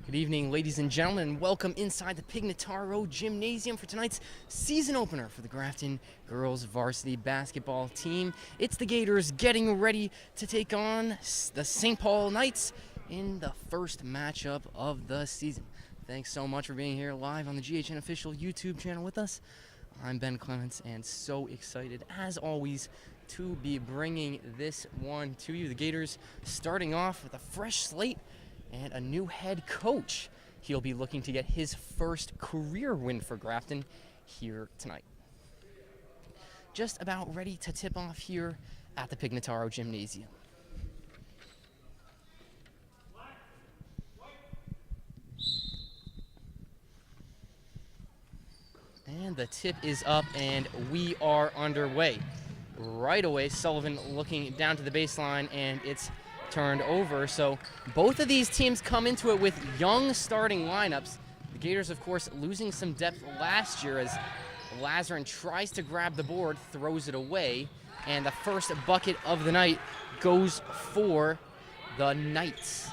Good evening, ladies and gentlemen, and welcome inside the Pignataro Gymnasium for tonight's season opener for the Grafton girls varsity basketball team. It's the Gators getting ready to take on the St. Paul Knights in the first matchup of the season. Thanks so much for being here live on the GHN official YouTube channel with us. I'm Ben Clements, and so excited, as always, to be bringing this one to you. The Gators starting off with a fresh slate and a new head coach. He'll be looking to get his first career win for Grafton here tonight. Just about ready to tip off here at the Pignataro Gymnasium. And the tip is up, and we are underway. Right away, Sullivan looking down to the baseline, and it's turned over. So both of these teams come into it with young starting lineups. The Gators, of course, losing some depth last year as Lazarin tries to grab the board, throws it away, and the first bucket of the night goes for the Knights.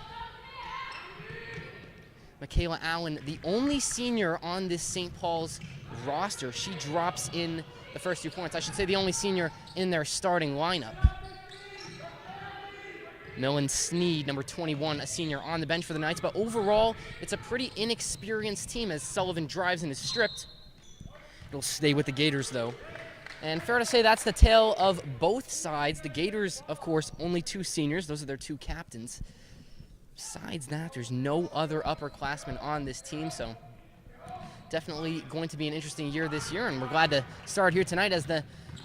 Michaela Allen, the only senior on this St. Paul's roster, she drops in the first 2 points. I should say the only senior in their starting lineup. Millen Sneed, number 21, a senior on the bench for the Knights, but overall, it's a pretty inexperienced team as Sullivan drives and is stripped. It'll stay with the Gators, though. And fair to say that's the tale of both sides. The Gators, of course, only 2 seniors. Those are their 2 captains. Besides that, there's no other upperclassmen on this team, so definitely going to be an interesting year this year, and we're glad to start here tonight as the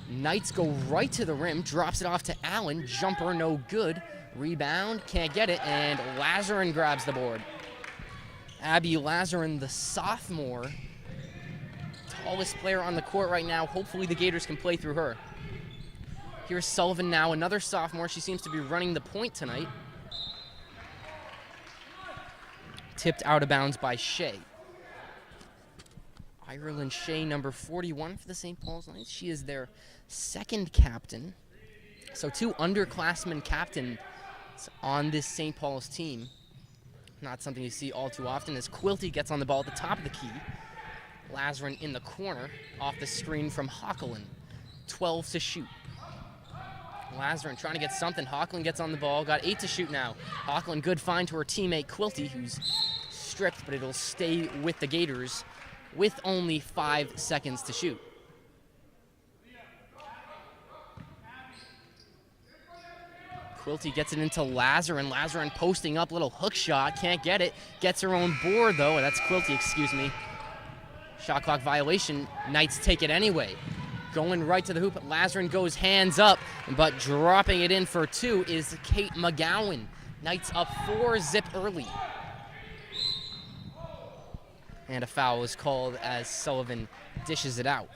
Knights go right to the rim, drops it off to Allen, jumper no good. Rebound, can't get it, and Lazarin grabs the board. Abby Lazarin, the sophomore, tallest player on the court right now. Hopefully the Gators can play through her. Here's Sullivan now, another sophomore. She seems to be running the point tonight. Tipped out of bounds by Shea. Ireland Shea, number 41 for the St. Paul's Knights. She is their second captain. So 2 underclassmen captains on this St. Paul's team. Not something you see all too often as Quilty gets on the ball at the top of the key. Lazarin in the corner off the screen from Hockelin. 12 to shoot. Lazarin trying to get something. Hockelin gets on the ball. Got 8 to shoot now. Hockelin, good find to her teammate Quilty, who's stripped, but it'll stay with the Gators with only 5 seconds to shoot. Quilty gets it into Lazarin. Lazarin posting up, little hook shot, can't get it. Gets her own board though, that's Quilty, excuse me. Shot clock violation, Knights take it anyway. Going right to the hoop, Lazarin goes hands up, but dropping it in for 2 is Kate McGowan. Knights up 4 zip early. And a foul is called as Sullivan dishes it out.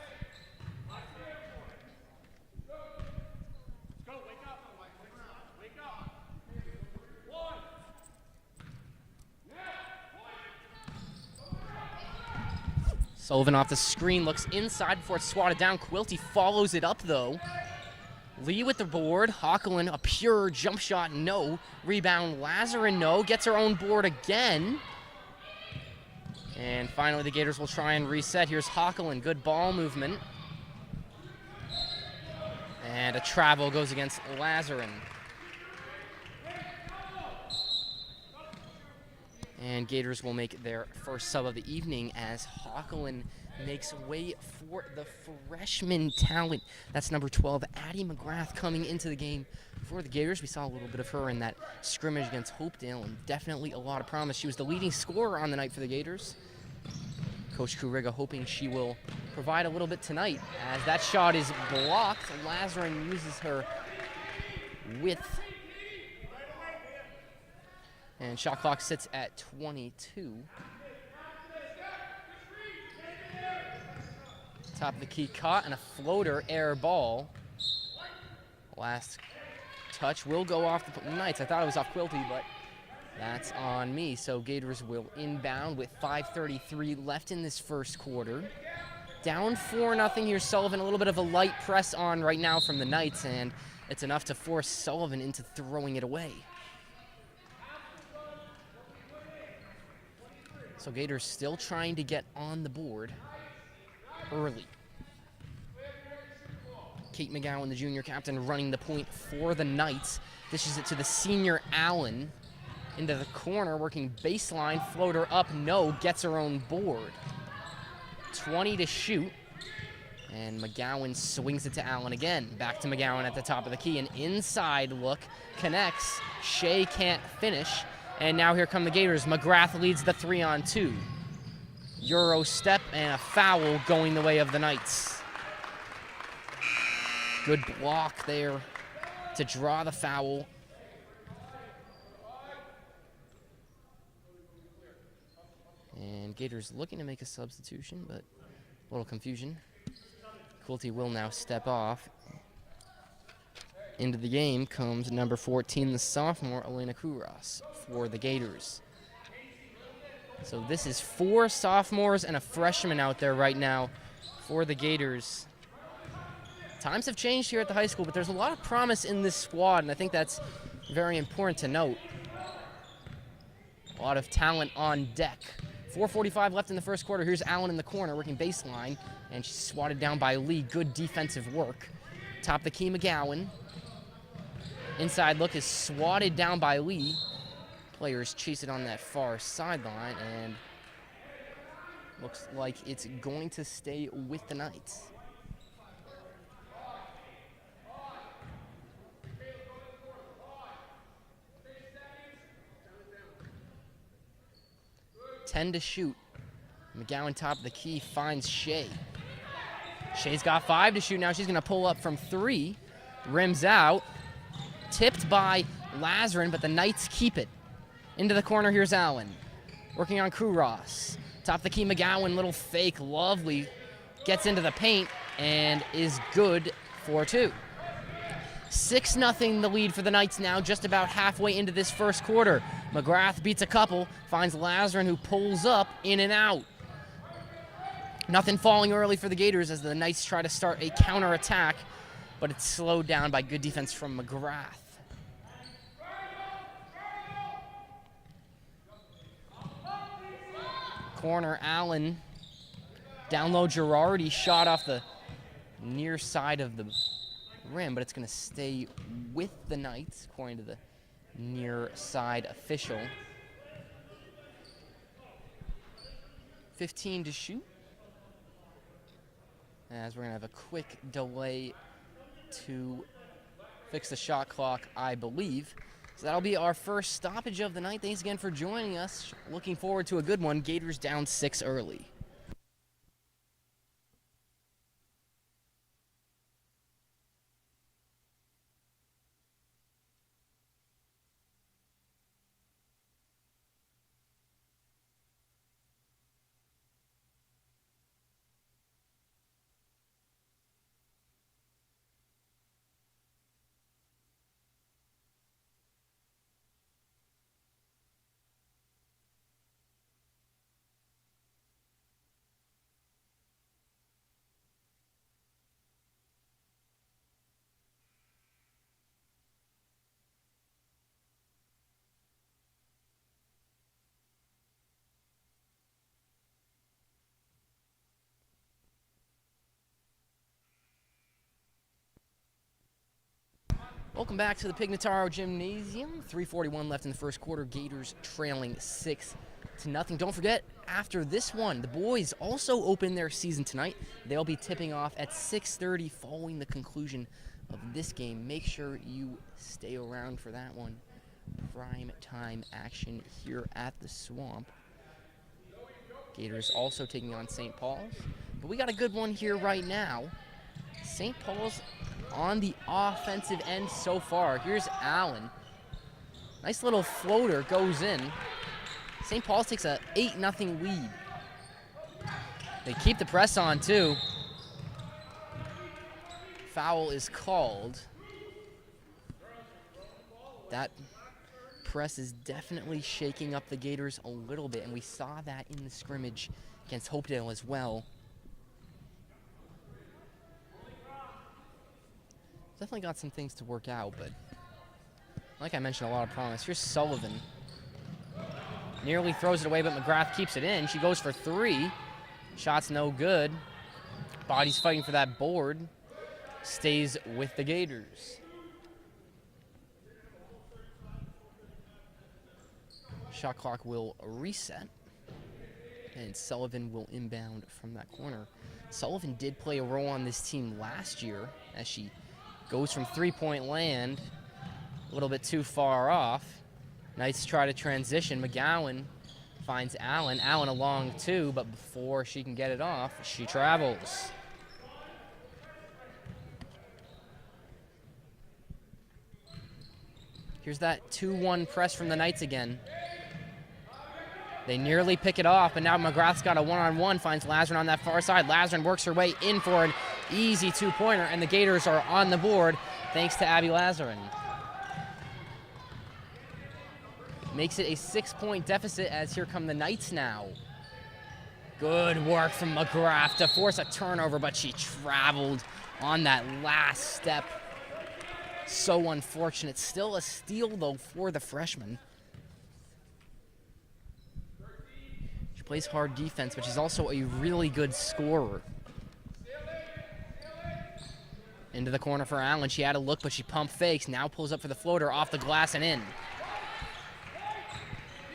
Sullivan off the screen, looks inside before it's swatted down. Quilty follows it up, though. Lee with the board. Hockelin, a pure jump shot, no. Rebound, Lazarin, no. Gets her own board again. And finally, the Gators will try and reset. Here's Hockelin, good ball movement. And a travel goes against Lazarin. And Gators will make their first sub of the evening as Hockelin makes way for the freshman talent. That's number 12, Addie McGrath, coming into the game for the Gators. We saw a little bit of her in that scrimmage against Hopedale, and definitely a lot of promise. She was the leading scorer on the night for the Gators. Coach Kuriga hoping she will provide a little bit tonight as that shot is blocked. Lazarin uses her width. And shot clock sits at 22. Top of the key caught, and a floater air ball. Last touch will go off the Knights. I thought it was off Quilty, but that's on me. So Gators will inbound with 5:33 left in this first quarter. Down 4-0 here. Sullivan, a little bit of a light press on right now from the Knights, and it's enough to force Sullivan into throwing it away. So Gators still trying to get on the board early. Kate McGowan, the junior captain, running the point for the Knights. Dishes it to the senior Allen. Into the corner, working baseline, floater up, no, gets her own board. 20 to shoot. And McGowan swings it to Allen again. Back to McGowan at the top of the key. An inside look, connects. Shea can't finish. And now here come the Gators. McGrath leads the 3-on-2. Euro step and a foul going the way of the Knights. Good block there to draw the foul. And Gators looking to make a substitution, but a little confusion. Quilty will now step off. Into the game comes number 14, the sophomore, Elena Kouras, for the Gators. So this is 4 sophomores and a freshman out there right now for the Gators. Times have changed here at the high school, but there's a lot of promise in this squad, and I think that's very important to note. A lot of talent on deck. 4:45 left in the first quarter. Here's Allen in the corner working baseline, and she's swatted down by Lee. Good defensive work. Top the key, McGowan. Inside look is swatted down by Lee. Players chase it on that far sideline, and looks like it's going to stay with the Knights. Ten to shoot. McGowan top of the key finds Shea. Shea's got 5 to shoot now. She's going to pull up from 3. Rims out. Tipped by Lazarin, but the Knights keep it. Into the corner, here's Allen. Working on Kouras. Top the key, McGowan, little fake, lovely. Gets into the paint and is good for 2. 6-0 the lead for the Knights now, just about halfway into this first quarter. McGrath beats a couple, finds Lazarin, who pulls up, in and out. Nothing falling early for the Gators as the Knights try to start a counterattack, but it's slowed down by good defense from McGrath. Corner, Allen. Down low, Girardi shot off the near side of the rim, but it's going to stay with the Knights, according to the near side official. 15 to shoot. As we're going to have a quick delay to fix the shot clock, I believe. So that'll be our first stoppage of the night. Thanks again for joining us. Looking forward to a good one. Gators down 6 early. Welcome back to the Pignataro Gymnasium. 3:41 left in the first quarter. Gators trailing 6-0. Don't forget, after this one, the boys also open their season tonight. They'll be tipping off at 6:30 following the conclusion of this game. Make sure you stay around for that one. Prime time action here at the Swamp. Gators also taking on St. Paul's. But we got a good one here right now. St. Paul's on the offensive end so far. Here's Allen. Nice little floater goes in. St. Paul's takes a 8-0 lead. They keep the press on too. Foul is called. That press is definitely shaking up the Gators a little bit, and we saw that in the scrimmage against Hopedale as well. Definitely got some things to work out, but like I mentioned, a lot of promise. Here's Sullivan. Nearly throws it away, but McGrath keeps it in. She goes for 3. Shot's no good. Body's fighting for that board. Stays with the Gators. Shot clock will reset. And Sullivan will inbound from that corner. Sullivan did play a role on this team last year as she goes from three-point land, a little bit too far off. Knights try to transition. McGowan finds Allen. Allen along too, but before she can get it off, she travels. Here's that 2-1 press from the Knights again. They nearly pick it off, but now McGrath's got a one-on-one, finds Lazarin on that far side. Lazarin works her way in for an easy 2-pointer, and the Gators are on the board thanks to Abby Lazarin. Makes it a 6-point deficit as here come the Knights now. Good work from McGrath to force a turnover, but she traveled on that last step. So unfortunate. Still a steal, though, for the freshman. She plays hard defense, but she's also a really good scorer. Into the corner for Allen. She had a look, but she pump fakes. Now pulls up for the floater off the glass and in.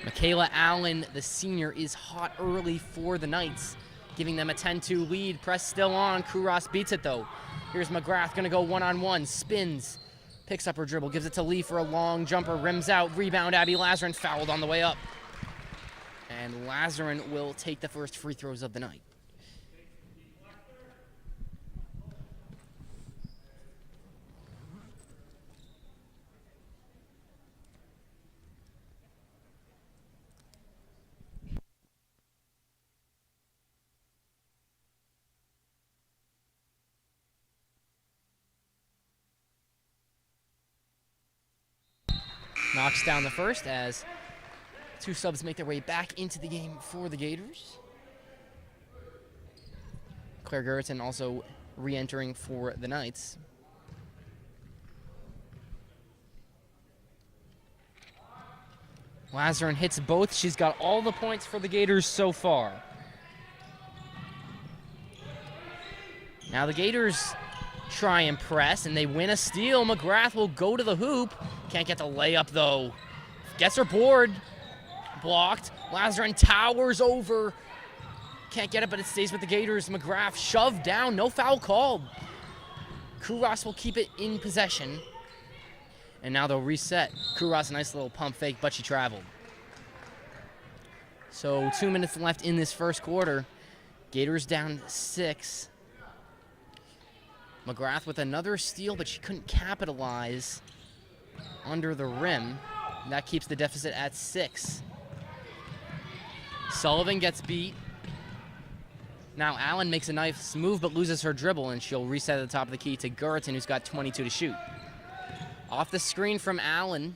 Michaela Allen, the senior, is hot early for the Knights, giving them a 10-2 lead. Press still on. Kouros beats it, though. Here's McGrath going to go one-on-one. Spins. Picks up her dribble. Gives it to Lee for a long jumper. Rims out. Rebound. Abby Lazarin fouled on the way up. And Lazarin will take the first free throws of the night. Knocks down the first as 2 subs make their way back into the game for the Gators. Claire Gerritsen also re-entering for the Knights. Lazarin hits both. She's got all the points for the Gators so far. Now the Gators try and press, and they win a steal. McGrath will go to the hoop. Can't get the layup, though. Gets her board. Blocked. Lazarin towers over. Can't get it, but it stays with the Gators. McGrath shoved down. No foul called. Kouros will keep it in possession. And now they'll reset. Kouros, a nice little pump fake, but she traveled. So 2 minutes left in this first quarter. Gators down 6. McGrath with another steal, but she couldn't capitalize under the rim. And that keeps the deficit at 6. Sullivan gets beat. Now Allen makes a nice move, but loses her dribble, and she'll reset at the top of the key to Gerritsen, who's got 22 to shoot. Off the screen from Allen.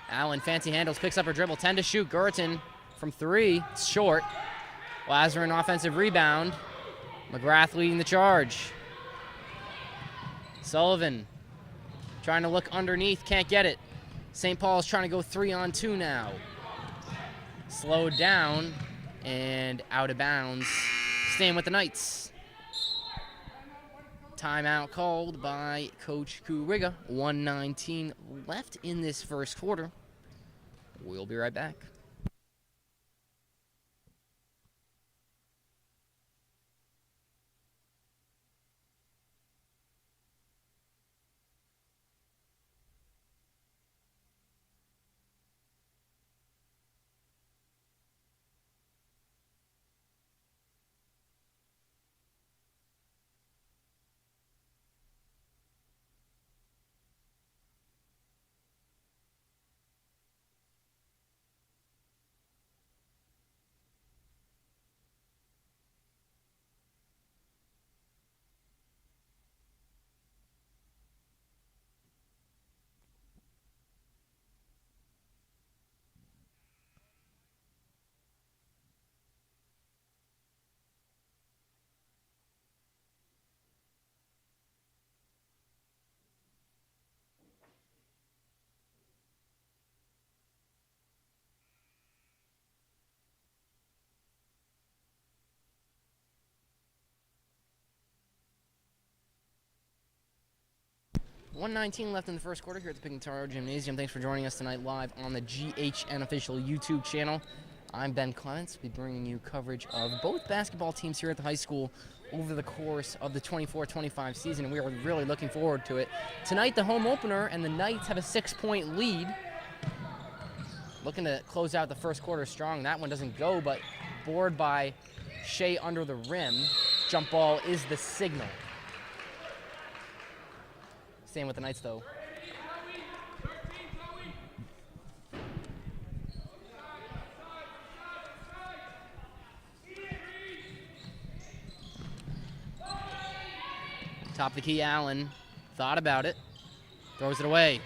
Allen, fancy handles, picks up her dribble. 10 to shoot. Gerritsen from 3. It's short. Lazarin offensive rebound. McGrath leading the charge. Sullivan trying to look underneath. Can't get it. St. Paul's trying to go 3-on-2 now. Slowed down and out of bounds. Staying with the Knights. Timeout called by Coach Kuriga. 1:19 left in this first quarter. We'll be right back. 1:19 left in the first quarter here at the Pignataro Gymnasium. Thanks for joining us tonight live on the GHN official YouTube channel. I'm Ben Clements. We'll be bringing you coverage of both basketball teams here at the high school over the course of the 24-25 season, and we are really looking forward to it. Tonight, the home opener, and the Knights have a 6-point lead. Looking to close out the first quarter strong. That one doesn't go, but board by Shea under the rim. Jump ball is the signal. Staying with the Knights, though. Top of the key, Allen. Thought about it. Throws it away.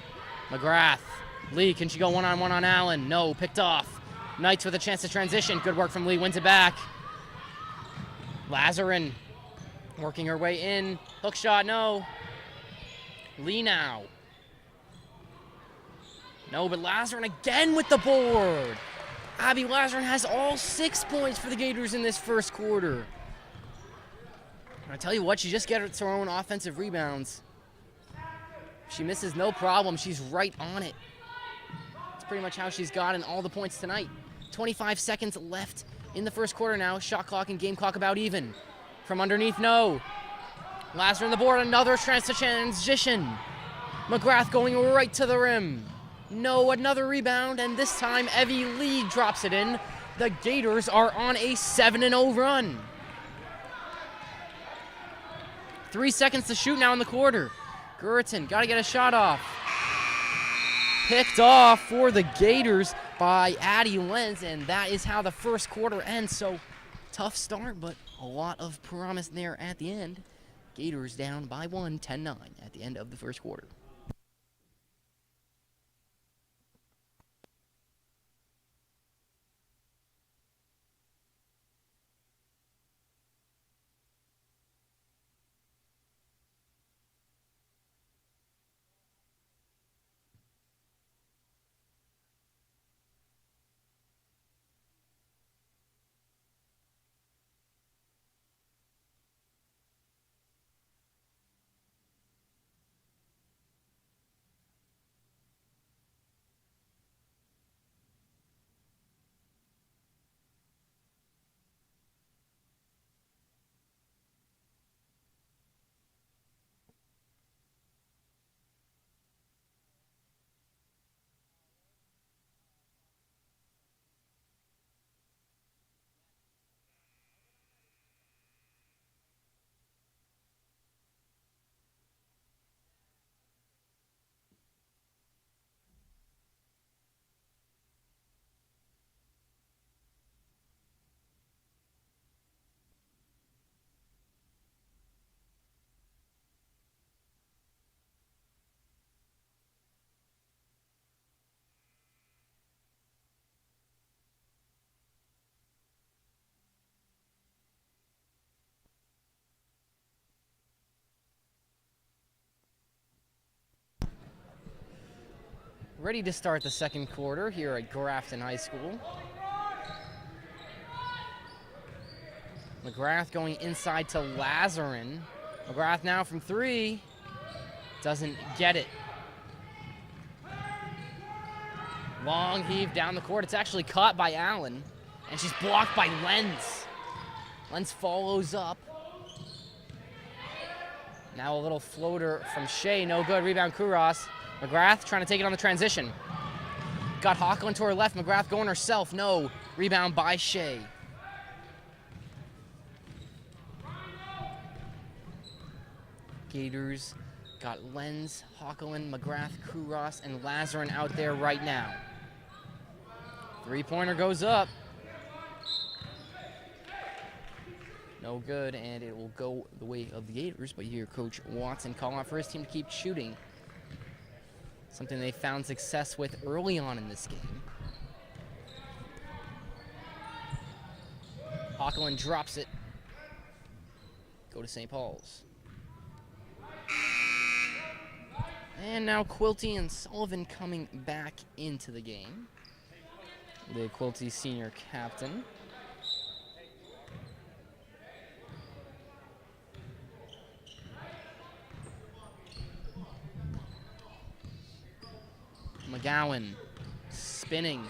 McGrath. Lee, can she go one-on-one on Allen? No, picked off. Knights with a chance to transition. Good work from Lee, wins it back. Lazarin working her way in. Hook shot, no. Lee now. No, but Lazarin again with the board. Abby Lazarin has all 6 points for the Gators in this first quarter. I tell you what, she just gets her own offensive rebounds. She misses, no problem. She's right on it. That's pretty much how she's gotten all the points tonight. 25 seconds left in the first quarter now. Shot clock and game clock about even. From underneath, no. Lazarin the board, another transition. McGrath going right to the rim. No, another rebound, and this time Evie Lee drops it in. The Gators are on a 7-0 run. 3 seconds to shoot now in the quarter. Guriton, got to get a shot off. Picked off for the Gators by Addie Lenz, and that is how the first quarter ends. So, tough start, but a lot of promise there at the end. Gators down by 1, 10-9 at the end of the first quarter. Ready to start the second quarter here at Grafton High School. McGrath going inside to Lazarin. McGrath now from 3. Doesn't get it. Long heave down the court. It's actually caught by Allen. And she's blocked by Lenz. Lenz follows up. Now a little floater from Shea. No good. Rebound Kuras. McGrath trying to take it on the transition. Got Hawkland to her left. McGrath going herself. No. Rebound by Shea. Gators got Lenz, Hawkland, McGrath, Kuras, and Lazarin out there right now. 3-pointer goes up. No good, and it will go the way of the Gators, but you hear Coach Watson call out for his team to keep shooting. Something they found success with early on in this game. Hawkland drops it. Go to St. Paul's. And now Quilty and Sullivan coming back into the game. The Quilty senior captain. McGowan spinning.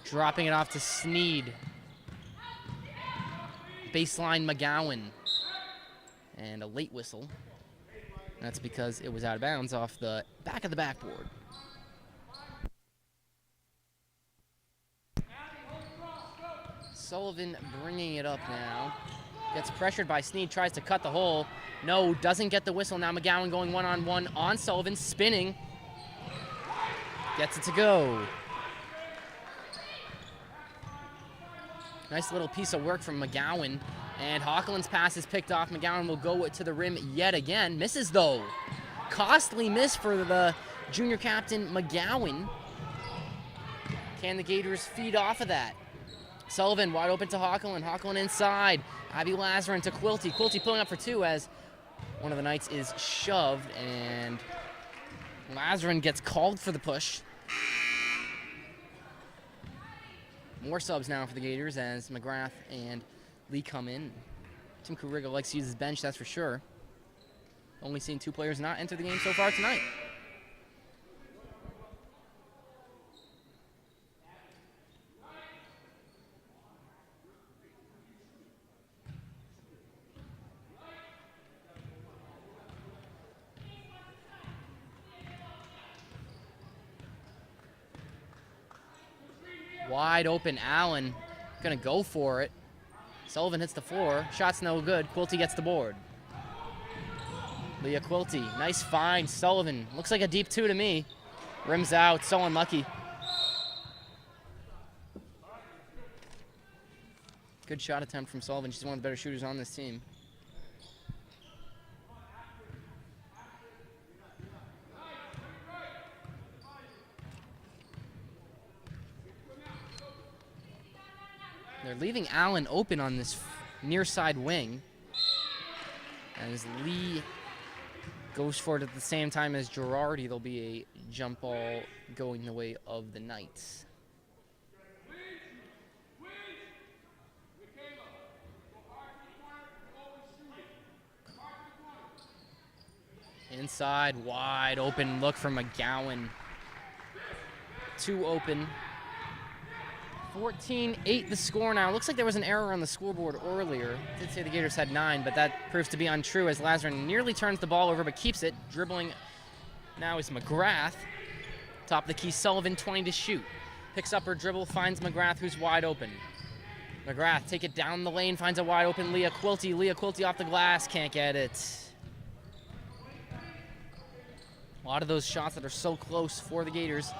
Dropping it off to Sneed. Baseline McGowan. And a late whistle. That's because it was out of bounds off the back of the backboard. Sullivan bringing it up now. Gets pressured by Sneed, tries to cut the hole. No, doesn't get the whistle. Now McGowan going one-on-one on Sullivan, spinning. Gets it to go. Nice little piece of work from McGowan. And Hawkland's pass is picked off. McGowan will go to the rim yet again. Misses, though. Costly miss for the junior captain, McGowan. Can the Gators feed off of that? Sullivan wide open to Hawkland. Hawkland inside. Abby Lazarin to Quilty. Quilty pulling up for two as one of the Knights is shoved. And Lazarin gets called for the push. More subs now for the Gators as McGrath and Lee come in. Tim Kuriga likes to use his bench, that's for sure. Only seen two players not enter the game so far tonight. Wide open, Allen gonna go for it. Sullivan hits the floor, shot's no good. Quilty gets the board. Leah Quilty, nice find. Sullivan, looks like a deep two to me. Rims out, so unlucky. Good shot attempt from Sullivan. She's one of the better shooters on this team. They're leaving Allen open on this near side wing. As Lee goes for it at the same time as Girardi, there'll be a jump ball going the way of the Knights. Inside, wide open look from McGowan. Two open. 14-8 the score now. Looks like there was an error on the scoreboard earlier. It did say the Gators had 9, but that proves to be untrue as Lazarin nearly turns the ball over but keeps it. Dribbling now is McGrath. Top of the key, Sullivan 20 to shoot. Picks up her dribble, finds McGrath who's wide open. McGrath take it down the lane, finds a wide open Leah Quilty. Leah Quilty off the glass, can't get it. A lot of those shots that are so close for the Gators.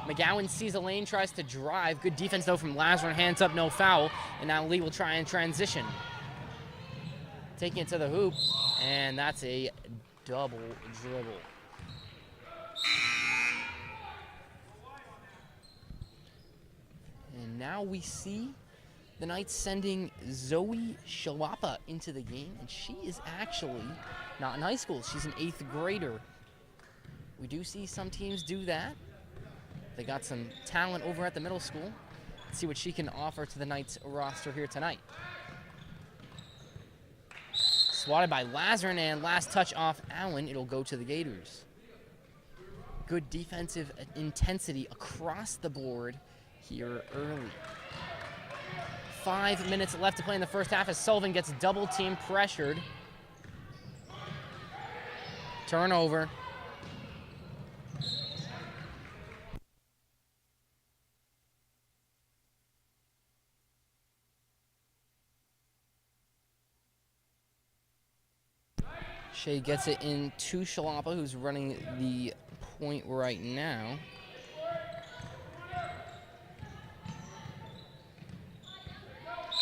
McGowan sees a lane, tries to drive. Good defense, though, from Lazarin. Hands up, no foul. And now Lee will try and transition. Taking it to the hoop, and that's a double dribble. And now we see the Knights sending Zoe Shalapa into the game, and she is actually not in high school. She's an 8th grader. We do see some teams do that. They got some talent over at the middle school. Let's see what she can offer to the Knights roster here tonight. Swatted by Lazarin, and last touch off Allen. It'll go to the Gators. Good defensive intensity across the board here early. 5 minutes left to play in the first half as Sullivan gets double team pressured. Turnover. Shea gets it in to Shalapa, who's running the point right now.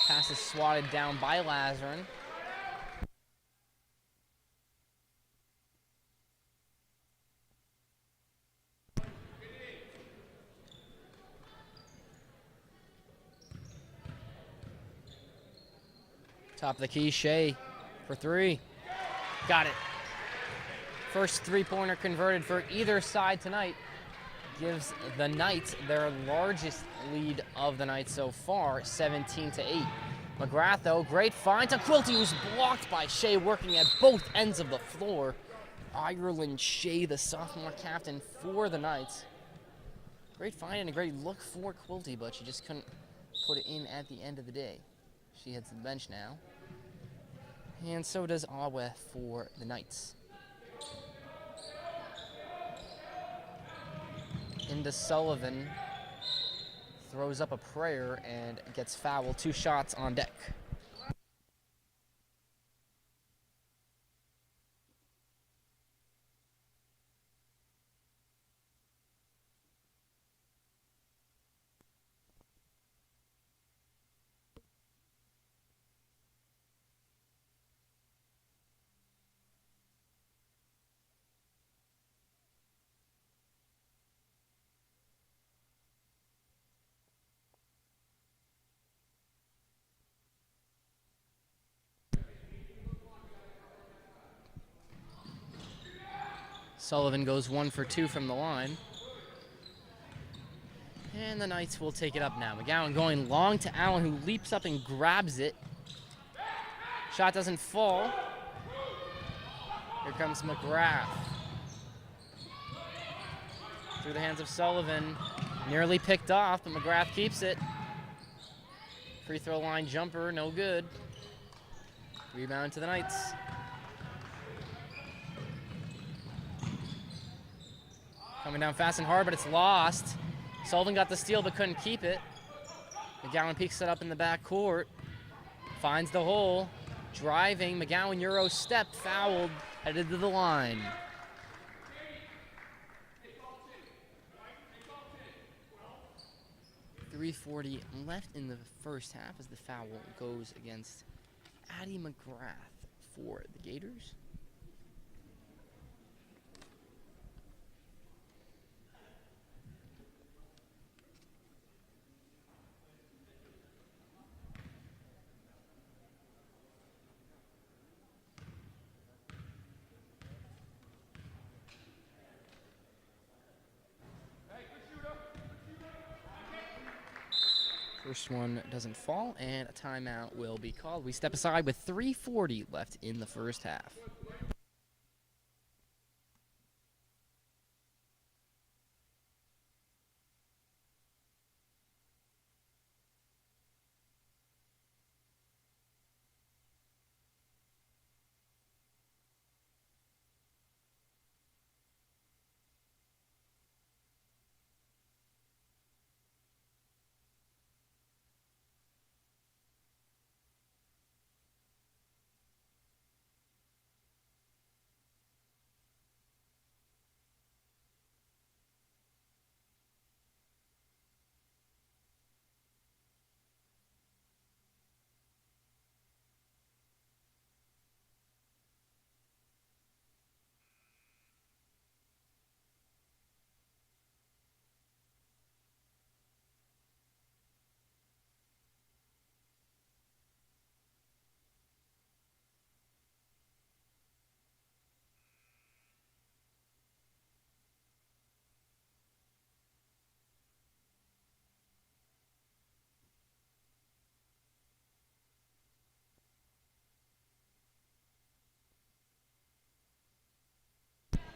Pass is swatted down by Lazarin. Top of the key, Shea for three. Got it. First three-pointer converted for either side tonight. Gives the Knights their largest lead of the night so far, 17-8. McGrath, though, great find to Quilty, who's blocked by Shea, working at both ends of the floor. Ireland Shea, the sophomore captain for the Knights. Great find and a great look for Quilty, but she just couldn't put it in at the end of the day. She heads to the bench now. And so does Awe for the Knights. Into Sullivan. Throws up a prayer and gets fouled. 2 shots on deck. Sullivan goes 1 for 2 from the line. And the Knights will take it up now. McGowan going long to Allen, who leaps up and grabs it. Shot doesn't fall. Here comes McGrath. Through the hands of Sullivan. Nearly picked off, but McGrath keeps it. Free throw line jumper, no good. Rebound to the Knights. Coming down fast and hard, but it's lost. Sullivan got the steal, but couldn't keep it. McGowan peeks it up in the back court. Finds the hole. Driving, McGowan Euro step, fouled, headed to the line. .340 left in the first half as the foul goes against Addie McGrath for the Gators. First one doesn't fall, and a timeout will be called. We step aside with .340 left in the first half.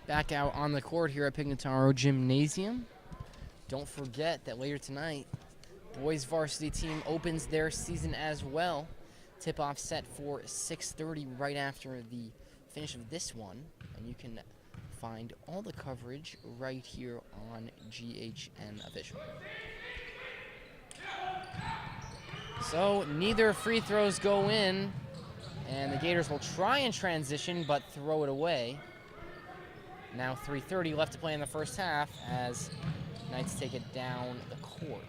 Back out on the court here at Pignataro Gymnasium. Don't forget that later tonight, boys varsity team opens their season as well. Tip-off set for 6:30 right after the finish of this one. And you can find all the coverage right here on GHN Official. So neither free throws go in, and the Gators will try and transition but throw it away. Now 3:30 left to play in the first half as Knights take it down the court.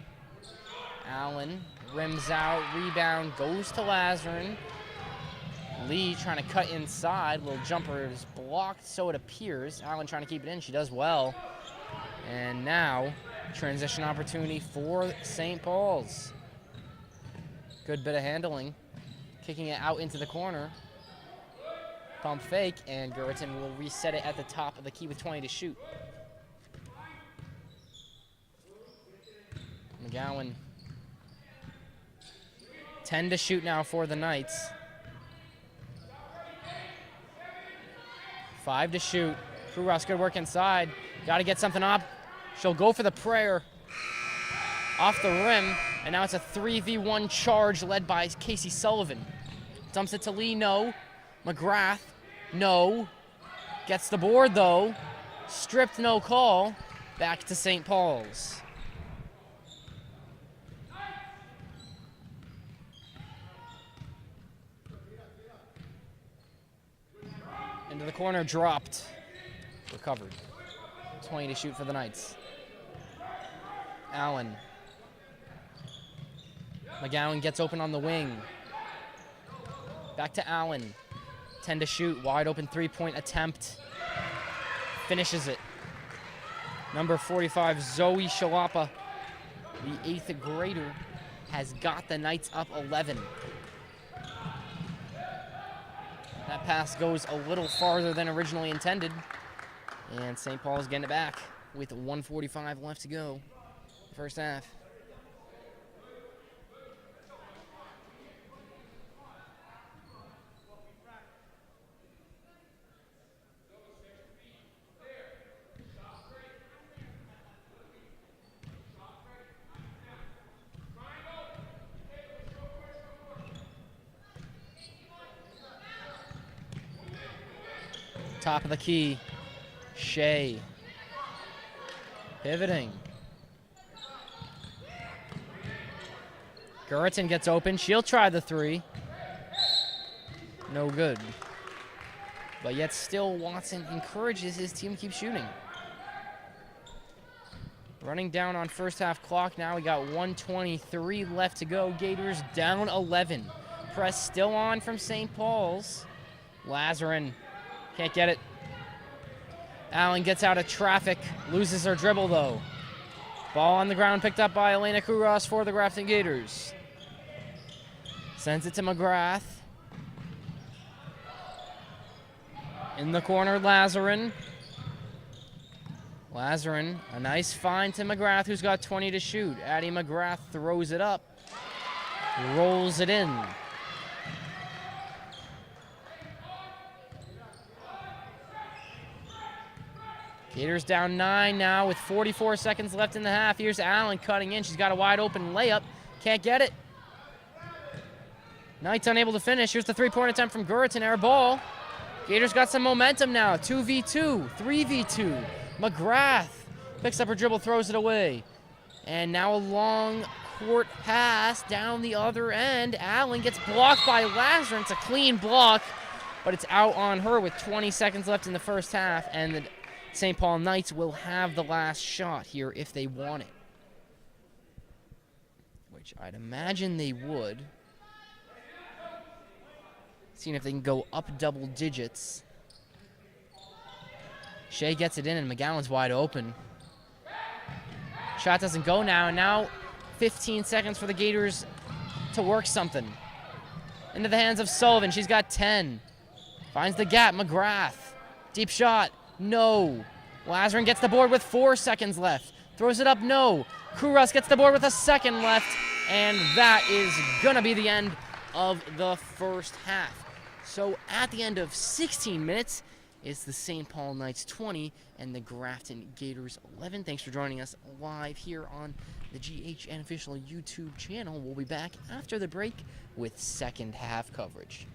Allen rims out, rebound, goes to Lazarin. Lee trying to cut inside. Little jumper is blocked, so it appears. Allen trying to keep it in. She does well. And now, transition opportunity for St. Paul's. Good bit of handling. Kicking it out into the corner. Pump fake, and Guriton will reset it at the top of the key with 20 to shoot. McGowan. 10 to shoot now for the Knights. 5 to shoot. Kouros, good work inside. Got to get something up. She'll go for the prayer. Off the rim, and now it's a 3v1 charge led by Casey Sullivan. Dumps it to Lee, no. McGrath, no. Gets the board, though. Stripped, no call. Back to St. Paul's. Into the corner, dropped. Recovered. 20 to shoot for the Knights. Allen. McGowan gets open on the wing. Back to Allen. 10 to shoot. Wide open three-point attempt. Finishes it. Number 45, Zoe Shalapa, the 8th grader, has got the Knights up 11. That pass goes a little farther than originally intended. And St. Paul's getting it back with 1:45 left to go. First half. Top of the key, Shea. Pivoting. Guriton gets open. She'll try the three. No good. But yet still Watson encourages his team to keep shooting. Running down on first half clock now. We got 1:23 left to go. Gators down 11. Press still on from St. Paul's. Lazarin can't get it. Allen gets out of traffic. Loses her dribble though. Ball on the ground picked up by Elena Kouros for the Grafton Gators. Sends it to McGrath. In the corner, Lazarin. Lazarin, a nice find to McGrath, who's got 20 to shoot. Addie McGrath throws it up. Rolls it in. Gators down 9 now with 44 seconds left in the half. Here's Allen cutting in. She's got a wide open layup. Can't get it. Knights unable to finish. Here's the three-point attempt from Guriton. Air ball. Gators got some momentum now. 2v2, 3v2. McGrath picks up her dribble, throws it away. And now a long court pass down the other end. Allen gets blocked by Lazarin. It's a clean block, but it's out on her with 20 seconds left in the first half. And the St. Paul Knights will have the last shot here if they want it, which I'd imagine they would. Seeing if they can go up double digits. Shea gets it in, and McGowan's wide open. Shot doesn't go now, and now 15 seconds for the Gators to work something. Into the hands of Sullivan. She's got 10. Finds the gap. McGrath. Deep shot. No. Lazarin gets the board with 4 seconds left. Throws it up, no. Kouros gets the board with a second left, and that is going to be the end of the first half. So at the end of 16 minutes, it's the St. Paul Knights 20 and the Grafton Gators 11. Thanks for joining us live here on the GHN official YouTube channel. We'll be back after the break with second half coverage.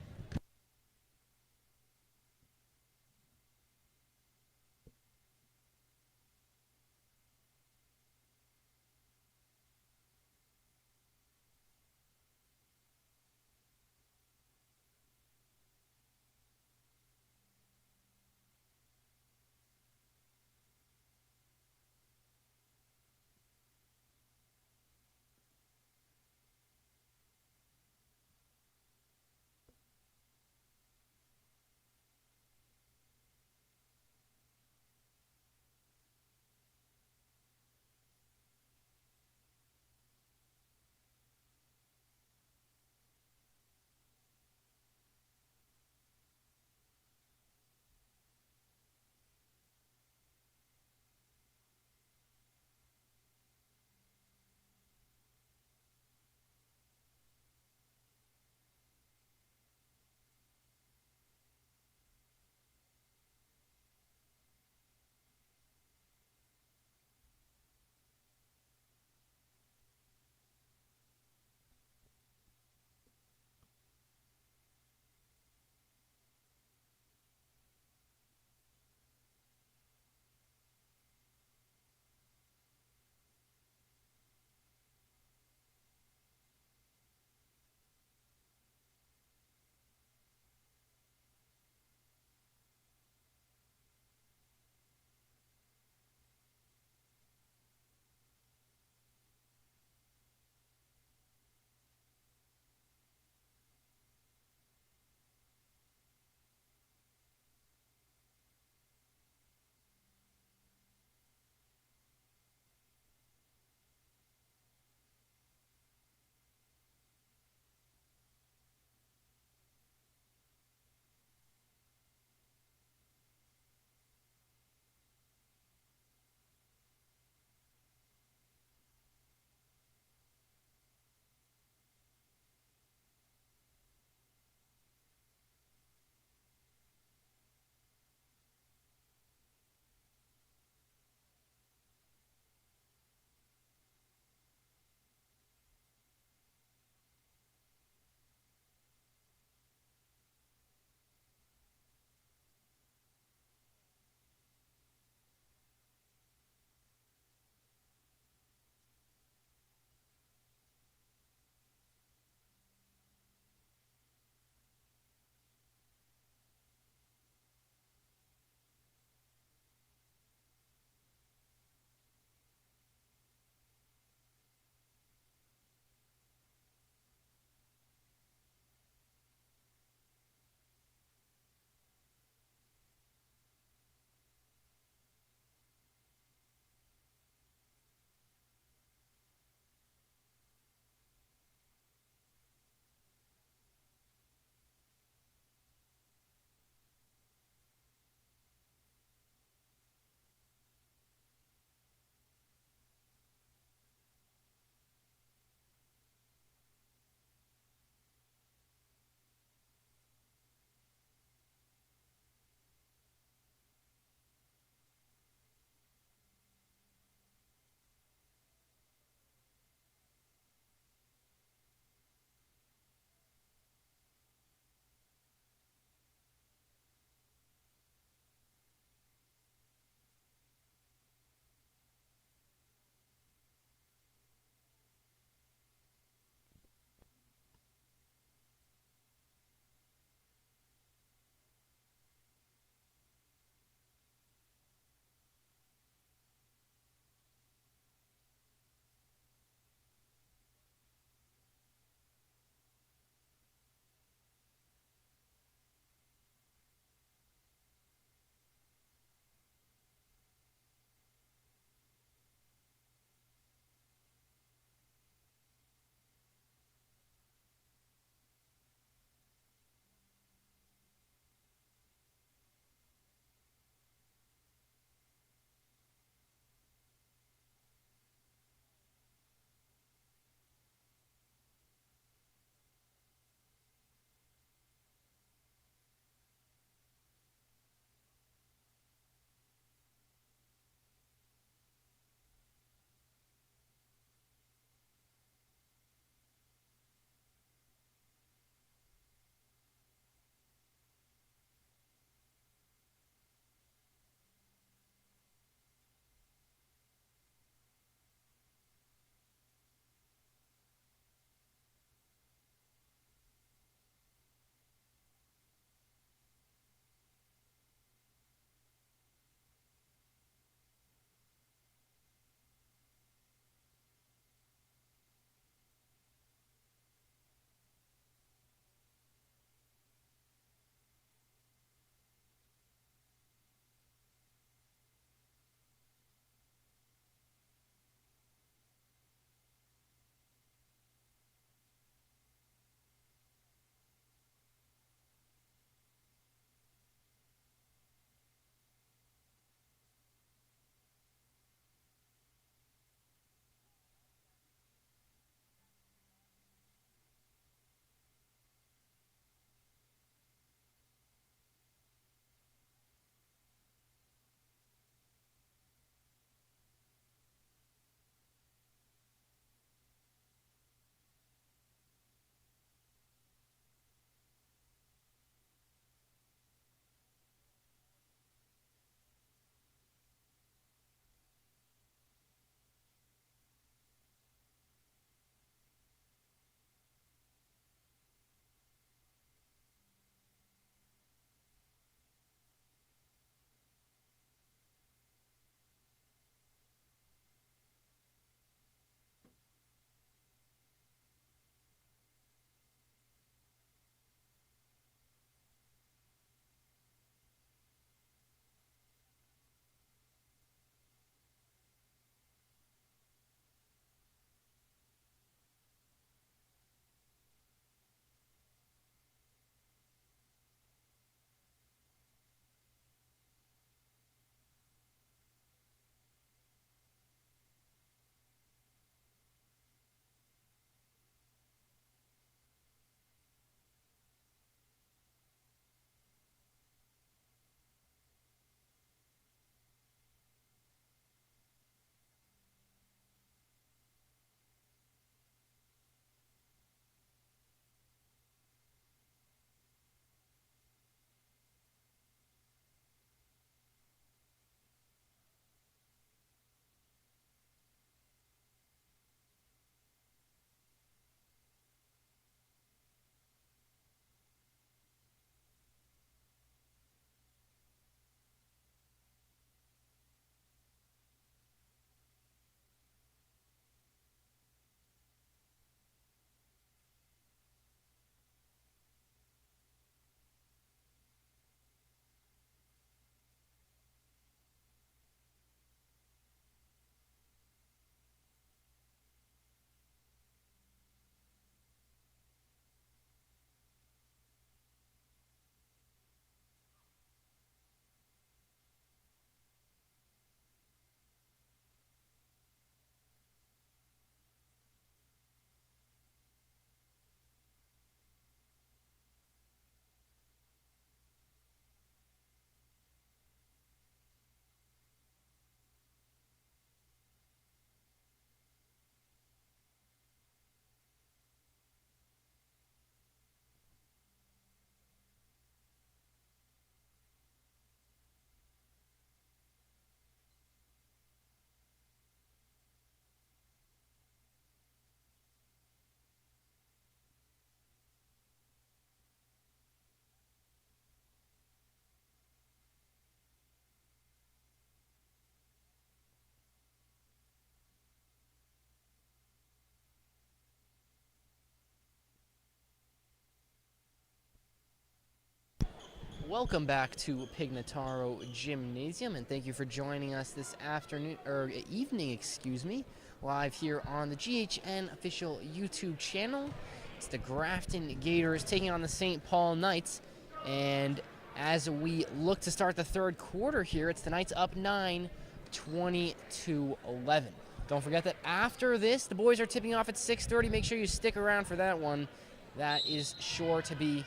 Welcome back to Pignataro Gymnasium, and thank you for joining us this afternoon, or evening, excuse me, live here on the GHN official YouTube channel. It's the Grafton Gators taking on the St. Paul Knights, and as we look to start the third quarter here, it's the Knights up 9, 20-11. Don't forget that after this, the boys are tipping off at 6:30. Make sure you stick around for that one. That is sure to be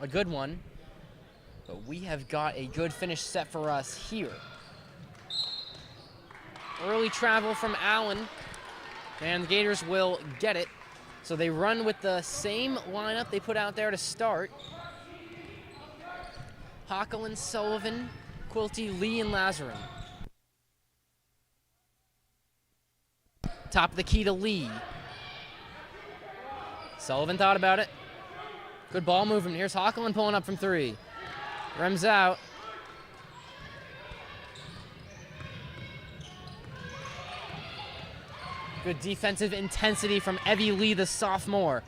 a good one. But we have got a good finish set for us here. Early travel from Allen, and the Gators will get it. So they run with the same lineup they put out there to start. Hockelin, Sullivan, Quilty, Lee, and Lazarin. Top of the key to Lee. Sullivan thought about it. Good ball movement. Here's Hockelin pulling up from three. Rems out. Good defensive intensity from Evie Lee, the sophomore.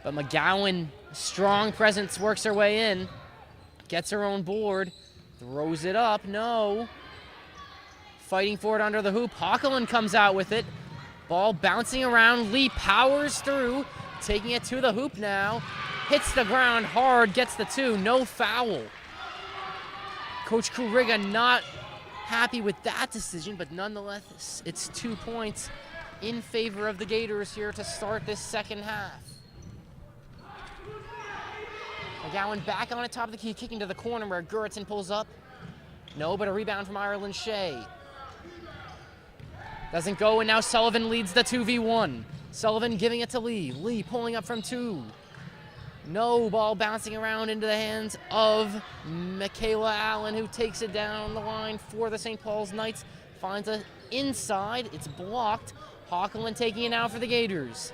But McGowan, strong presence, works her way in. Gets her own board. Throws it up. No. Fighting for it under the hoop. Hockelin comes out with it. Ball bouncing around. Lee powers through. Taking it to the hoop now. Hits the ground hard. Gets the two. No foul. Coach Kuriga not happy with that decision, but nonetheless, it's 2 points in favor of the Gators here to start this second half. McGowan back on the top of the key, kicking to the corner where Guriton pulls up. No, but a rebound from Ireland Shea. Doesn't go, and now Sullivan leads the 2v1. Sullivan giving it to Lee. Lee pulling up from two. No, ball bouncing around into the hands of Michaela Allen, who takes it down the line for the St. Paul's Knights. Finds it inside. It's blocked. Hockelin taking it out for the Gators.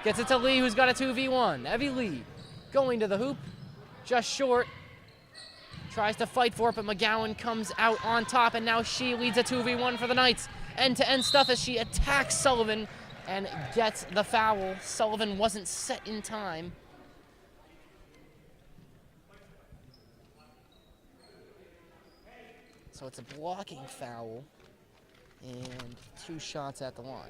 Gets it to Lee, who's got a 2v1. Evie Lee going to the hoop. Just short. Tries to fight for it, but McGowan comes out on top, and now she leads a 2v1 for the Knights. End-to-end stuff as she attacks Sullivan and gets the foul. Sullivan wasn't set in time. So it's a blocking foul and 2 shots at the line.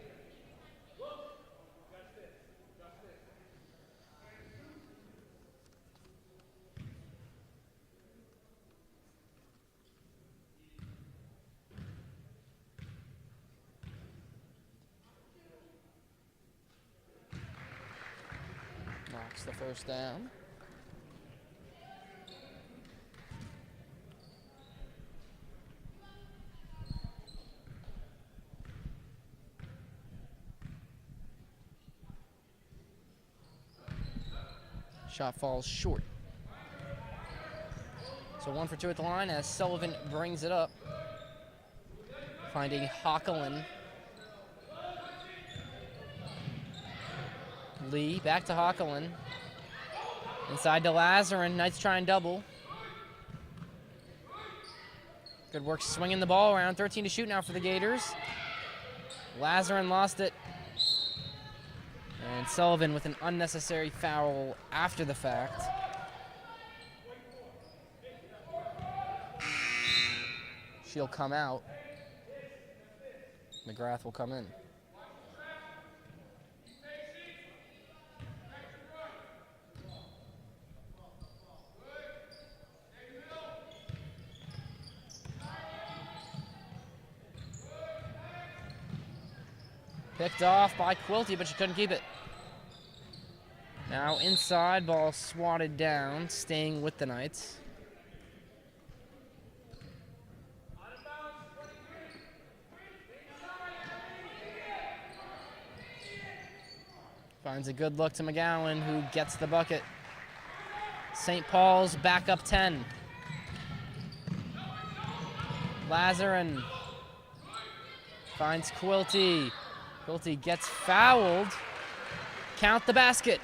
Knocks the first down. Shot falls short. So 1 for 2 at the line as Sullivan brings it up. Finding Hockelin. Lee back to Hockelin. Inside to Lazarin. Knights try and double. Good work swinging the ball around. 13 to shoot now for the Gators. Lazarin lost it. And Sullivan with an unnecessary foul after the fact. She'll come out. McGrath will come in. Picked off by Quilty, but she couldn't keep it. Now inside, ball swatted down, staying with the Knights. Finds a good look to McGowan, who gets the bucket. St. Paul's back up 10. Lazarin finds Quilty. Quilty gets fouled. Count the basket.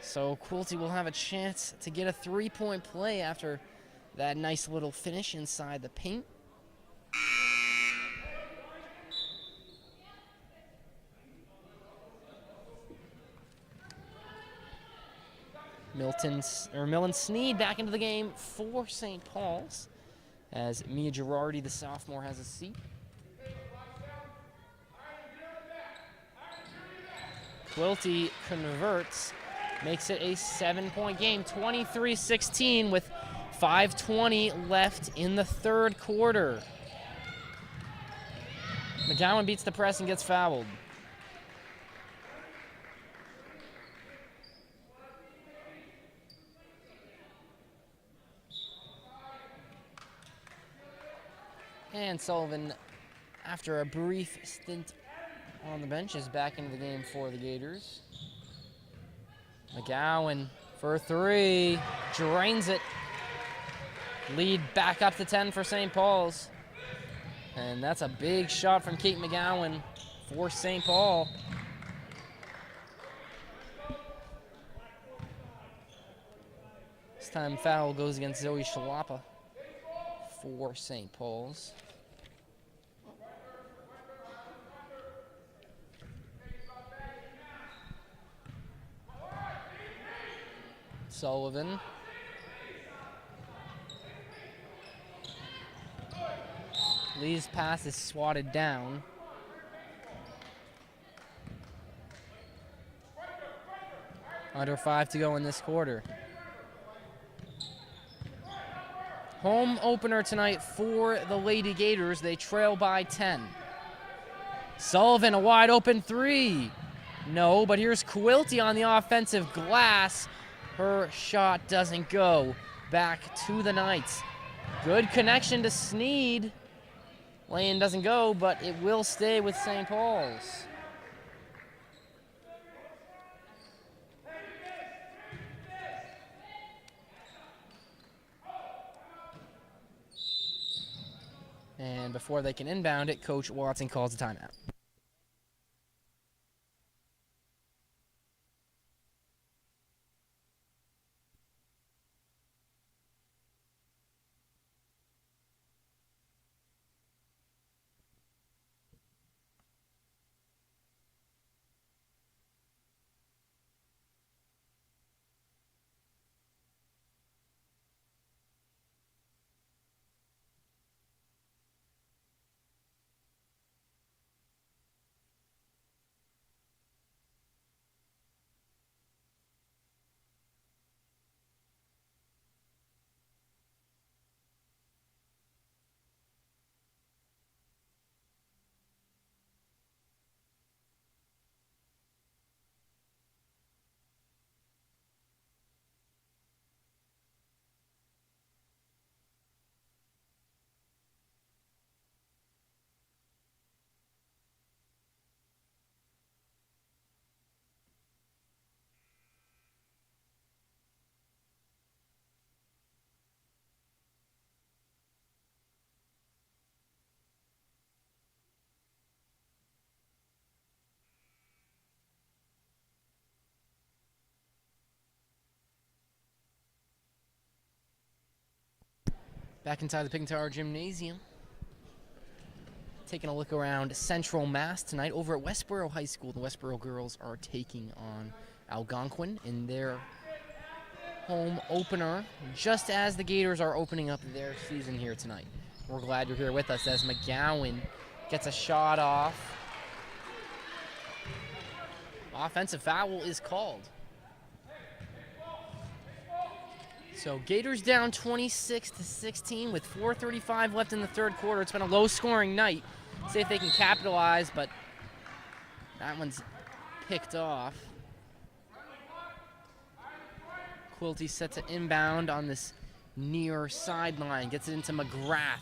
So Quilty will have a chance to get a 3-point play after that nice little finish inside the paint. Millen Sneed back into the game for St. Paul's as Mia Girardi, the sophomore, has a seat. Quilty converts, makes it a 7-point game, 23-16 with 5:20 left in the third quarter. McGowan beats the press and gets fouled. And Sullivan, after a brief stint on the bench, is back into the game for the Gators. McGowan for 3, drains it. Lead back up to 10 for St. Paul's. And that's a big shot from Kate McGowan for St. Paul. This time foul goes against Zoe Shalapa for St. Paul's. Sullivan. Lee's pass is swatted down. Under 5 to go in this quarter. Home opener tonight for the Lady Gators. They trail by 10. Sullivan, a wide open 3. No, but here's Quilty on the offensive glass. Her shot doesn't go. Back to the Knights. Good connection to Sneed. Lane doesn't go, but it will stay with St. Paul's. And before they can inbound it, Coach Watson calls a timeout. Back inside the Pignataro Gymnasium. Taking a look around Central Mass tonight over at Westboro High School. The Westboro girls are taking on Algonquin in their home opener, just as the Gators are opening up their season here tonight. We're glad you're here with us as McGowan gets a shot off. Offensive foul is called. So Gators down 26-16 with 4:35 left in the third quarter. It's been a low-scoring night. See if they can capitalize, but that one's picked off. Quilty sets it inbound on this near sideline. Gets it into McGrath.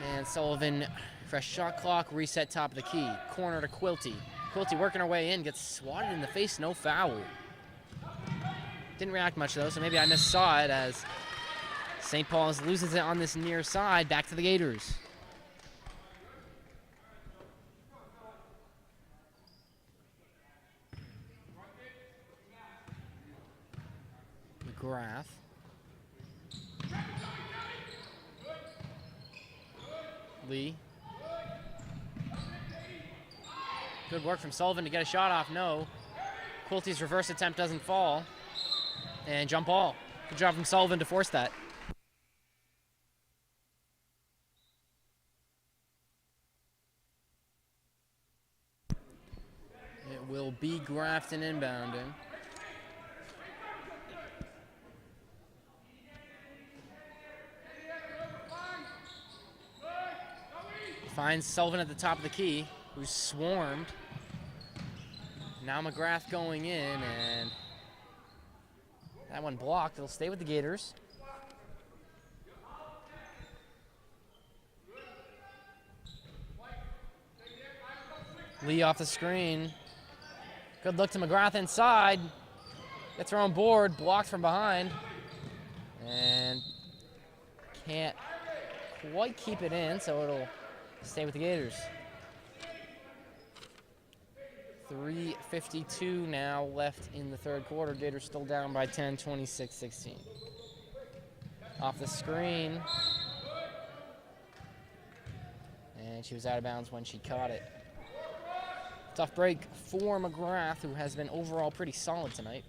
And Sullivan, fresh shot clock, reset top of the key. Corner to Quilty. Quilty working her way in, gets swatted in the face, no foul. Didn't react much though, so maybe I missaw it as St. Paul's loses it on this near side. Back to the Gators. McGrath. Lee. Good work from Sullivan to get a shot off, no. Quilty's reverse attempt doesn't fall. And jump ball. Good job from Sullivan to force that. It will be Grafton inbounding. Finds Sullivan at the top of the key, who's swarmed. Now McGrath going in, and that one blocked. It'll stay with the Gators. Lee off the screen. Good look to McGrath inside. Gets thrown board, blocked from behind. And can't quite keep it in, so it'll stay with the Gators. 3:52 now left in the third quarter. Gators still down by 10, 26-16. Off the screen. And she was out of bounds when she caught it. Tough break for McGrath, who has been overall pretty solid tonight.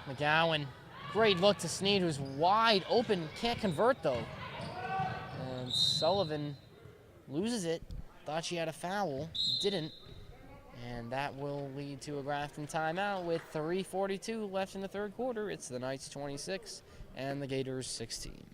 McGowan, great look to Sneed, who's wide open, can't convert though. And Sullivan loses it, thought she had a foul, didn't. And that will lead to a Grafton timeout with 3:42 left in the third quarter. It's the Knights 26 and the Gators 16.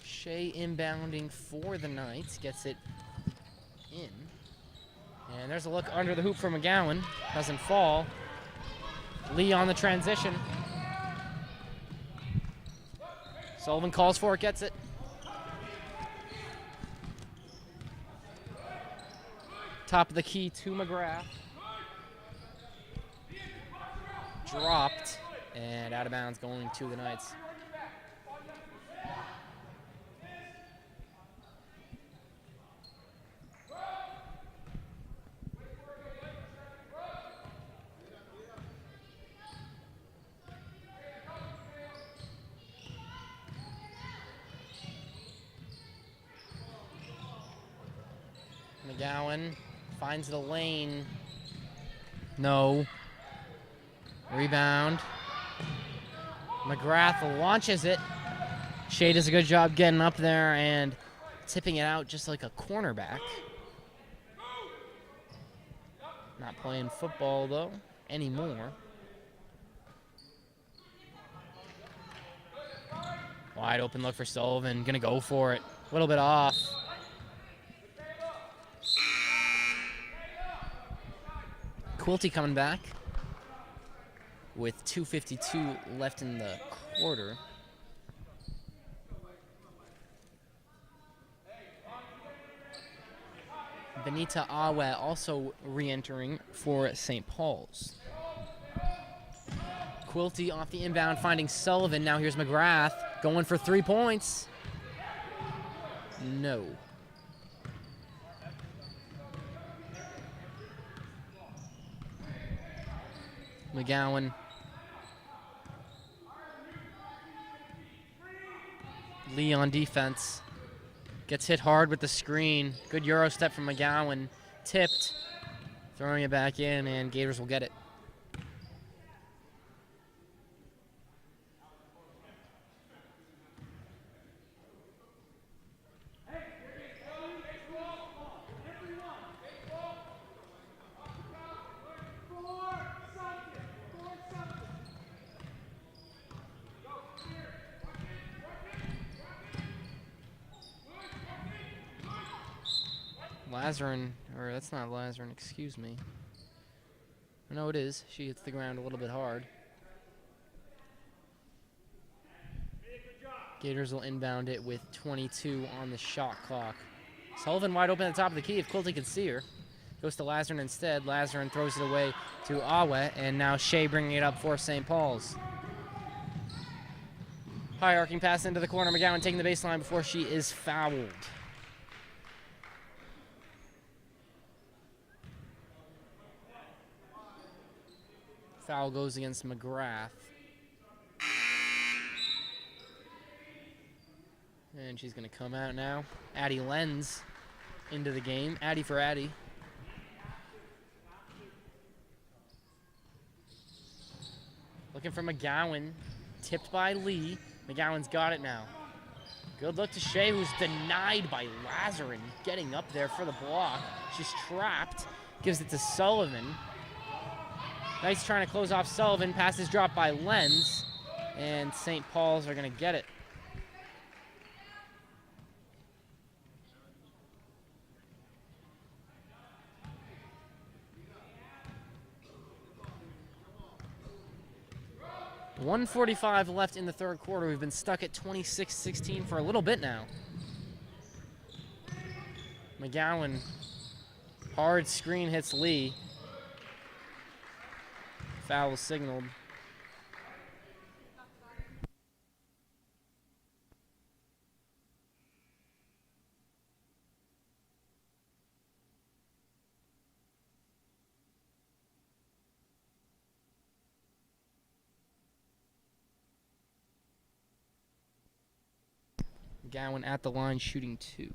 Shea inbounding for the Knights, gets it in. And there's a look under the hoop for McGowan, doesn't fall. Lee on the transition. Sullivan calls for it, gets it. Top of the key to McGrath. Dropped, and out of bounds going to the Knights. McGowan finds the lane. No. Rebound. McGrath launches it. Shea does a good job getting up there and tipping it out just like a cornerback. Not playing football, though, anymore. Wide open look for Sullivan. Gonna go for it. A little bit off. Quilty coming back with 2:52 left in the quarter. Benita Awe also re-entering for St. Paul's. Quilty off the inbound, finding Sullivan. Now here's McGrath going for 3 points. No. McGowan. Lee on defense. Gets hit hard with the screen. Good Euro step from McGowan. Tipped. Throwing it back in, and Gators will get it. Lazarin, or that's not Lazarin, excuse me. No, it is. She hits the ground a little bit hard. Gators will inbound it with 22 on the shot clock. Sullivan wide open at the top of the key if Quilty can see her. Goes to Lazarin instead. Lazarin throws it away to Awe, and now Shea bringing it up for St. Paul's. High arcing pass into the corner. McGowan taking the baseline before she is fouled. Foul goes against McGrath. And she's going to come out now. Addie Lenz into the game. Addie for Addie. Looking for McGowan. Tipped by Lee. McGowan's got it now. Good look to Shea, who's denied by Lazarin. Getting up there for the block. She's trapped. Gives it to Sullivan. Nice trying to close off Sullivan. Pass is dropped by Lenz. And St. Paul's are going to get it. .145 left in the third quarter. We've been stuck at 26-16 for a little bit now. McGowan, hard screen hits Lee. Foul signaled. McGowan at the line shooting 2.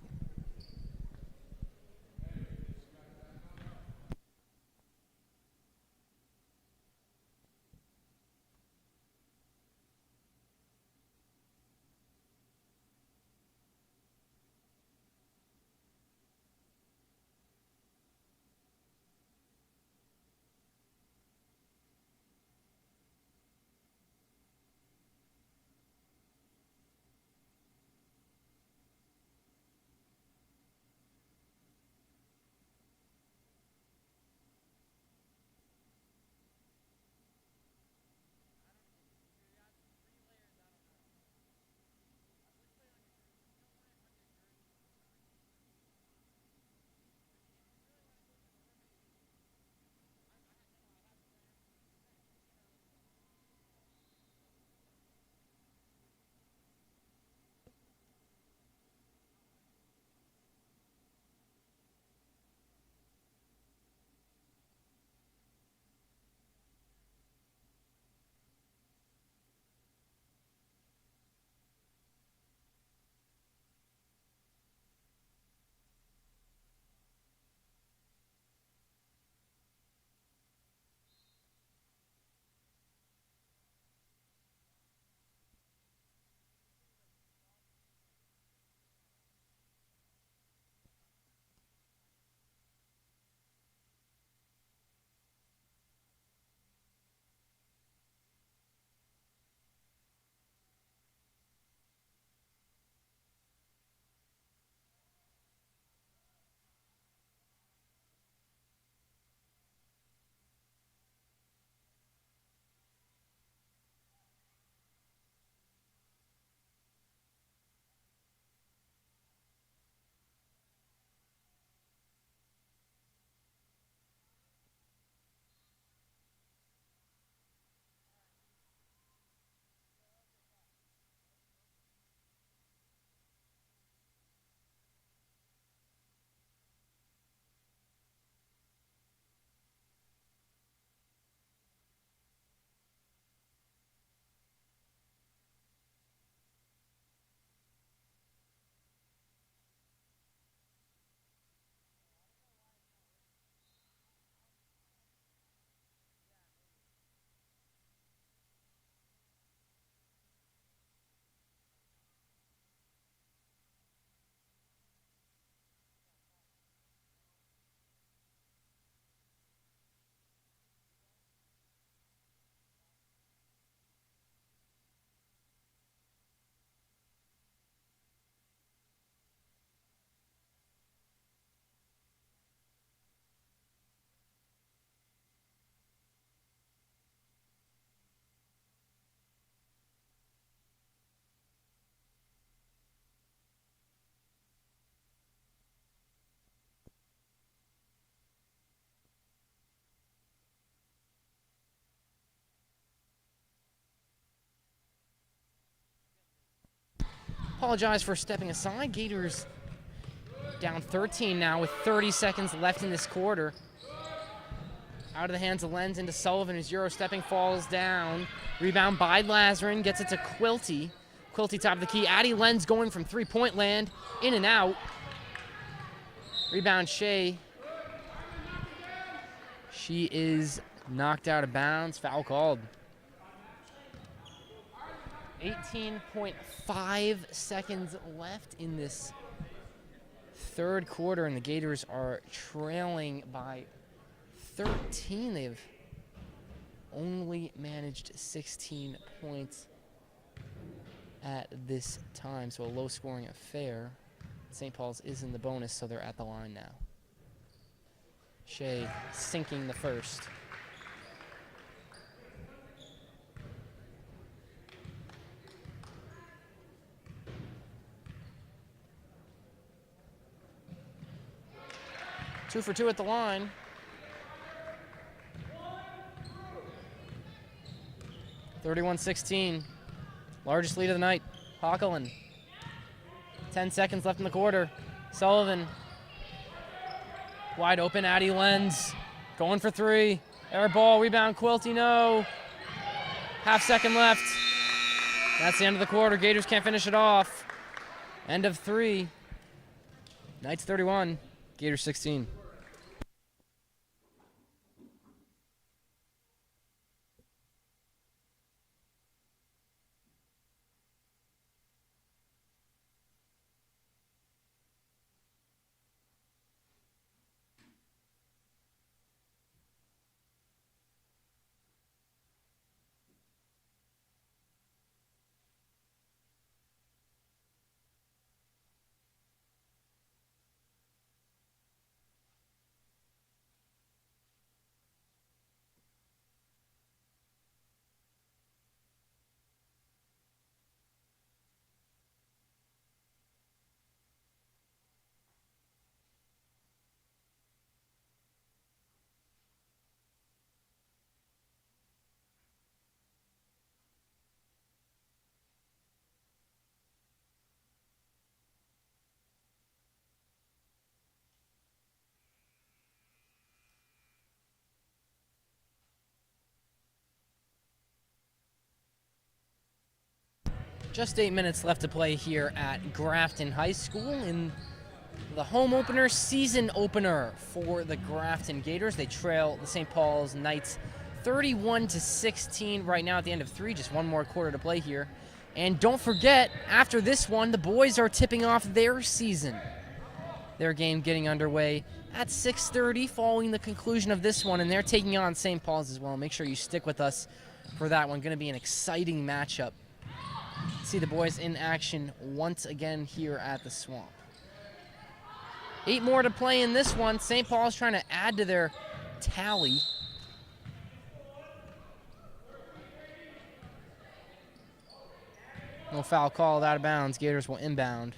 Apologize for stepping aside. Gators down 13 now with 30 seconds left in this quarter. Out of the hands of Lenz into Sullivan, who's Euro stepping, falls down. Rebound by Lazarin, gets it to Quilty. Quilty top of the key. Addie Lenz going from three-point land, in and out. Rebound Shea. She is knocked out of bounds, foul called. 18.5 seconds left in this third quarter, and the Gators are trailing by 13. They've only managed 16 points at this time, so a low-scoring affair. St. Paul's is in the bonus, so they're at the line now. Shea sinking the first. Two for two at the line. (31-16). Largest lead of the night. Hockelin. 10 seconds left in the quarter. Sullivan. Wide open, Addie Lenz. Going for three. Air ball, rebound, Quilty, no. Half second left. That's the end of the quarter. Gators can't finish it off. End of three. Knights 31, Gators 16. Just 8 minutes left to play here at Grafton High School in the home opener, season opener for the Grafton Gators. They trail the St. Paul's Knights 31-16 right now at the end of three. Just one more quarter to play here. And don't forget, after this one, the boys are tipping off their season. Their game getting underway at 6:30 following the conclusion of this one, and they're taking on St. Paul's as well. Make sure you stick with us for that one. Going to be an exciting matchup. See the boys in action once again here at the Swamp. 8 more to play in this one. St. Paul's trying to add to their tally. No foul called, out of bounds. Gators will inbound.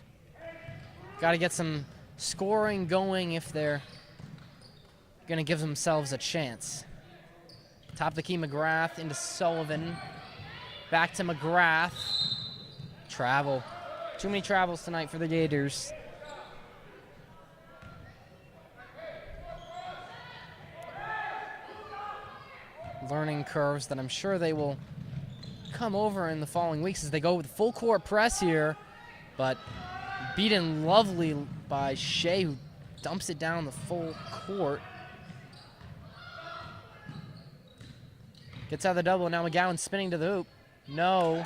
Got to get some scoring going if they're going to give themselves a chance. Top of the key, McGrath into Sullivan. Back to McGrath. Travel. Too many travels tonight for the Gators. Learning curves that I'm sure they will come over in the following weeks as they go with full court press here, but beaten lovely by Shea, who dumps it down the full court. Gets out of the double, now McGowan spinning to the hoop. No.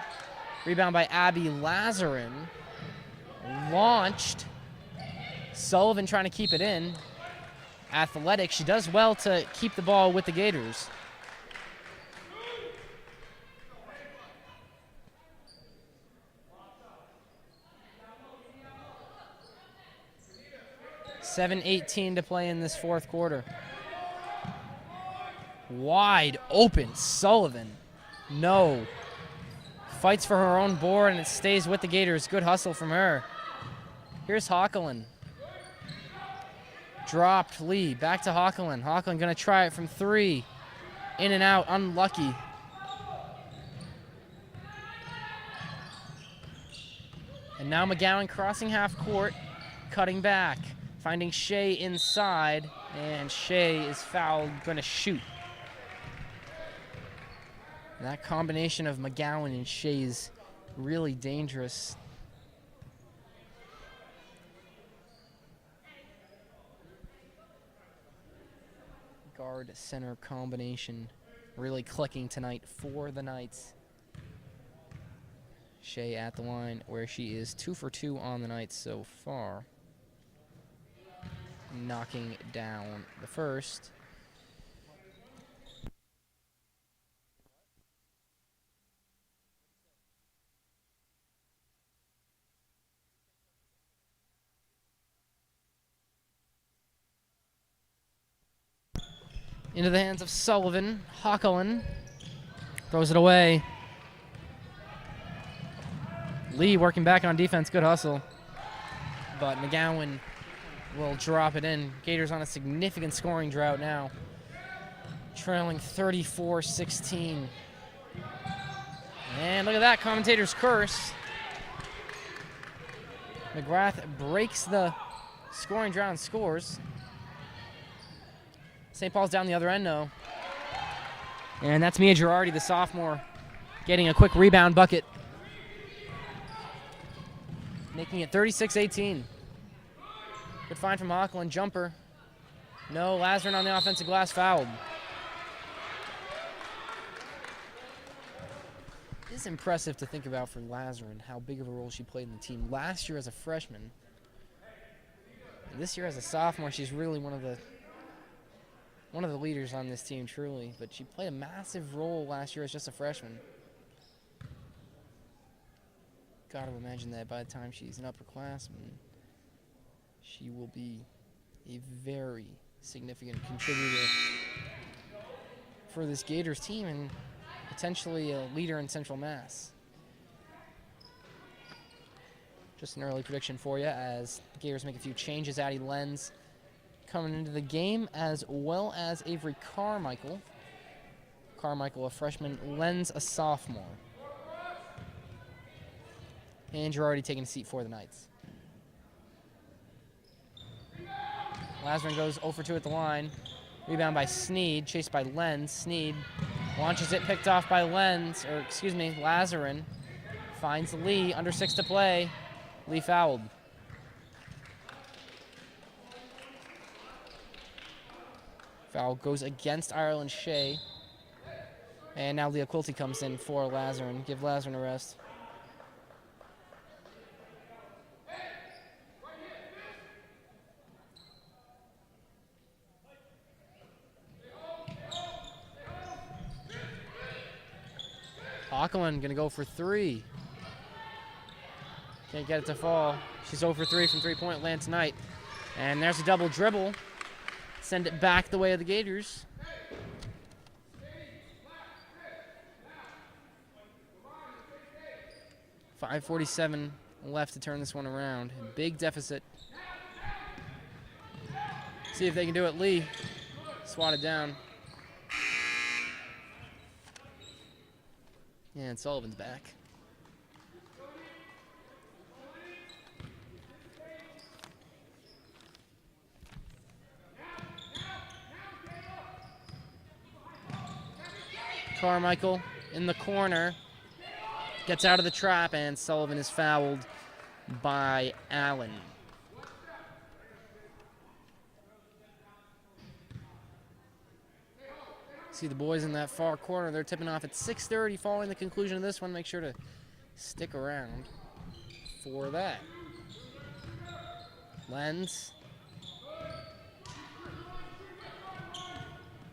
Rebound by Abby Lazarin. Launched. Sullivan trying to keep it in. Athletic. She does well to keep the ball with the Gators. $7:18 to play in this fourth quarter. Wide open, Sullivan. No. Fights for her own board, and it stays with the Gators. Good hustle from her. Here's Hockelin. Dropped Lee. Back to Hockelin. Hockelin going to try it from three. In and out. Unlucky. And now McGowan crossing half court, cutting back, finding Shea inside, and Shea is fouled, going to shoot. That combination of McGowan and Shea is really dangerous. Guard center combination really clicking tonight for the Knights. Shea at the line where she is 2 for 2 on the night so far. Knocking down the first. Into the hands of Sullivan. Hockelin throws it away. Lee working back on defense. Good hustle. But McGowan will drop it in. Gators on a significant scoring drought now. Trailing 34-16. And look at that, commentator's curse. McGrath breaks the scoring drought and scores. St. Paul's down the other end, though. And that's Mia Girardi, the sophomore, getting a quick rebound bucket. Making it 36-18. Good find from Hockelin. Jumper. No, Lazarin on the offensive glass, fouled. It is impressive to think about for Lazarin how big of a role she played in the team last year as a freshman. And this year as a sophomore, she's really one of the leaders on this team, truly. But she played a massive role last year as just a freshman. Got to imagine that by the time she's an upperclassman, she will be a very significant contributor for this Gators team and potentially a leader in Central Mass. Just an early prediction for you as the Gators make a few changes. Addie Lenz coming into the game, as well as Avery Carmichael. Carmichael, a freshman, Lenz, a sophomore. And you're already taking a seat for the Knights. Lazarin goes 0 for 2 at the line. Rebound by Sneed, chased by Lenz. Sneed launches it, picked off by Lazarin. Finds Lee, under 6 to play. Lee fouled. Foul goes against Ireland Shea. And now Leah Quilty comes in for Lazarin. Give Lazarin a rest. Hockelin gonna go for 3. Can't get it to fall. She's 0 for 3 from three-point land tonight. And there's a double dribble. Send it back the way of the Gators. .547 left to turn this one around. Big deficit. See if they can do it. Lee swatted down. And Sullivan's back. Carmichael in the corner. Gets out of the trap, and Sullivan is fouled by Allen. See the boys in that far corner. They're tipping off at 6:30 following the conclusion of this one. Make sure to stick around for that. Lenz.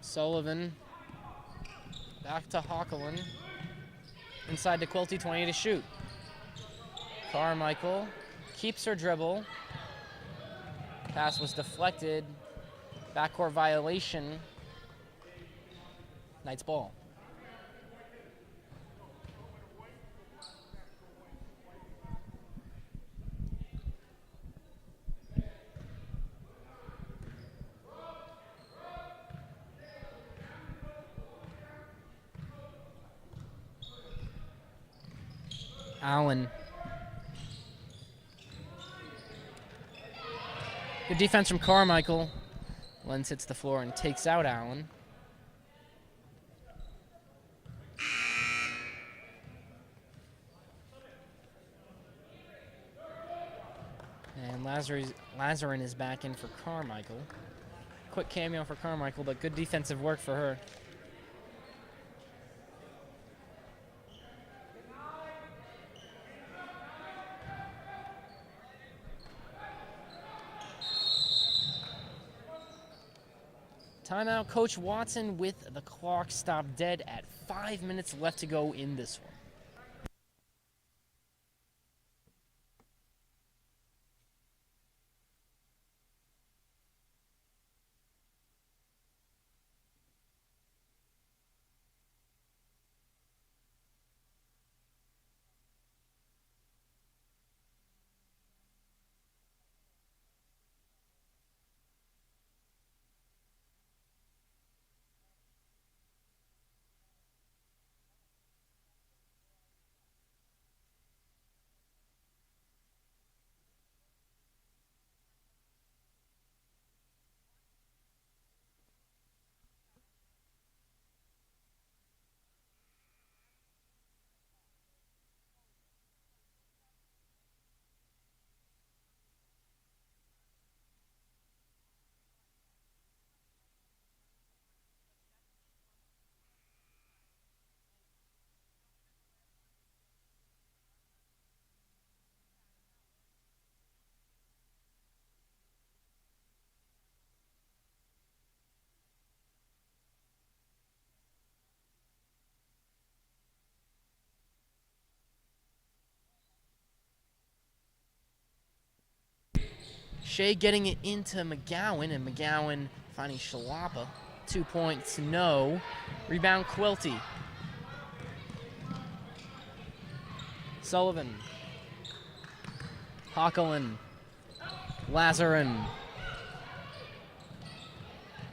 Sullivan. Back to Hockelin. Inside to Quilty, 20 to shoot. Carmichael keeps her dribble. Pass was deflected. Backcourt violation. Knights ball. Allen Good defense from Carmichael. Lenz hits the floor and takes out Allen. And Lazarin is back in for Carmichael. Quick cameo for Carmichael, but good defensive work for her. Timeout, Coach Watson with the clock stopped dead at 5 minutes left to go in this one. Shea getting it into McGowan, and McGowan finding Shalapa. 2 points, no. Rebound, Quilty. Sullivan. Hockelin. Lazarin.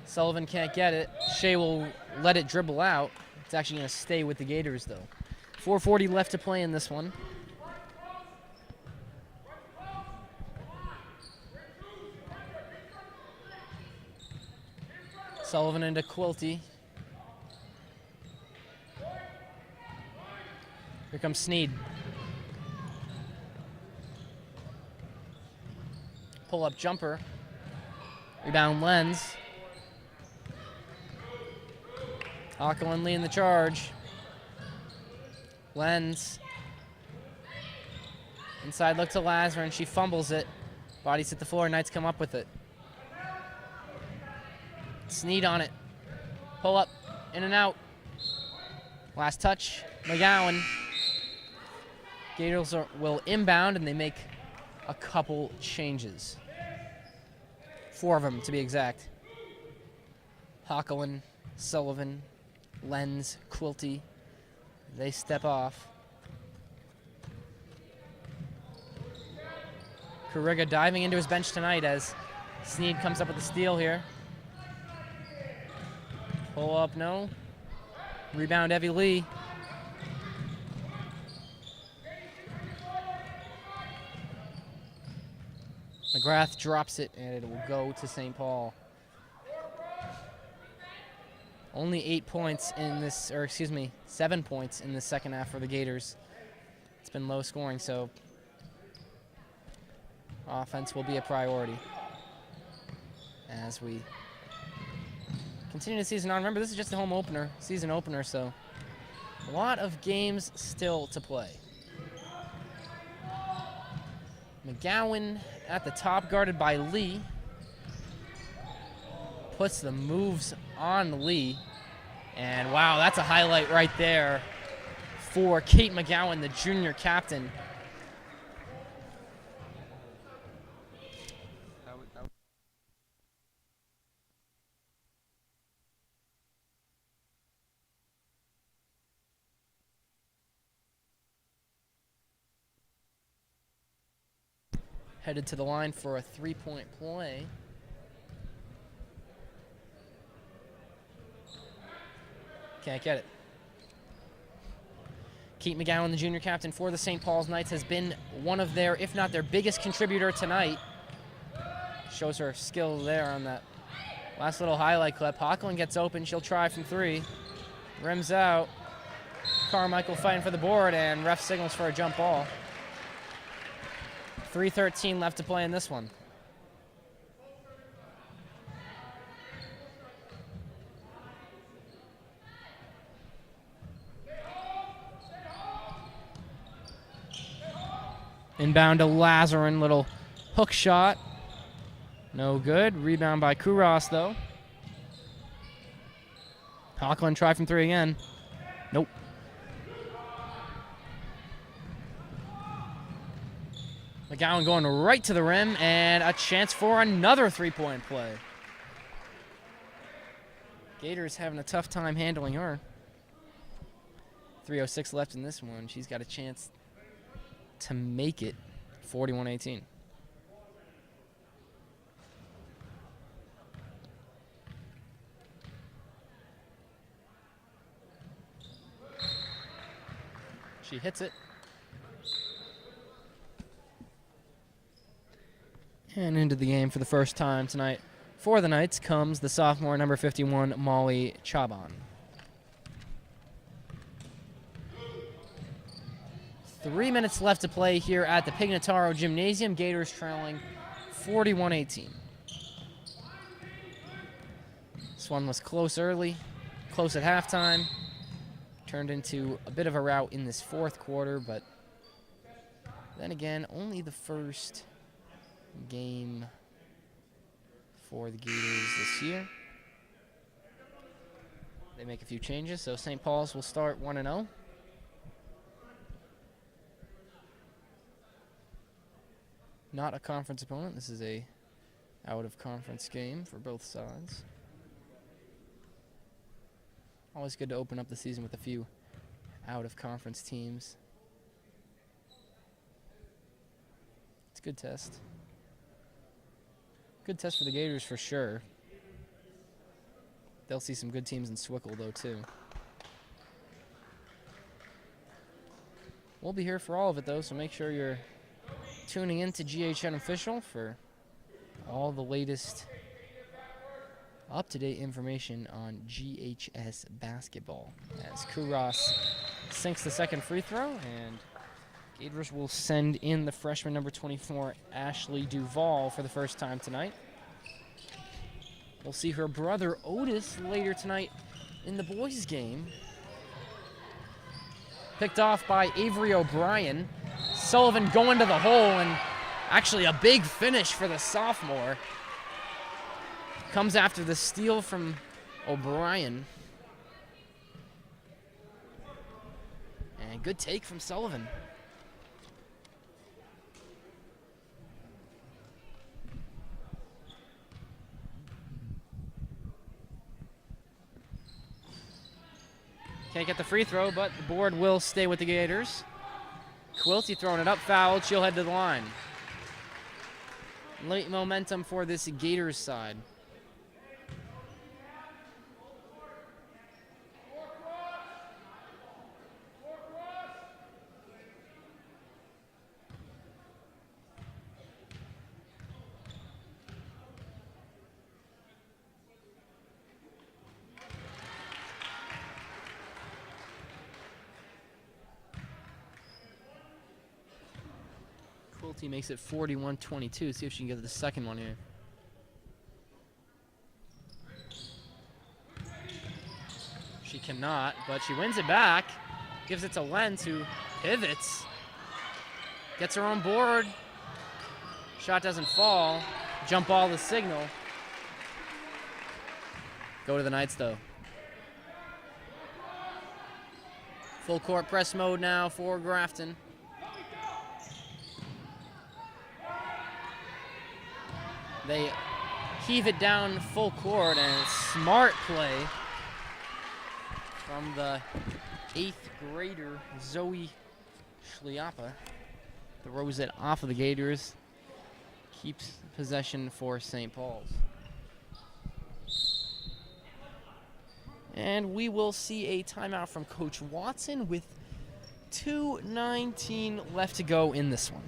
Sullivan can't get it. Shea will let it dribble out. It's actually going to stay with the Gators, though. 4:40 left to play in this one. Sullivan into Quilty. Here comes Sneed. Pull-up jumper. Rebound, Lenz. Hockelin leading the charge. Lenz. Inside look to Lazarin. She fumbles it. Bodies hit the floor. Knights come up with it. Sneed on it. Pull up. In and out. Last touch. McGowan. Gators will inbound, and they make a couple changes. 4 of them, to be exact. Hockelin, Sullivan, Lenz, Quilty. They step off. Carriga diving into his bench tonight as Sneed comes up with a steal here. Pull up, no. Rebound, Evie Lee. McGrath drops it, and it will go to St. Paul. Only 8 points in this, or excuse me, 7 points in the second half for the Gators. It's been low scoring, so offense will be a priority as we continue the season on. Remember, this is just the home opener, season opener, so a lot of games still to play. McGowan at the top, guarded by Lee. Puts the moves on Lee. And wow, that's a highlight right there for Kate McGowan, the junior captain. Headed to the line for a three-point play. Can't get it. Kate McGowan, the junior captain for the St. Paul's Knights, has been one of their, if not their biggest contributor tonight. shows her skill there on that last little highlight clip. Hockland gets open. She'll try from 3. Rims out. Carmichael fighting for the board, and ref signals for a jump ball. 3:13 left to play in this one. Inbound to Lazarin, little hook shot. No good. Rebound by Kuras, though. Hockland try from 3 again. Nope. McGowan going right to the rim, and a chance for another 3-point play. Gators having a tough time handling her. 3:06 left in this one. She's got a chance to make it 41-18. She hits it. And into the game for the first time tonight for the Knights comes the sophomore number 51, Molly Chaban. 3 minutes left to play here at the Pignataro Gymnasium. Gators trailing 41-18. This one was close early, close at halftime. Turned into a bit of a rout in this 4th quarter, but then again, only the first game for the Gators this year. They make a few changes, so St. Paul's will start 1-0. Not a conference opponent. This is a out-of-conference game for both sides. Always good to open up the season with a few out-of-conference teams. It's a good test. Good test for the Gators for sure. They'll see some good teams in Swickle, though, too. We'll be here for all of it, though, so make sure you're tuning in to GHN Official for all the latest up-to-date information on GHS basketball. As Kuras sinks the second free throw, and Gators will send in the freshman number 24, Ashley Duvall, for the first time tonight. We'll see her brother Otis later tonight in the boys' game. Picked off by Avery O'Brien. Sullivan going to the hole, and actually a big finish for the sophomore. Comes after the steal from O'Brien. And good take from Sullivan. Can't get the free throw, but the board will stay with the Gators. Quilty throwing it up, fouled. She'll head to the line. Late momentum for this Gators side. Quilty makes it 41-22. See if she can get the second one here. She cannot, but she wins it back. Gives it to Lentz, who pivots. Gets her on board. Shot doesn't fall. Jump ball the signal. Go to the Knights, though. Full court press mode now for Grafton. They heave it down full court, and it's smart play from the 8th grader, Zoe Schliapa. Throws it off of the Gators. Keeps possession for St. Paul's. And we will see a timeout from Coach Watson with 2:19 left to go in this one.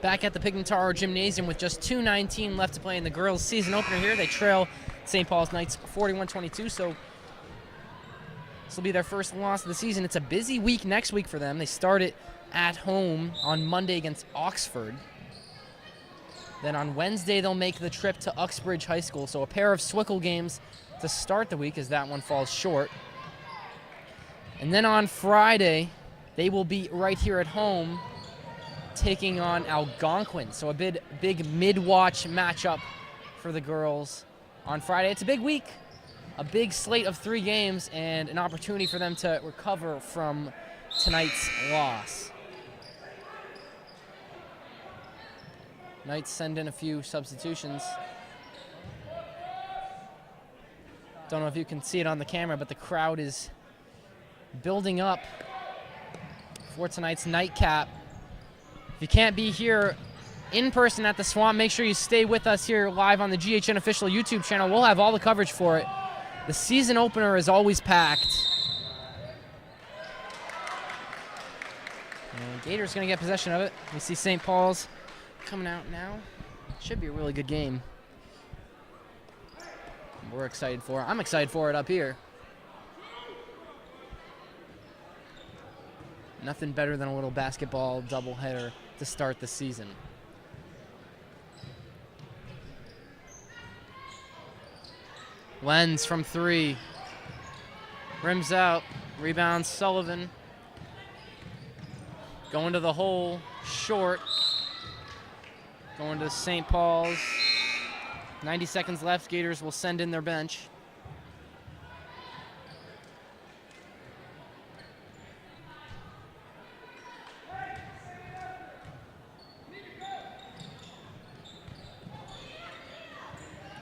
back at the Pignataro Gymnasium with just 2:19 left to play in the girls' season opener here. They trail St. Paul's Knights 41-22, so this will be their first loss of the season. It's a busy week next week for them. They start it at home on Monday against Oxford. Then on Wednesday, they'll make the trip to Uxbridge High School, so a pair of Swickle games to start the week as that one falls short. And then on Friday, they will be right here at home taking on Algonquin. So a big mid-watch matchup for the girls on Friday. It's a big week, a big slate of 3 games, and an opportunity for them to recover from tonight's loss. Knights send in a few substitutions. Don't know if you can see it on the camera, but the crowd is building up for tonight's nightcap. If you can't be here in person at the Swamp, make sure you stay with us here live on the GHN official YouTube channel. We'll have all the coverage for it. The season opener is always packed. And Gators going to get possession of it. We see St. Paul's coming out now. Should be a really good game. We're excited for it. I'm excited for it up here. Nothing better than a little basketball doubleheader to start the season. Lenz from 3. Rims out. Rebound Sullivan. Going to the hole. Short. Going to St. Paul's. 90 seconds left. Gators will send in their bench.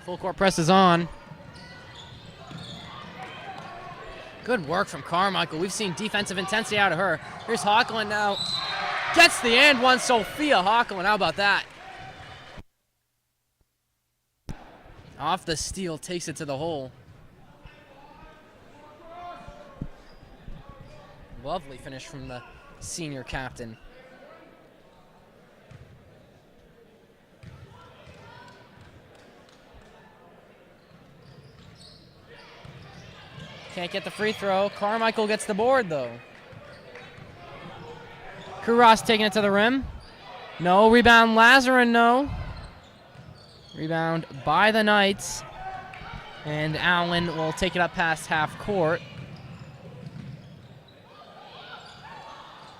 Full court press is on. Good work from Carmichael. We've seen defensive intensity out of her. Here's Hocklin now. Gets the and one. Sophia Hocklin. How about that? Off the steal, takes it to the hole. Lovely finish from the senior captain. Can't get the free throw. Carmichael gets the board, though. Kuras taking it to the rim. No. Rebound Lazarin, no. Rebound by the Knights. And Allen will take it up past half court.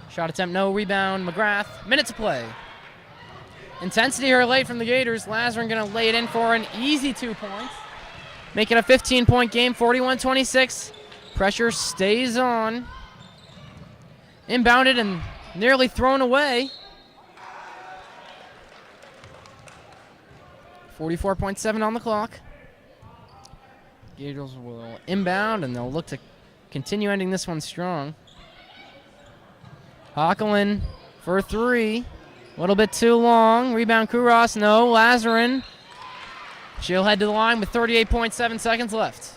Shot attempt, no. Rebound, McGrath. Minute to play. Intensity here late from the Gators. Lazarin going to lay it in for an easy 2 points. Make it a 15-point game, 41-26. Pressure stays on. Inbounded and nearly thrown away. 44.7 on the clock. Gators will inbound, and they'll look to continue ending this one strong. Hocklin for 3. A little bit too long. Rebound Kuras, no. Lazarin. She'll head to the line with 38.7 seconds left.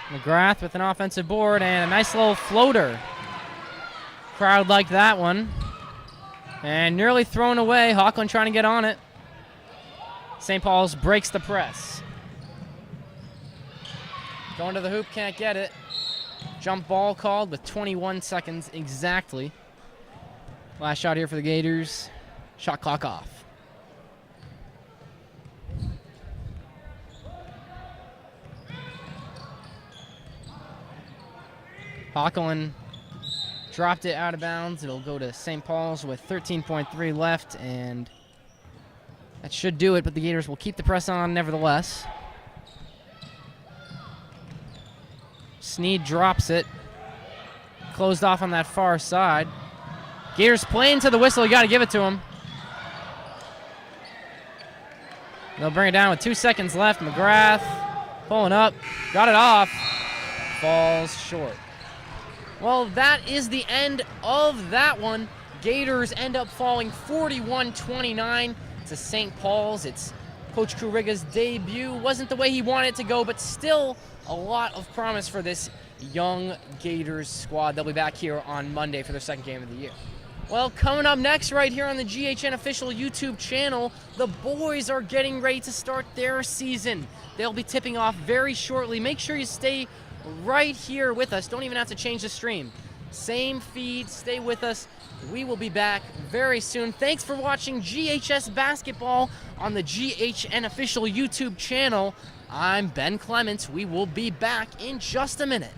McGrath with an offensive board and a nice little floater. Crowd liked that one. And nearly thrown away. Hocklin trying to get on it. St. Paul's breaks the press. Going to the hoop, can't get it. Jump ball called with 21 seconds exactly. Last shot here for the Gators. Shot clock off. Hocklin dropped it out of bounds. It'll go to St. Paul's with 13.3 left, and that should do it, but the Gators will keep the press on nevertheless. Sneed drops it. closed off on that far side. Gators playing to the whistle. You got to give it to him. They'll bring it down with 2 seconds left. McGrath pulling up. Got it off. Falls short. Well, that is the end of that one. Gators end up falling 41-29 to St. Paul's. It's Coach Kuriga's debut. Wasn't the way he wanted it to go, but still a lot of promise for this young Gators squad. They'll be back here on Monday for their second game of the year. Well, coming up next right here on the GHN official YouTube channel, the boys are getting ready to start their season. They'll be tipping off very shortly. Make sure you stay right here with us. Don't even have to change the stream. Same feed, stay with us. We will be back very soon. Thanks for watching GHS Basketball on the GHN official YouTube channel. I'm Ben Clements. We will be back in just a minute.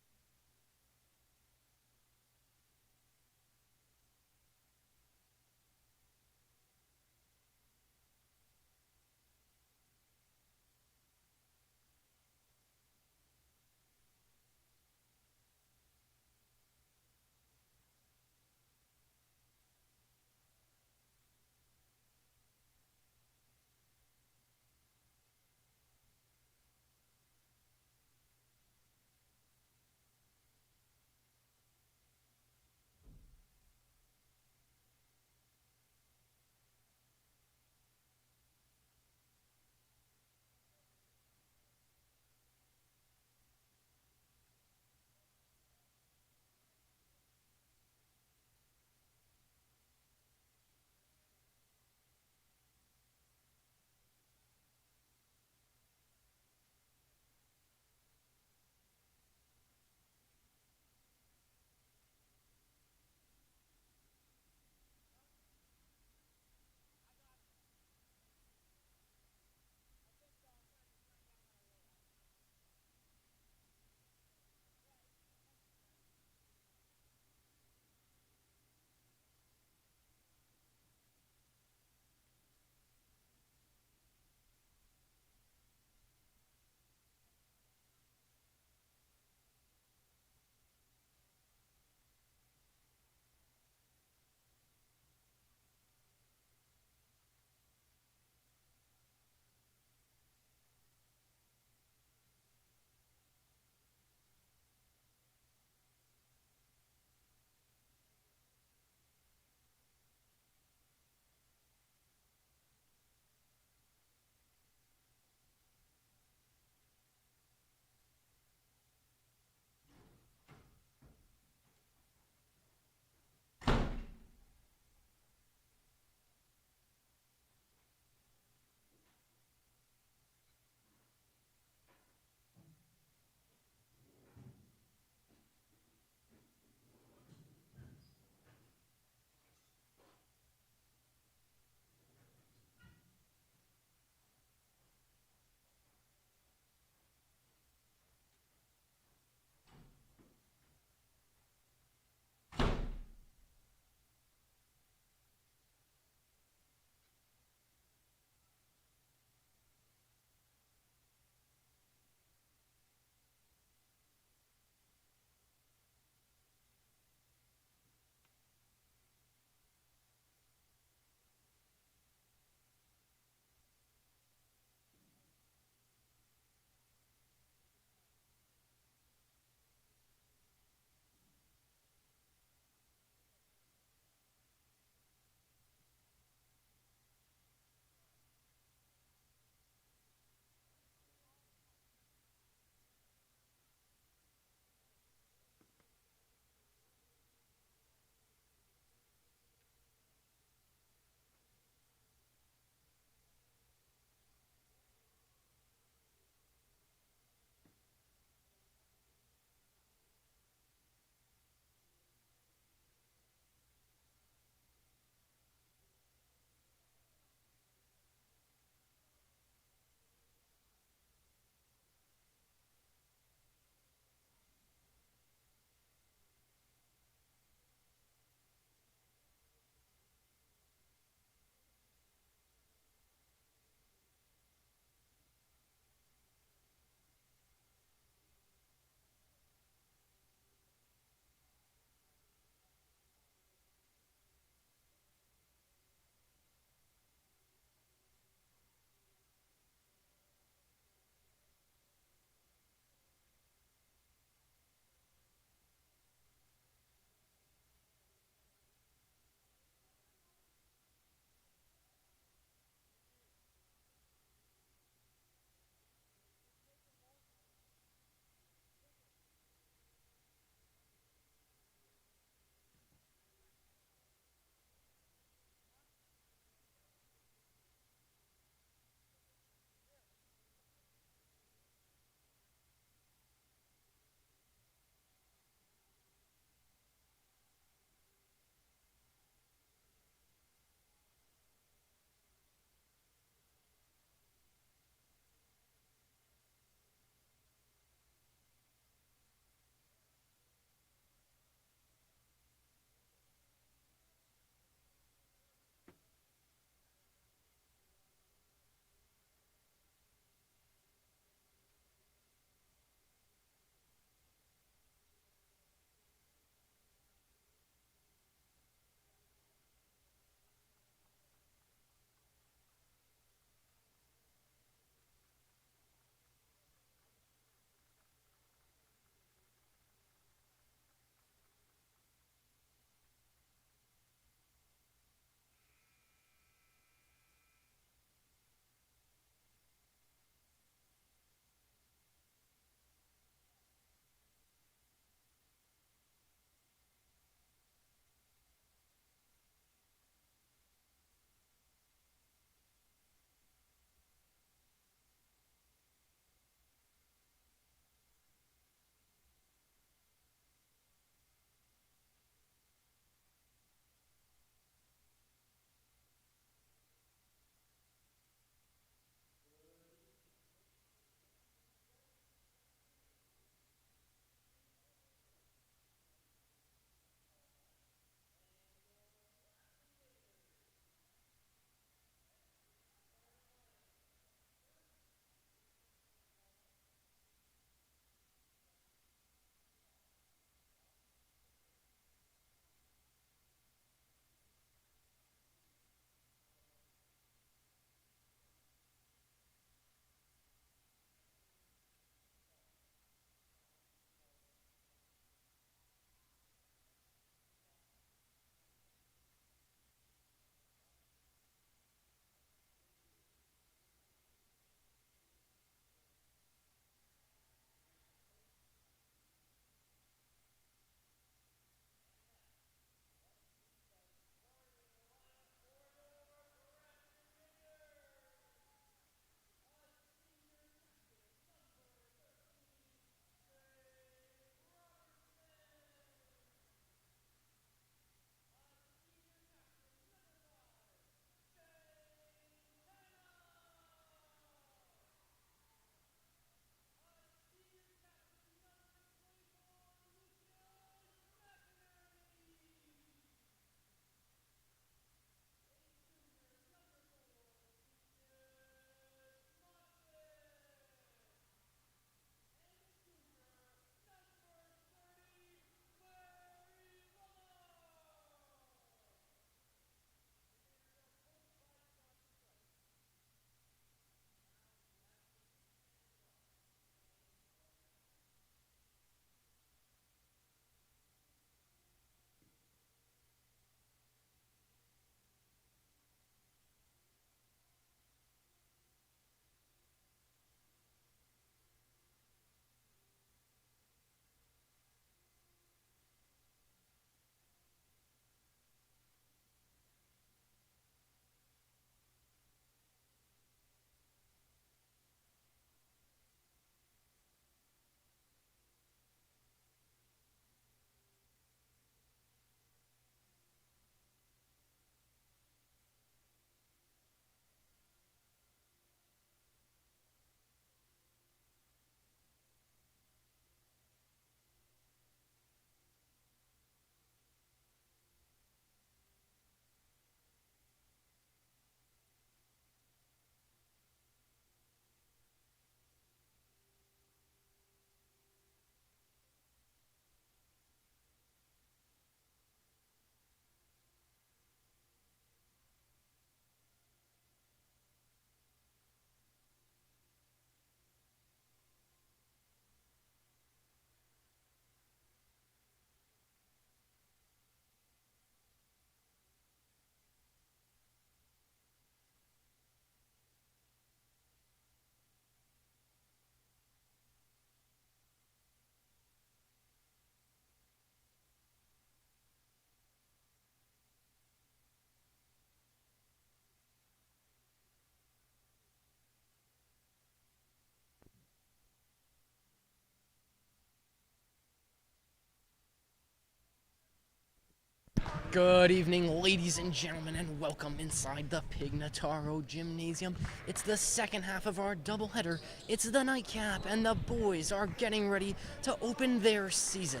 Good evening, ladies and gentlemen, and welcome inside the Pignataro Gymnasium. It's the second half of our doubleheader. It's the nightcap, and the boys are getting ready to open their season.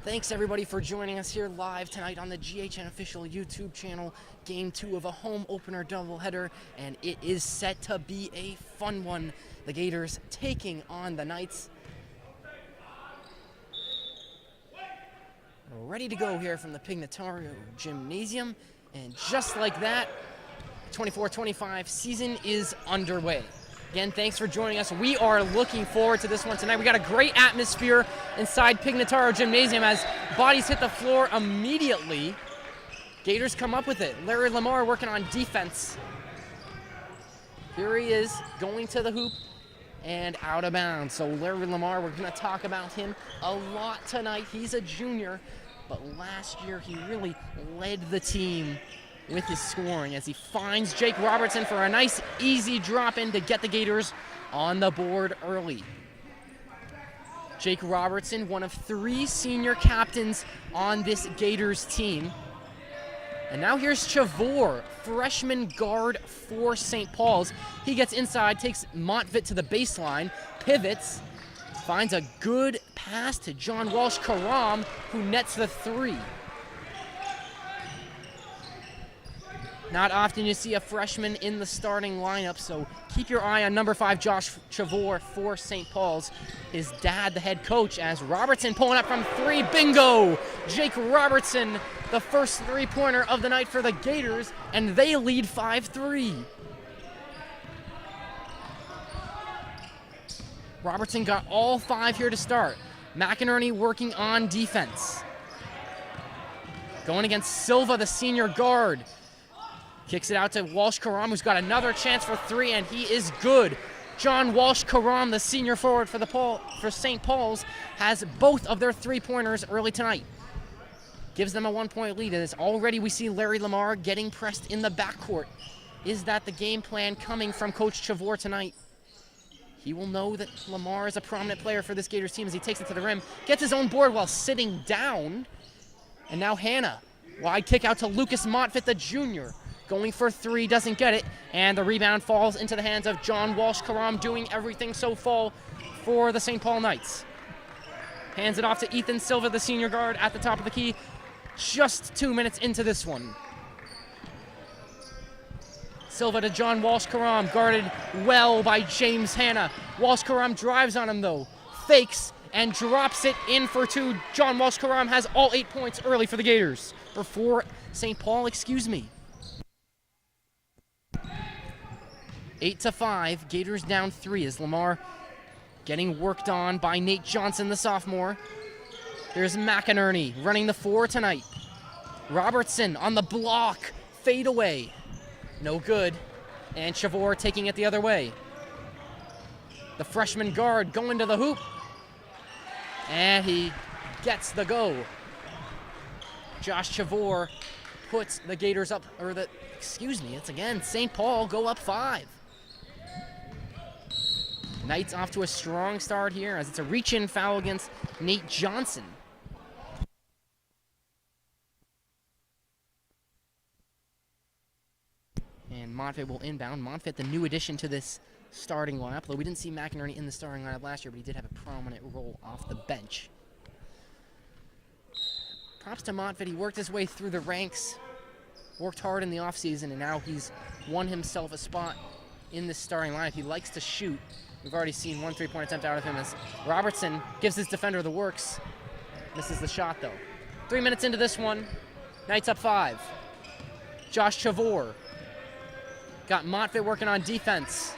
Thanks everybody for joining us here live tonight on the GHN official YouTube channel. Game 2 of a home opener doubleheader, and it is set to be a fun one. The Gators taking on the Knights. Ready to go here from the Pignataro Gymnasium, and just like that, 24-25 season is underway. Again, thanks for joining us. We are looking forward to this one tonight. We got a great atmosphere inside Pignataro Gymnasium as bodies hit the floor immediately. Gators come up with it. Larry Lamar working on defense. Here he is going to the hoop and out of bounds. So Larry Lamar, we're going to talk about him a lot tonight. He's a junior, but last year he really led the team with his scoring as he finds Jake Robertson for a nice, easy drop-in to get the Gators on the board early. Jake Robertson, one of 3 senior captains on this Gators team. And now here's Chavor, freshman guard for St. Paul's. He gets inside, takes Montvit to the baseline, pivots, finds a good pass to John Walsh-Karam, who nets the 3. Not often you see a freshman in the starting lineup, so keep your eye on number 5, Josh Chavor for St. Paul's. His dad, the head coach, as Robertson pulling up from 3, bingo! Jake Robertson, the first 3-pointer of the night for the Gators, and they lead 5-3. Robertson got all 5 here to start. McInerney working on defense. Going against Silva, the senior guard. Kicks it out to Walsh-Karam, who's got another chance for 3, and he is good. John Walsh-Karam, the senior forward for St. Paul's, has both of their 3-pointers early tonight. Gives them a 1-point lead, and already we see Larry Lamar getting pressed in the backcourt. Is that the game plan coming from Coach Chavor tonight? He will know that Lamar is a prominent player for this Gators team as he takes it to the rim, gets his own board while sitting down. And now Hannah, wide kick out to Lucas Montvit, the junior. Going for 3, doesn't get it, and the rebound falls into the hands of John Walsh-Karam, doing everything so far for the St. Paul Knights. Hands it off to Ethan Silva, the senior guard, at the top of the key. Just 2 minutes into this one. Silva to John Walsh-Karam, guarded well by James Hannah. Walsh-Karam drives on him though, fakes, and drops it in for 2. John Walsh-Karam has all 8 points early for the Gators, or for St. Paul, excuse me. 8-5, Gators down 3 as Lamar getting worked on by Nate Johnson, the sophomore. Here's McInerney running the 4 tonight. Robertson on the block, fade away. No good, and Chavor taking it the other way. The freshman guard going to the hoop, and he gets the go. Josh Chavor puts the Gators up, it's again, St. Paul go up 5. Knights off to a strong start here as it's a reach-in foul against Nate Johnson. And Montvit will inbound. Montvit, the new addition to this starting lineup, though we didn't see McInerney in the starting lineup last year, but he did have a prominent role off the bench. Props to Montvit. He worked his way through the ranks, worked hard in the offseason, and now he's won himself a spot in this starting lineup. He likes to shoot. We've already seen 1 3-point attempt out of him as Robertson gives his defender the works. Misses the shot, though. 3 minutes into this one, Knights up 5. Josh Chavor got Montvit working on defense.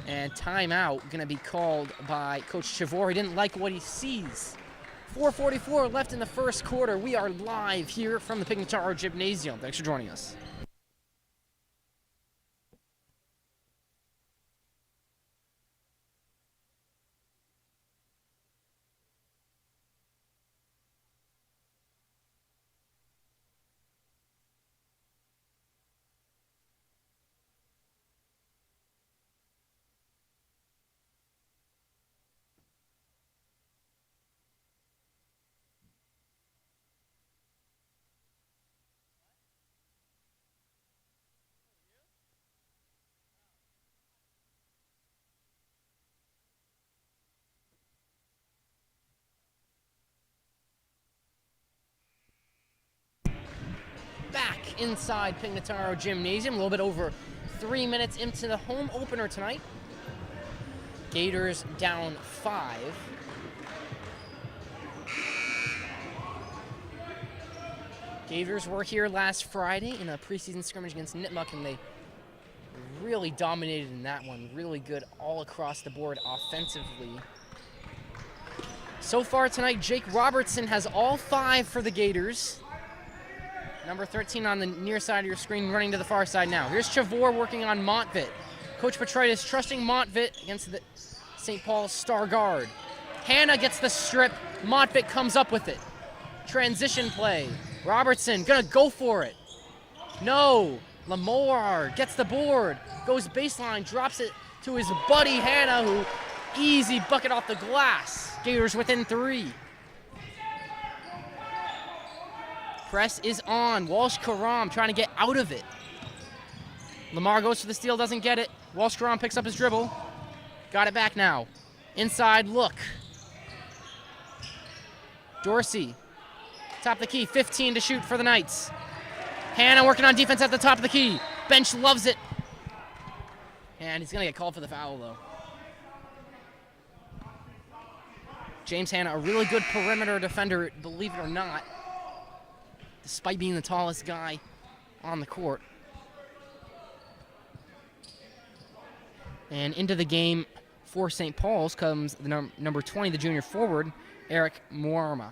And timeout going to be called by Coach Chavor. He didn't like what he sees. 4:44 left in the first quarter. We are live here from the Pignataro Gymnasium. Thanks for joining us. back inside Pignataro Gymnasium. A little bit over 3 minutes into the home opener tonight. Gators down 5. Gators were here last Friday in a preseason scrimmage against Nipmuc, and they really dominated in that one. Really good all across the board offensively. So far tonight, Jake Robertson has all 5 for the Gators. Number 13 on the near side of your screen, running to the far side now. Here's Chavor working on Montvit. Coach Petritis trusting Montvit against the St. Paul's star guard. Hannah gets the strip. Montvit comes up with it. Transition play. Robertson gonna go for it. No. Lamar gets the board. Goes baseline, drops it to his buddy Hannah, who easy bucket off the glass. Gators within 3. Press is on. Walsh-Karam trying to get out of it. Lamar goes for the steal, doesn't get it. Walsh-Karam picks up his dribble. Got it back now. Inside look. Dorsey. Top of the key, 15 to shoot for the Knights. Hannah working on defense at the top of the key. Bench loves it. And he's gonna get called for the foul though. James Hannah, a really good perimeter defender, believe it or not, despite being the tallest guy on the court. And into the game for St. Paul's comes the number 20, the junior forward, Eric Moarma.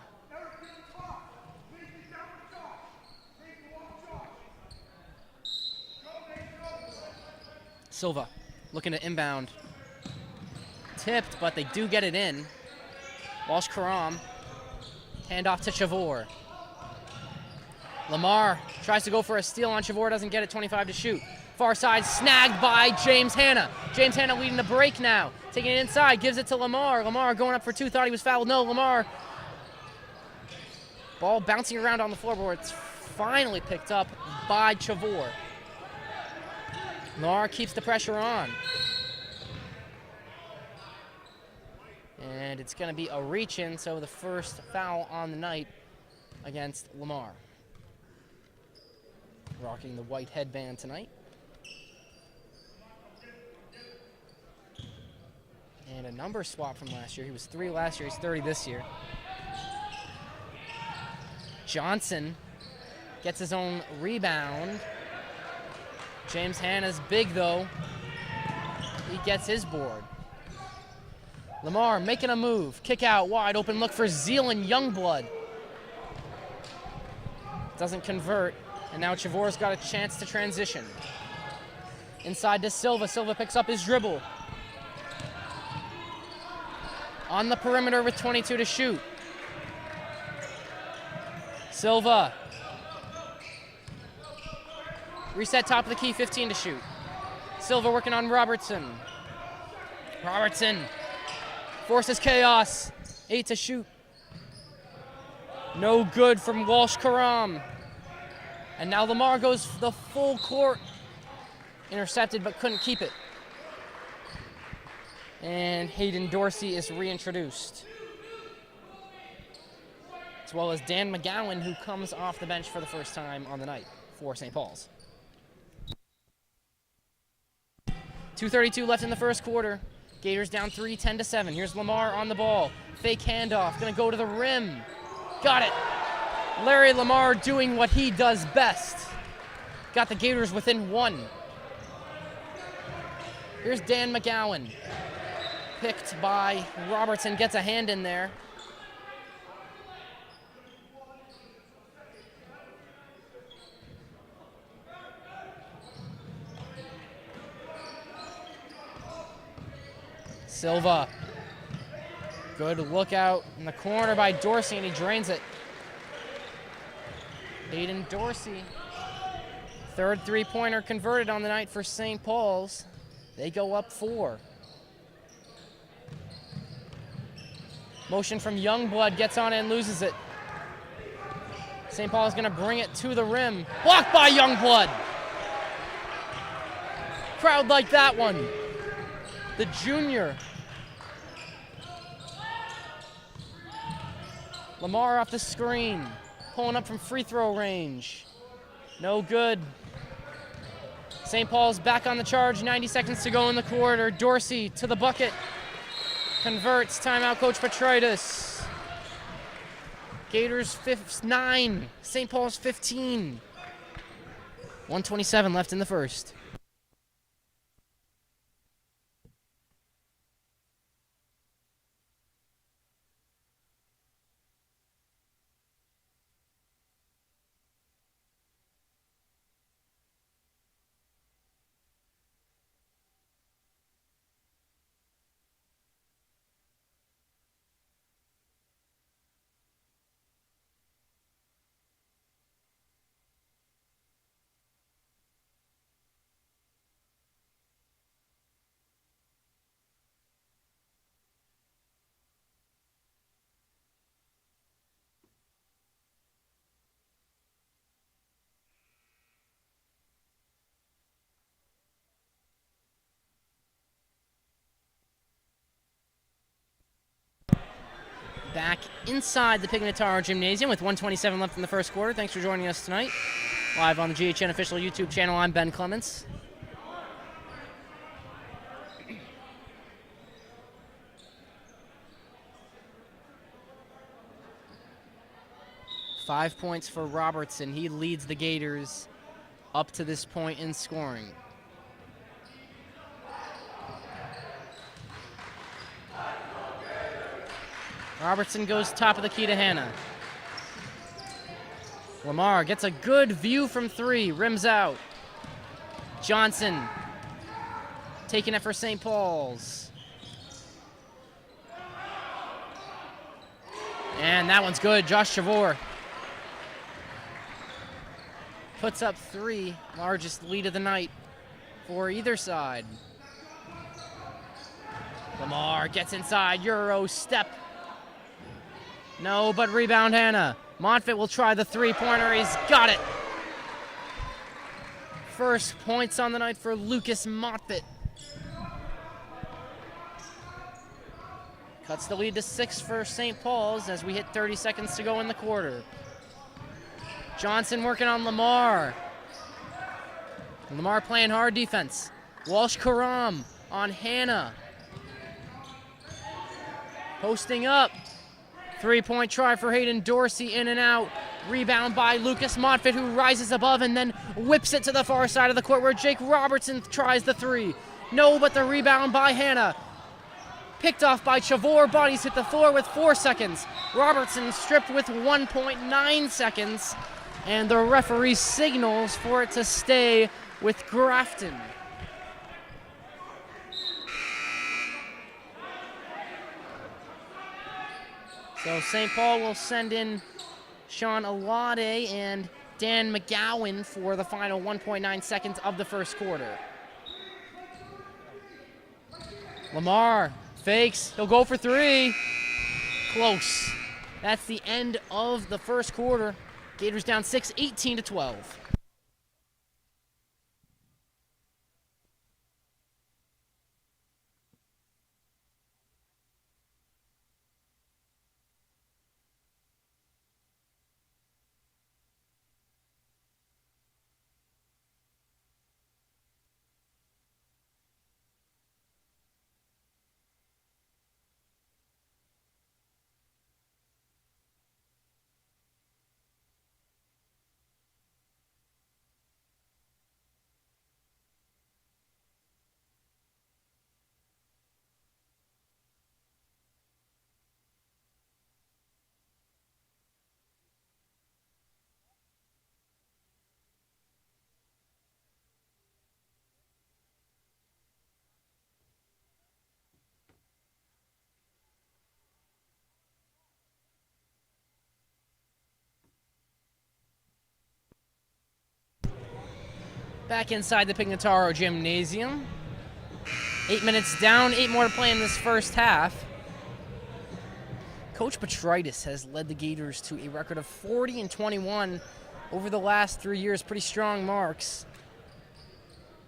Silva looking to inbound. Tipped, but they do get it in. Walsh-Karam. Hand off to Chavor. Lamar tries to go for a steal on Chavor, doesn't get it, 25 to shoot. Far side snagged by James Hannah. James Hannah leading the break now. Taking it inside, gives it to Lamar. Lamar going up for 2, thought he was fouled. No, Lamar. Ball bouncing around on the floorboard. It's finally picked up by Chavor. Lamar keeps the pressure on. And it's going to be a reach-in, so the first foul on the night against Lamar. Rocking the white headband tonight. And a number swap from last year. He was 3 last year, he's 30 this year. Johnson gets his own rebound. James Hannah's big though. He gets his board. Lamar making a move. Kick out wide open look for Zealand Youngblood. Doesn't convert. And now Chavor's got a chance to transition. Inside to Silva. Silva picks up his dribble. On the perimeter with 22 to shoot. Silva. Reset top of the key, 15 to shoot. Silva working on Robertson. Robertson forces chaos. 8 to shoot. No good from Walsh-Karam. And now Lamar goes the full court. Intercepted but couldn't keep it. And Hayden Dorsey is reintroduced. As well as Dan McGowan, who comes off the bench for the first time on the night for St. Paul's. 2:32 left in the first quarter. Gators down 3, 10 to 7. Here's Lamar on the ball. Fake handoff, gonna go to the rim. Got it. Larry Lamar doing what he does best. Got the Gators within 1. Here's Dan McGowan. Picked by Robertson, gets a hand in there. Silva. Good look out in the corner by Dorsey, and he drains it. Hayden Dorsey. Third three-pointer converted on the night for St. Paul's. They go up 4. Motion from Youngblood, gets on it and loses it. St. Paul is going to bring it to the rim. Blocked by Youngblood. Crowd like that one. The junior. Lamar off the screen, pulling up from free throw range. No good. St. Paul's back on the charge, 90 seconds to go in the quarter. Dorsey to the bucket. Converts, timeout, Coach Petritis. Gators 9, St. Paul's 15. 1:27 left in the first. Back inside the Pignataro Gymnasium with 1:27 left in the first quarter. Thanks for joining us tonight. Live on the GHN official YouTube channel, I'm Ben Clements. Five points for Robertson. He leads the Gators up to this point in scoring. Robertson goes top of the key to Hannah. Lamar gets a good view from three, rims out. Johnson taking it for St. Paul's. And that one's good, Josh Chavor. Puts up three, largest lead of the night for either side. Lamar gets inside, Euro step. No, but rebound Hannah. Montfit will try the three-pointer. He's got it. First points on the night for Lucas Montfit. Cuts the lead to 6 for St. Paul's as we hit 30 seconds to go in the quarter. Johnson working on Lamar. Lamar playing hard defense. Walsh-Karam on Hannah. Posting up. Three-point try for Hayden Dorsey, in and out. Rebound by Lucas Montfit, who rises above and then whips it to the far side of the court where Jake Robertson tries the three. No, but the rebound by Hannah. Picked off by Chavor. Bodies hit the floor with 4 seconds. Robertson stripped with 1.9 seconds. And the referee signals for it to stay with Grafton. So St. Paul will send in Sean Alade and Dan McGowan for the final 1.9 seconds of the first quarter. Lamar fakes. He'll go for three. Close. That's the end of the first quarter. Gators down 6, 18-12. Back inside the Pignataro Gymnasium. 8 minutes down, 8 more to play in this first half. Coach Petritis has led the Gators to a record of 40-21 over the last 3 years. Pretty strong marks.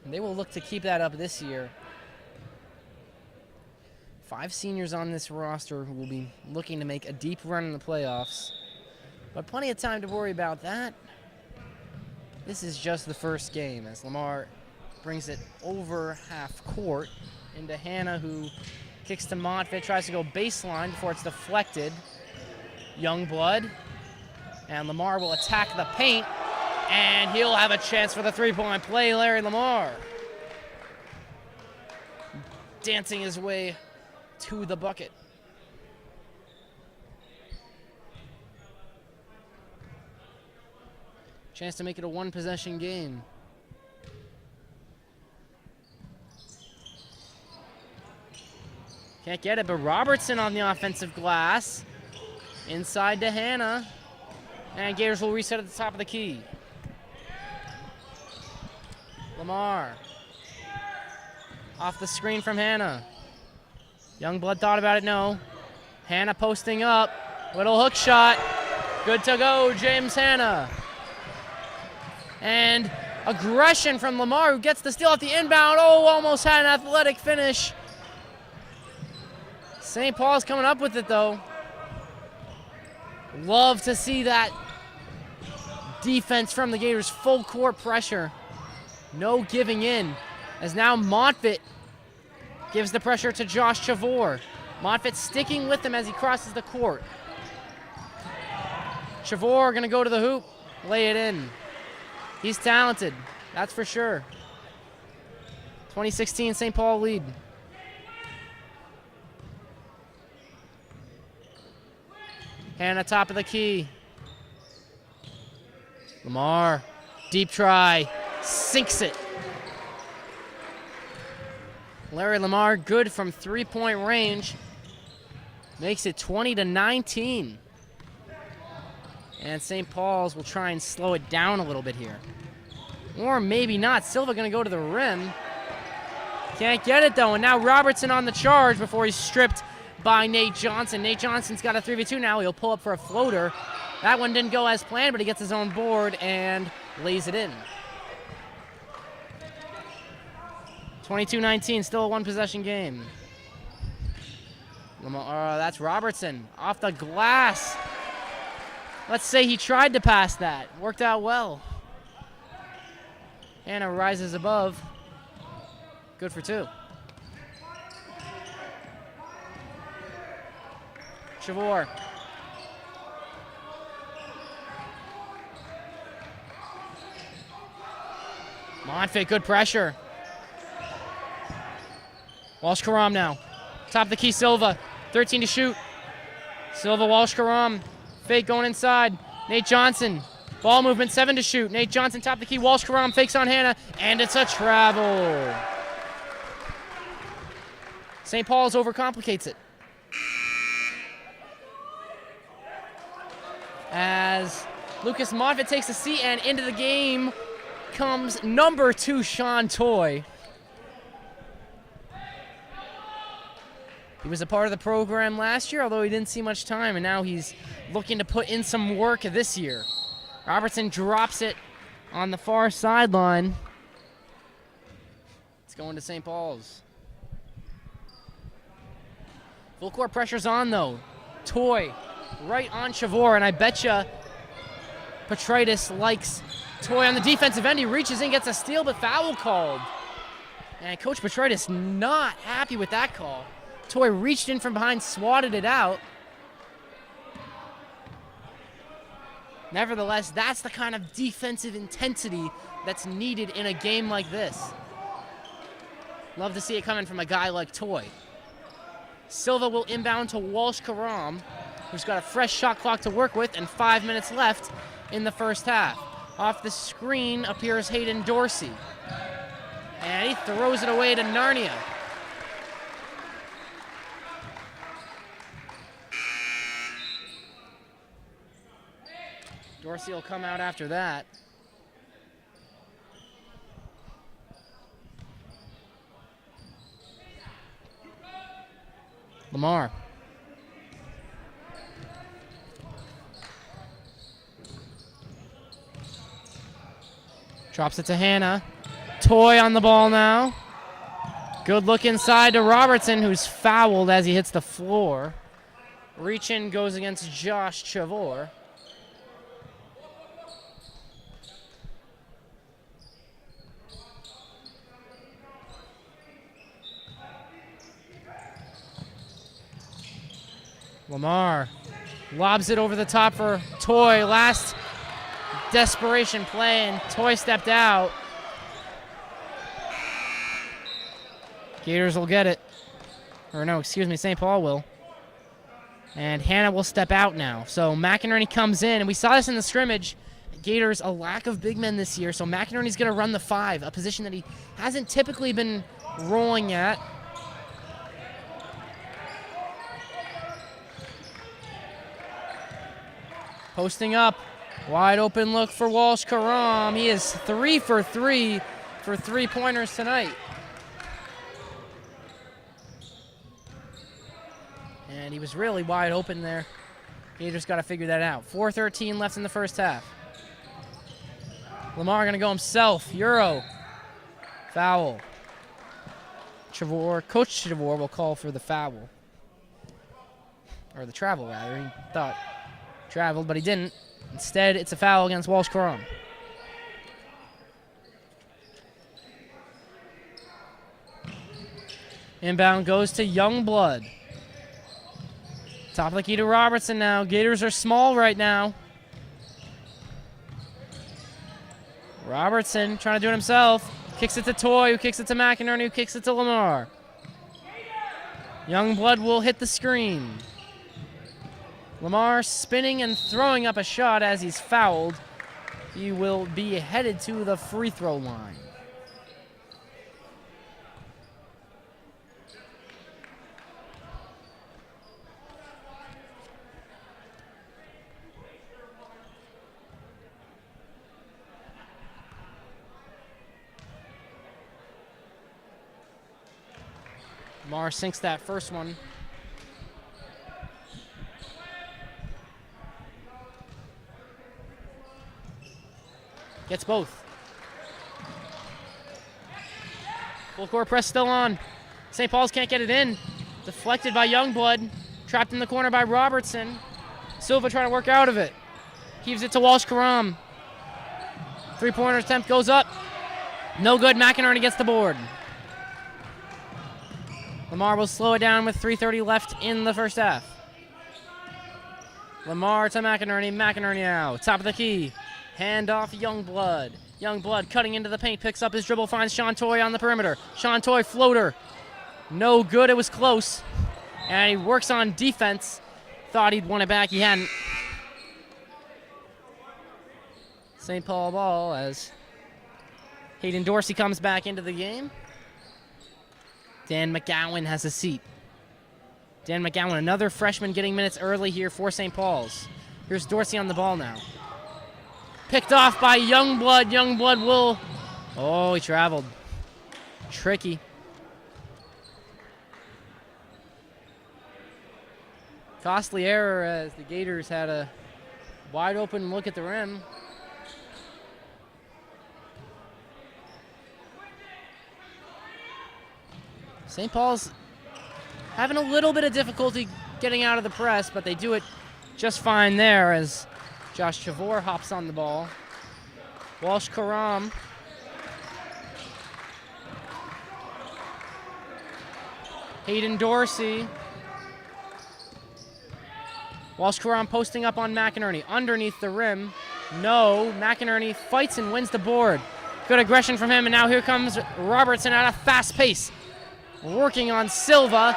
And they will look to keep that up this year. 5 seniors on this roster who will be looking to make a deep run in the playoffs. But plenty of time to worry about that. This is just the first game as Lamar brings it over half court into Hannah, who kicks to Montfit, tries to go baseline before it's deflected. Youngblood, and Lamar will attack the paint, and he'll have a chance for the three-point play. Larry Lamar dancing his way to the bucket. Chance to make it a one-possession game. Can't get it, but Robertson on the offensive glass. Inside to Hannah. And Gators will reset at the top of the key. Lamar. Off the screen from Hannah. Youngblood thought about it, no. Hannah posting up. Little hook shot. Good to go, James Hannah. And aggression from Lamar, who gets the steal at the inbound. Oh, almost had an athletic finish. St. Paul's coming up with it, though. Love to see that defense from the Gators. Full court pressure. No giving in. As now Montfit gives the pressure to Josh Chavor. Montfit sticking with him as he crosses the court. Chavor gonna go to the hoop, lay it in. He's talented, that's for sure. 2016 St. Paul lead. Hannah top of the key. Lamar, deep try, sinks it. Larry Lamar, good from three-point range. Makes it 20-19. And St. Paul's will try and slow it down a little bit here. Or maybe not. Silva gonna go to the rim. Can't get it though, and now Robertson on the charge before he's stripped by Nate Johnson. Nate Johnson's got a 3v2 now. He'll pull up for a floater. That one didn't go as planned, but he gets his own board and lays it in. 22-19, still a one-possession game. That's Robertson off the glass. Let's say he tried to pass that. Worked out well. Hannah rises above. Good for two. Chavor. Montfit, good pressure. Walsh-Karam now. Top of the key, Silva. 13 to shoot. Silva, Walsh-Karam. Fake going inside. Nate Johnson. Ball movement, 7 to shoot. Nate Johnson, top of the key. Walsh-Karam fakes on Hannah, and it's a travel. St. Paul's overcomplicates it. As Lucas Montfit takes a seat, and into the game comes number 2, Sean Toy. He was a part of the program last year, although he didn't see much time, and now he's looking to put in some work this year. Robertson drops it on the far sideline. It's going to St. Paul's. Full court pressure's on, though. Toy right on Chavor, and I betcha Petritis likes Toy on the defensive end. He reaches in, gets a steal, but foul called. And Coach Petritis not happy with that call. Toy reached in from behind, swatted it out. Nevertheless, that's the kind of defensive intensity that's needed in a game like this. Love to see it coming from a guy like Toy. Silva will inbound to Walsh-Karam, who's got a fresh shot clock to work with and 5 minutes left in the first half. Off the screen appears Hayden Dorsey. And he throws it away to Narnia. Dorsey will come out after that. Lamar. Drops it to Hannah. Toy on the ball now. Good look inside to Robertson, who's fouled as he hits the floor. Reach in goes against Josh Chavor. Lamar lobs it over the top for Toy. Last desperation play, and Toy stepped out. Gators will get it. Or no, excuse me, St. Paul will. And Hannah will step out now. So McInerney comes in, and we saw this in the scrimmage. Gators, a lack of big men this year, so McInerney's going to run the 5, a position that he hasn't typically been rolling at. Posting up, wide open look for Walsh Karam. He is 3 for 3 for 3-pointers tonight. And he was really wide open there. Gators got to figure that out. 4:13 left in the first half. Lamar going to go himself. Euro. Foul. Coach Chavor will call for the foul. Or the travel, rather. He thought traveled, but he didn't. Instead, it's a foul against Walsh Karam. Inbound goes to Youngblood. Top of the key to Robertson now. Gators are small right now. Robertson trying to do it himself. Kicks it to Toy, who kicks it to McInerney, who kicks it to Lamar. Youngblood will hit the screen. Lamar spinning and throwing up a shot as he's fouled. He will be headed to the free throw line. Lamar sinks that first one. Gets both. Full court press still on. St. Paul's can't get it in. Deflected by Youngblood. Trapped in the corner by Robertson. Silva trying to work out of it. Heaves it to Walsh Karam. 3-pointer attempt goes up. No good. McInerney gets the board. Lamar will slow it down with 3:30 left in the first half. Lamar to McInerney. McInerney now. Top of the key. Hand off Youngblood. Youngblood cutting into the paint. Picks up his dribble. Finds Sean Toy on the perimeter. Sean Toy floater. No good. It was close. And he works on defense. Thought he'd won it back. He hadn't. St. Paul ball as Hayden Dorsey comes back into the game. Dan McGowan has a seat. Dan McGowan, another freshman getting minutes early here for St. Paul's. Here's Dorsey on the ball now. Picked off by Youngblood. Youngblood will... Oh, he traveled. Tricky. Costly error as the Gators had a wide open look at the rim. St. Paul's having a little bit of difficulty getting out of the press, but they do it just fine there as Josh Chavor hops on the ball. Walsh Karam. Hayden Dorsey. Walsh Karam posting up on McInerney. Underneath the rim. No. McInerney fights and wins the board. Good aggression from him, and now here comes Robertson at a fast pace. Working on Silva,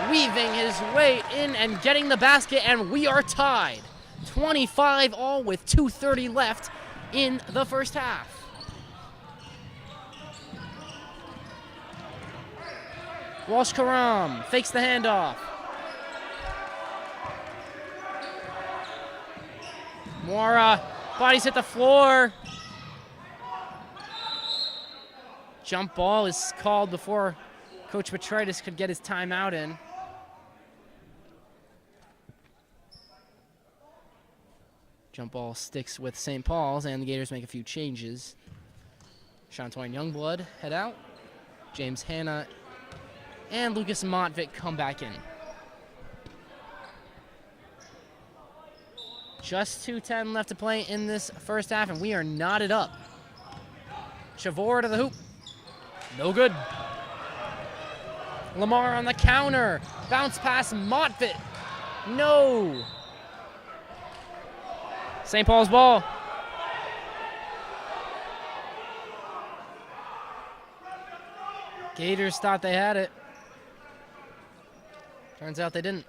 weaving his way in and getting the basket, and we are tied. 25 all with 2:30 left in the first half. Walsh Karam fakes the handoff. More bodies hit the floor. Jump ball is called before Coach Petritis could get his timeout in. Jump ball sticks with St. Paul's, and the Gators make a few changes. Shantoine Youngblood head out. James Hanna and Lucas Motvik come back in. Just 2:10 left to play in this first half, and we are knotted up. Chavor to the hoop. No good. Lamar on the counter. Bounce pass, Motvik. No. St. Paul's ball. Gators thought they had it. Turns out they didn't.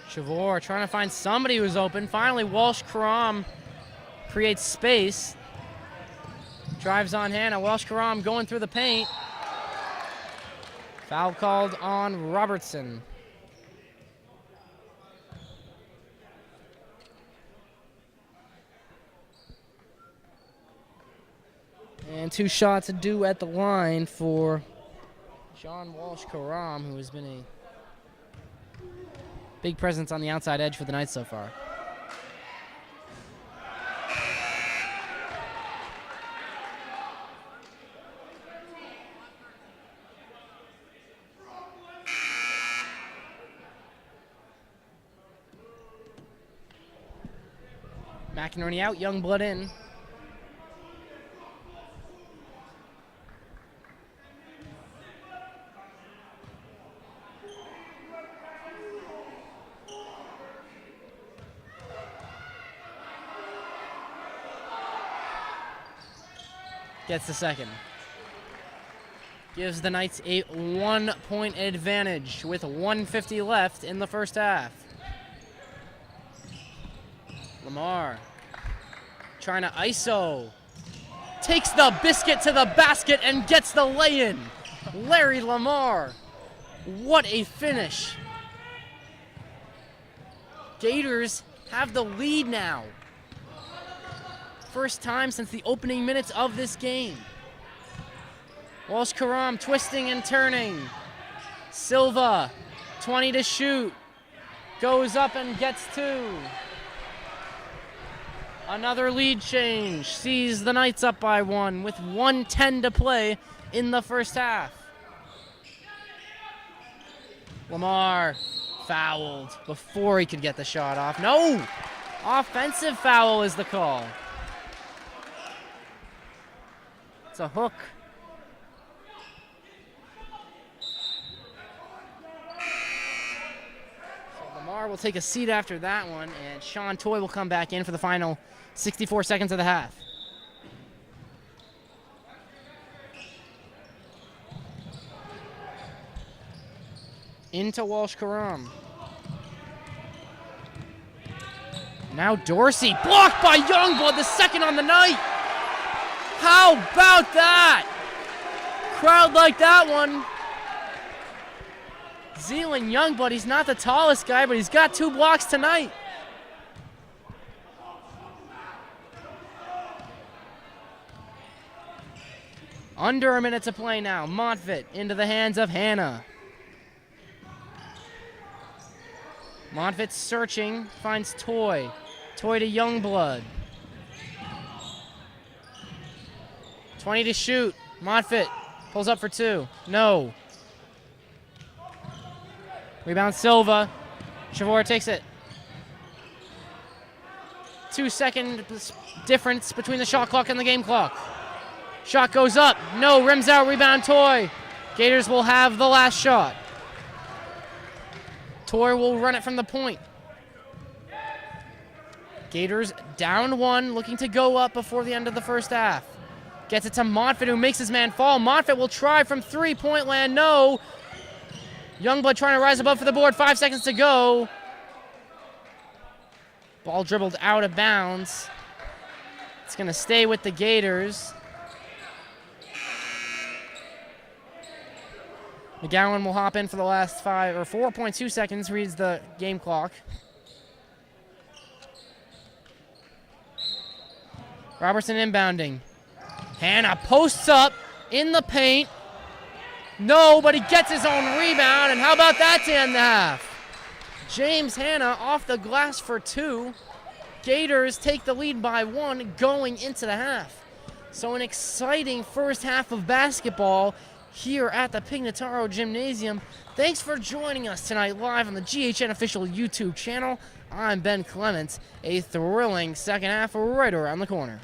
Chavor trying to find somebody who's open. Finally, Walsh-Karam creates space. Drives on Hannah. Walsh-Karam going through the paint. Foul called on Robertson. And 2 shots due at the line for John Walsh-Karam, who has been a big presence on the outside edge for the Knights so far. McInerney out, Youngblood in. Gets the second. Gives the Knights a 1-point advantage with 1:50 left in the first half. Lamar trying to ISO. Takes the biscuit to the basket and gets the lay-in. Larry Lamar. What a finish. Gators have the lead now. First time since the opening minutes of this game. Walsh-Karam twisting and turning. Silva, 20 to shoot. Goes up and gets 2. Another lead change. Sees the Knights up by 1 with 1:10 to play in the first half. Lamar fouled before he could get the shot off. No! Offensive foul is the call. It's a hook. So Lamar will take a seat after that one, and Sean Toy will come back in for the final 64 seconds of the half. Into Walsh-Karam. Now Dorsey, blocked by Youngblood, the second on the night. How about that? Crowd like that one. Zealand Youngblood, he's not the tallest guy, but he's got 2 blocks tonight. Under a minute to play now. Montfort into the hands of Hannah. Montfort searching, finds Toy. Toy to Youngblood. 20 to shoot. Montfort pulls up for 2. No. Rebound Silva. Chavor takes it. 2-second difference between the shot clock and the game clock. Shot goes up. No, rims out, rebound Toy. Gators will have the last shot. Toy will run it from the point. Gators down 1, looking to go up before the end of the first half. Gets it to Montfort, who makes his man fall. Montfort will try from 3-point land. No. Youngblood trying to rise above for the board. 5 seconds to go. Ball dribbled out of bounds. It's going to stay with the Gators. McGowan will hop in for the last 4.2 seconds, reads the game clock. Robertson inbounding. Hannah posts up in the paint. No, but he gets his own rebound, and how about that to end the half? James Hannah off the glass for 2. Gators take the lead by 1 going into the half. So an exciting first half of basketball here at the Pignataro Gymnasium. Thanks for joining us tonight live on the GHN official YouTube channel. I'm Ben Clements. A thrilling second half right around the corner.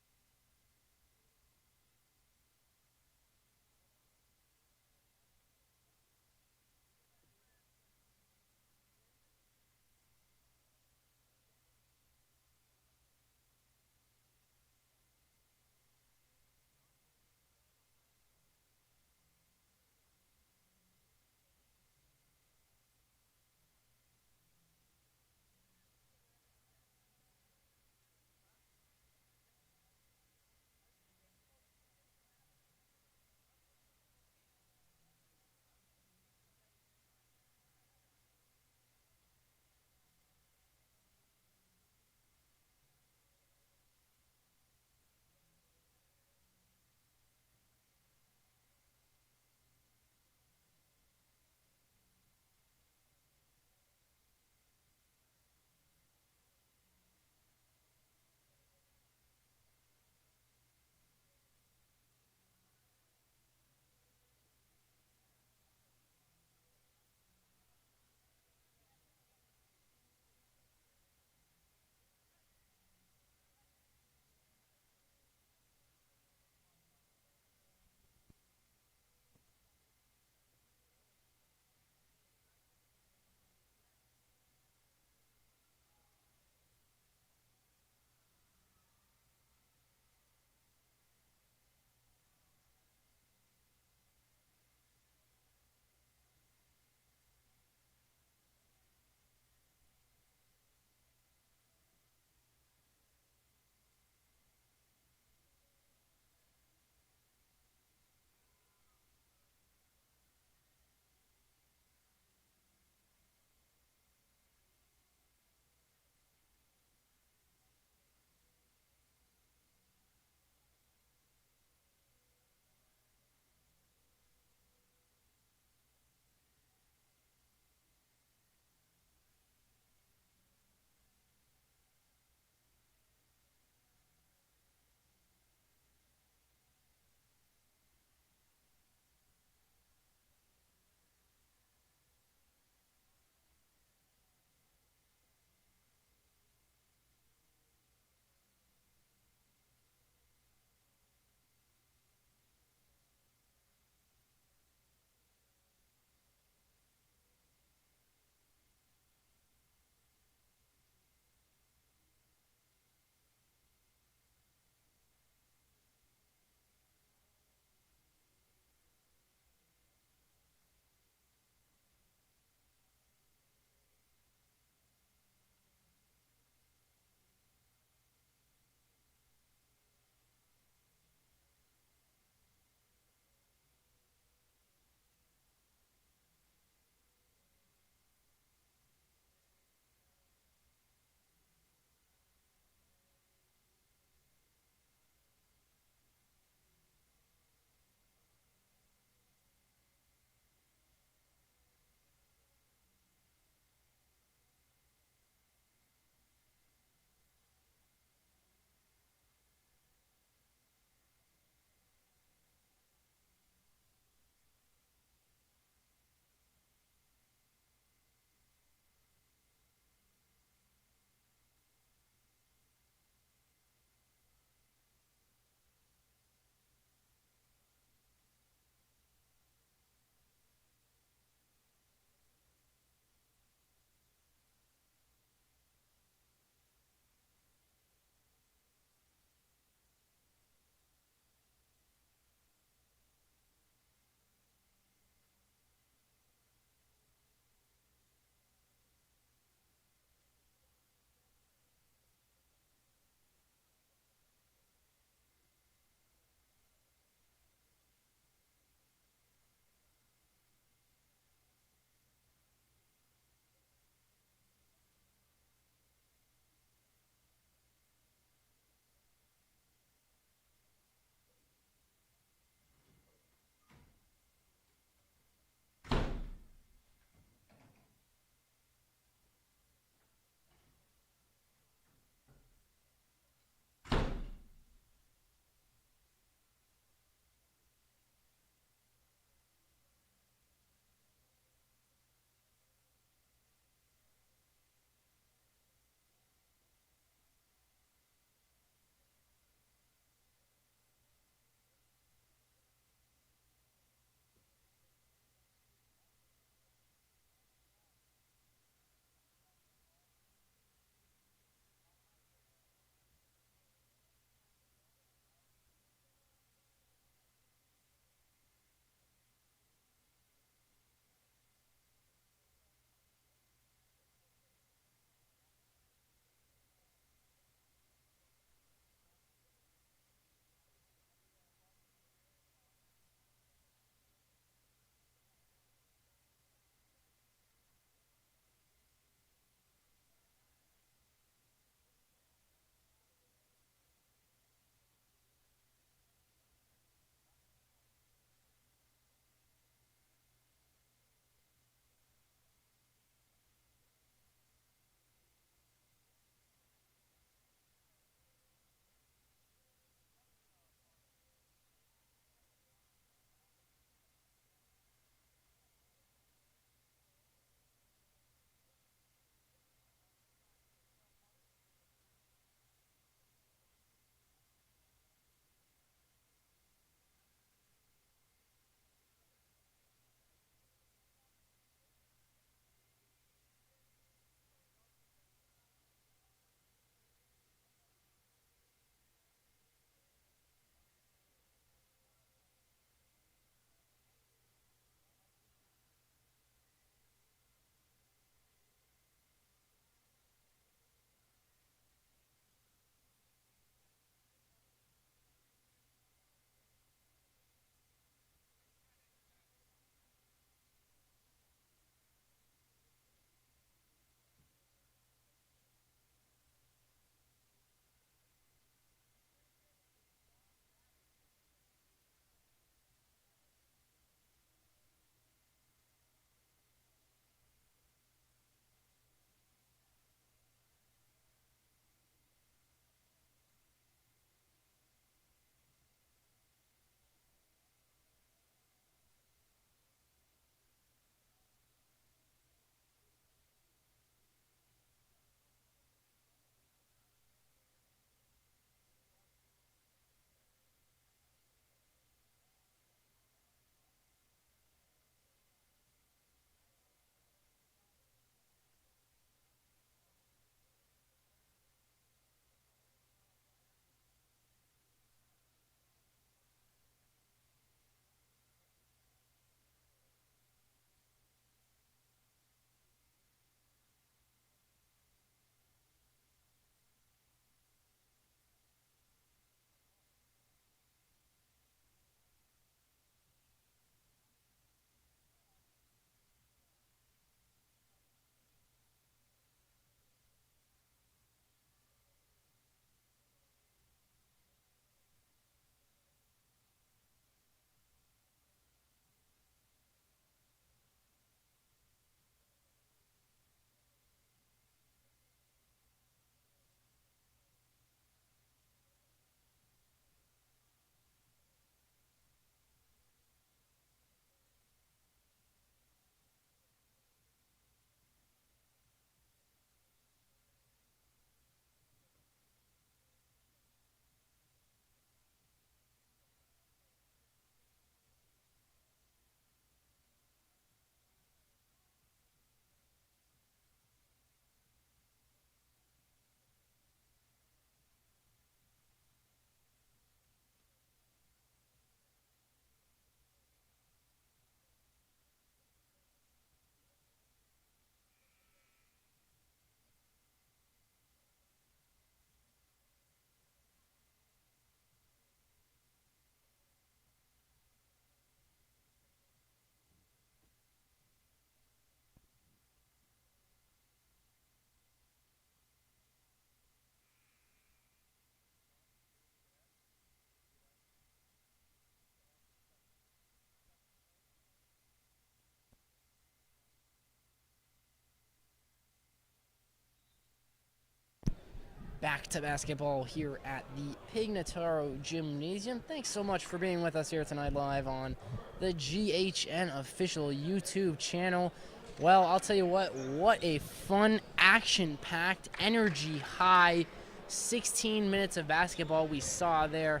back to basketball here at the Pignataro Gymnasium. Thanks so much for being with us here tonight live on the GHN official YouTube channel. Well, I'll tell you what a fun, action-packed, energy-high 16 minutes of basketball we saw there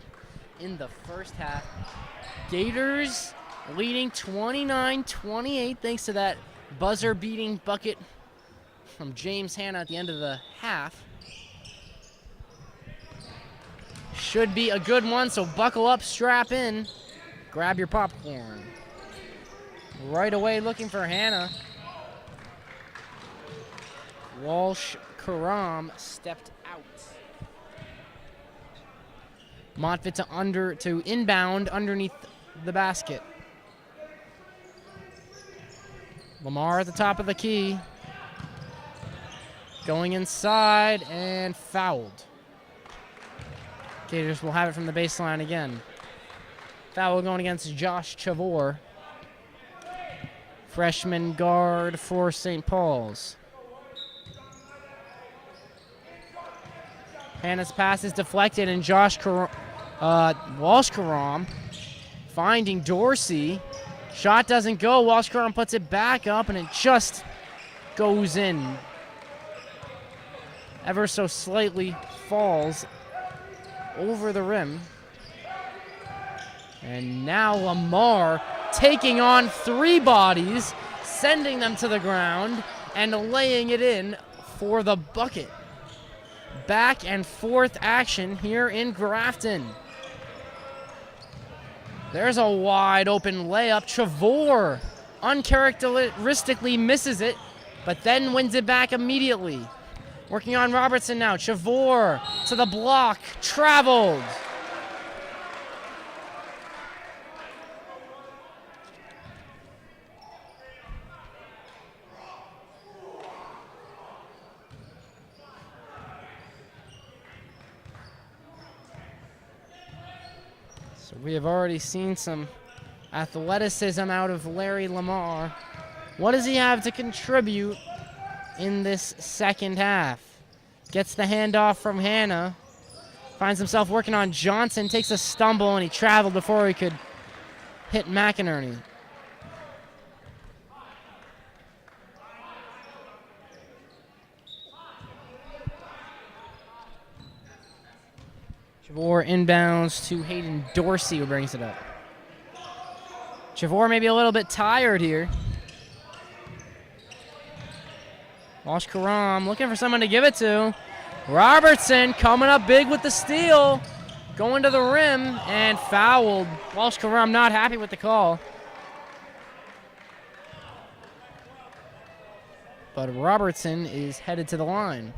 in the first half. Gators leading 29-28 thanks to that buzzer-beating bucket from James Hanna at the end of the half. Should be a good one, so buckle up, strap in, grab your popcorn. Right away looking for Hanna. Walsh Karam stepped out. Motvit to inbound underneath the basket. Lamar at the top of the key. Going inside and fouled. Gators will have it from the baseline again. Foul going against Josh Chavor. Freshman guard for St. Paul's. Hanna's pass is deflected, and Walsh Karam finding Dorsey. Shot doesn't go. Walsh Karam puts it back up, and it just goes in. Ever so slightly falls over the rim. And now Lamar taking on three bodies, sending them to the ground, and laying it in for the bucket. Back and forth action here in Grafton. There's a wide open layup. Chavor uncharacteristically misses it, but then wins it back immediately. Working on Robertson now. Chavor to the block. Traveled. So we have already seen some athleticism out of Larry Lamar. What does he have to contribute in this second half? Gets the handoff from Hanna. Finds himself working on Johnson. Takes a stumble, and he traveled before he could hit McInerney. Chavor inbounds to Hayden Dorsey, who brings it up. Chavor maybe a little bit tired here. Walsh Karam looking for someone to give it to. Robertson coming up big with the steal. Going to the rim and fouled. Walsh Karam not happy with the call. But Robertson is headed to the line.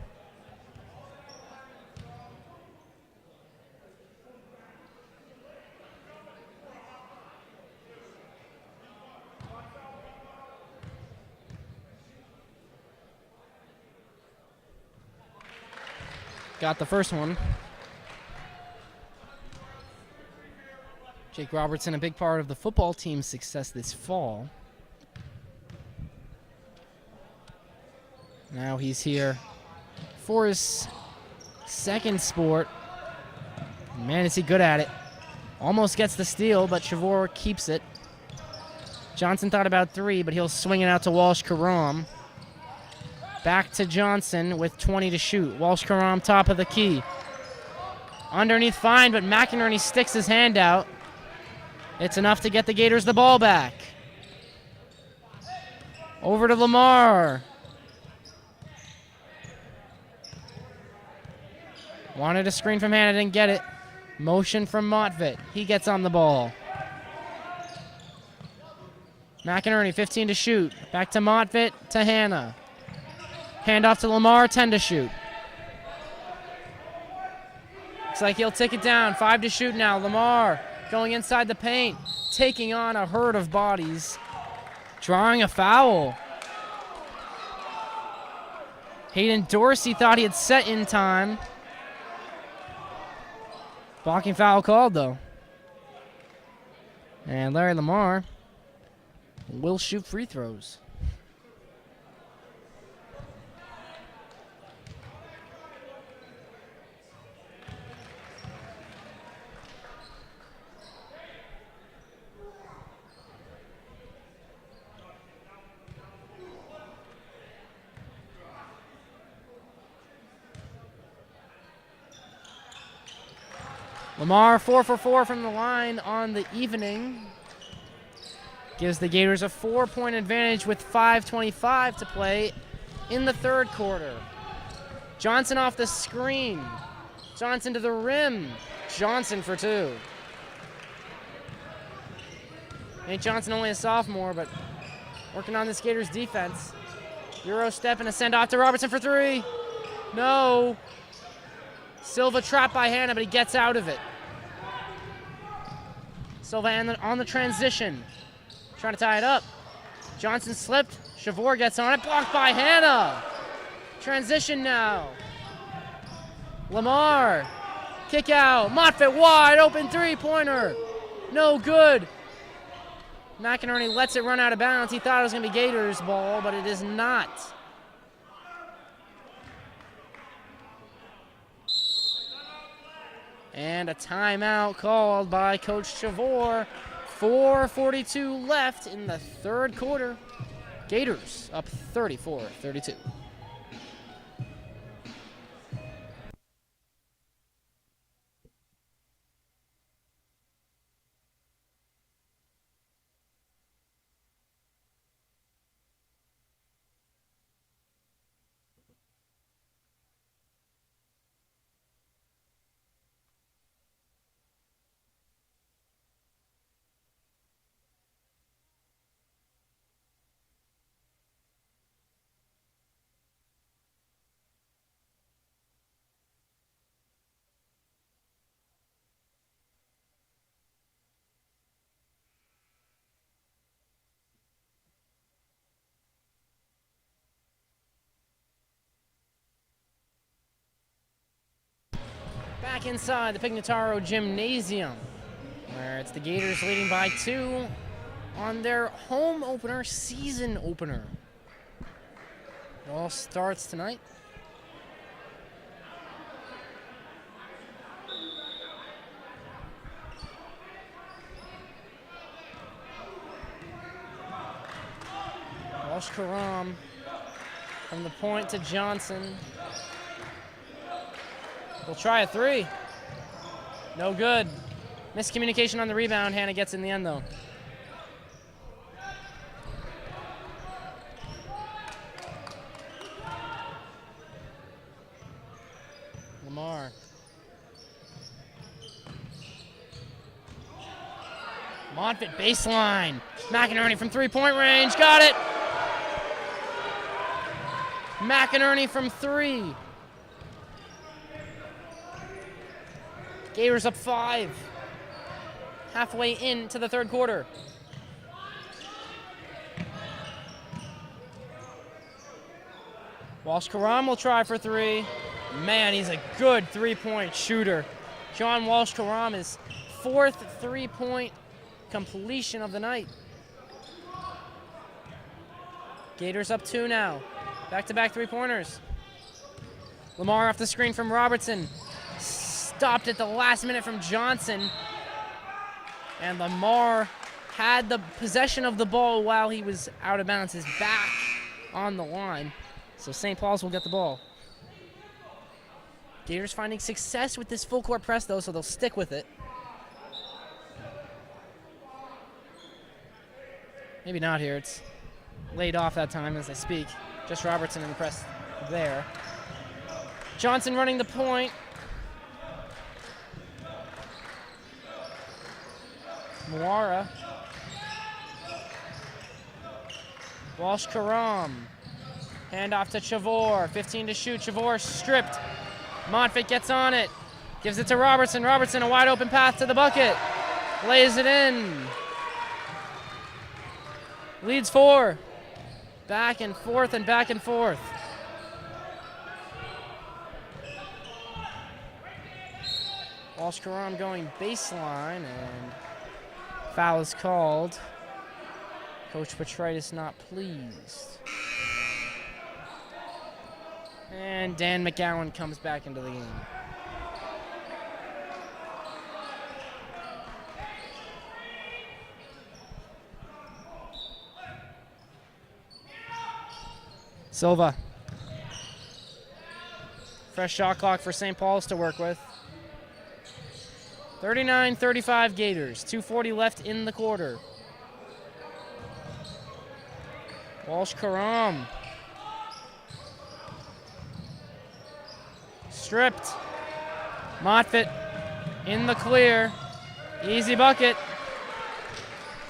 Got the first one. Jake Robertson, a big part of the football team's success this fall. Now he's here for his second sport. Man, is he good at it. Almost gets the steal, but Chavor keeps it. Johnson thought about three, but he'll swing it out to Walsh Karam. Back to Johnson with 20 to shoot. Walsh Karam top of the key. Underneath fine, but McInerney sticks his hand out. It's enough to get the Gators the ball back. Over to Lamar. Wanted a screen from Hanna, didn't get it. Motion from Motvit. He gets on the ball. McInerney, 15 to shoot. Back to Motvit, to Hanna. Handoff to Lamar, 10 to shoot. Looks like he'll take it down. 5 to shoot now. Lamar going inside the paint, taking on a herd of bodies, drawing a foul. Hayden Dorsey thought he had set in time. Blocking foul called, though. And Larry Lamar will shoot free throws. Lamar 4 for 4 from the line on the evening. Gives the Gators a 4-point advantage with 5:25 to play in the third quarter. Johnson off the screen. Johnson to the rim. Johnson for 2. Nate Johnson only a sophomore, but working on this Gators defense. Euro step and a send off to Robertson for 3. No. Silva trapped by Hannah, but he gets out of it. Silva on the transition. Trying to tie it up. Johnson slipped. Shavor gets on it. Blocked by Hannah. Transition now. Lamar. Kick out. Moffitt wide open 3-pointer. No good. McInerney lets it run out of bounds. He thought it was going to be Gators' ball, but it is not. And a timeout called by Coach Shavor. 4:42 left in the third quarter. Gators up 34-32. Back inside the Pignataro Gymnasium, where it's the Gators leading by 2 on their home opener, season opener. It all starts tonight. Walsh Karam from the point to Johnson. We'll try a 3. No good. Miscommunication on the rebound. Hannah gets in the end, though. Lamar. Monfort baseline. McInerney from 3-point range. Got it. McInerney from 3. Gators up 5. Halfway into the third quarter. Walsh Karam will try for 3. Man, he's a good 3-point shooter. John Walsh Karam is 4th 3-point completion of the night. Gators up 2 now. Back-to-back 3-pointers. Lamar off the screen from Robertson. Stopped at the last minute from Johnson. And Lamar had the possession of the ball while he was out of bounds. His back on the line. So St. Paul's will get the ball. Gators finding success with this full court press, though, so they'll stick with it. Maybe not here. It's laid off that time as I speak. Just Robertson in the press there. Johnson running the point. Moara. Walsh Karam. Hand off to Chavor. 15 to shoot. Chavor stripped. Montfort gets on it. Gives it to Robertson. Robertson, a wide open path to the bucket. Lays it in. Leads 4. Back and forth and back and forth. Walsh Karam going baseline, and foul is called. Coach Petritis not pleased. And Dan McGowan comes back into the game. Silva. Fresh shot clock for St. Paul's to work with. 39-35 Gators. 2:40 left in the quarter. Walsh-Karam. Stripped. Motfett in the clear. Easy bucket.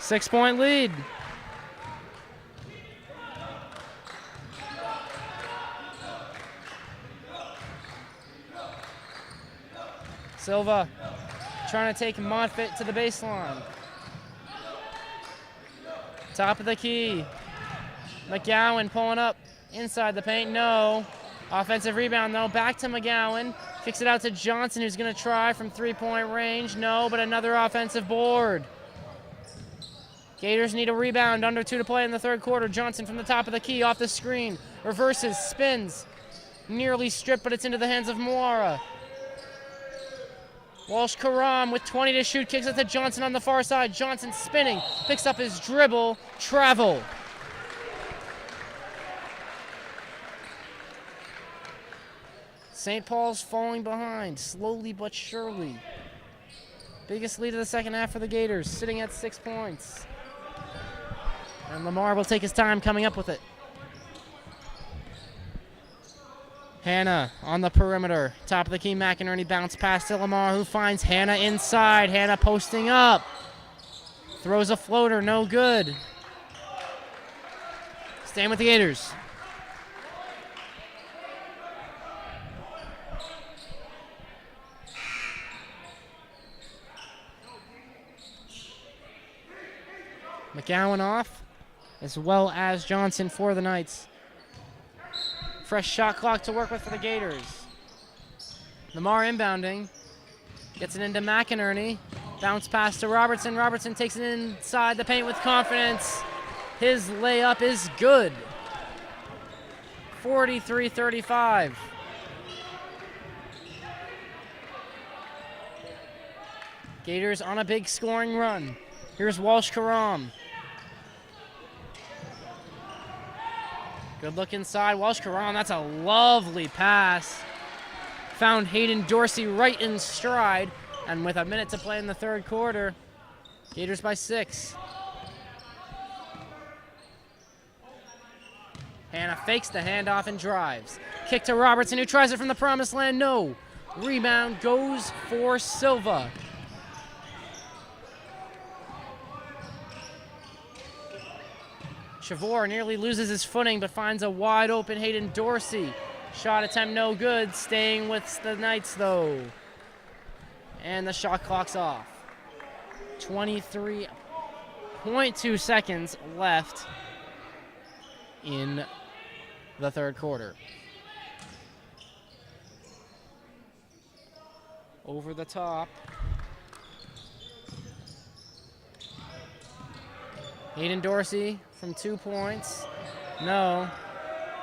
6-point lead. Silva trying to take Motfett to the baseline. Top of the key. McGowan pulling up inside the paint. No. Offensive rebound, though. Back to McGowan. Kicks it out to Johnson, who's going to try from three-point range. No, but another offensive board. Gators need a rebound. Under 2 to play in the third quarter. Johnson from the top of the key, off the screen. Reverses, spins. Nearly stripped, but it's into the hands of Moara. Walsh-Karam with 20 to shoot. Kicks it to Johnson on the far side. Johnson spinning. Picks up his dribble. Travel. St. Paul's falling behind, slowly but surely. Biggest lead of the second half for the Gators, sitting at 6 points. And Lamar will take his time coming up with it. Hannah on the perimeter. Top of the key, McInerney bounce pass to Lamar, who finds Hannah inside. Hannah posting up. Throws a floater, no good. Staying with the Gators. McGowan off, as well as Johnson for the Knights. Fresh shot clock to work with for the Gators. Lamar inbounding. Gets it into McInerney. Bounce pass to Robertson. Robertson takes it inside the paint with confidence. His layup is good. 43-35. Gators on a big scoring run. Here's Walsh-Karam. Good look inside. Walsh-Karam, that's a lovely pass. Found Hayden Dorsey right in stride. And with a minute to play in the third quarter, Gators by 6. Hannah fakes the handoff and drives. Kick to Robertson, who tries it from the promised land. No. Rebound goes for Silva. Chavor nearly loses his footing, but finds a wide open Hayden Dorsey. Shot attempt no good, staying with the Knights though. And the shot clock's off. 23.2 seconds left in the third quarter. Over the top. Hayden Dorsey from 2 points. No.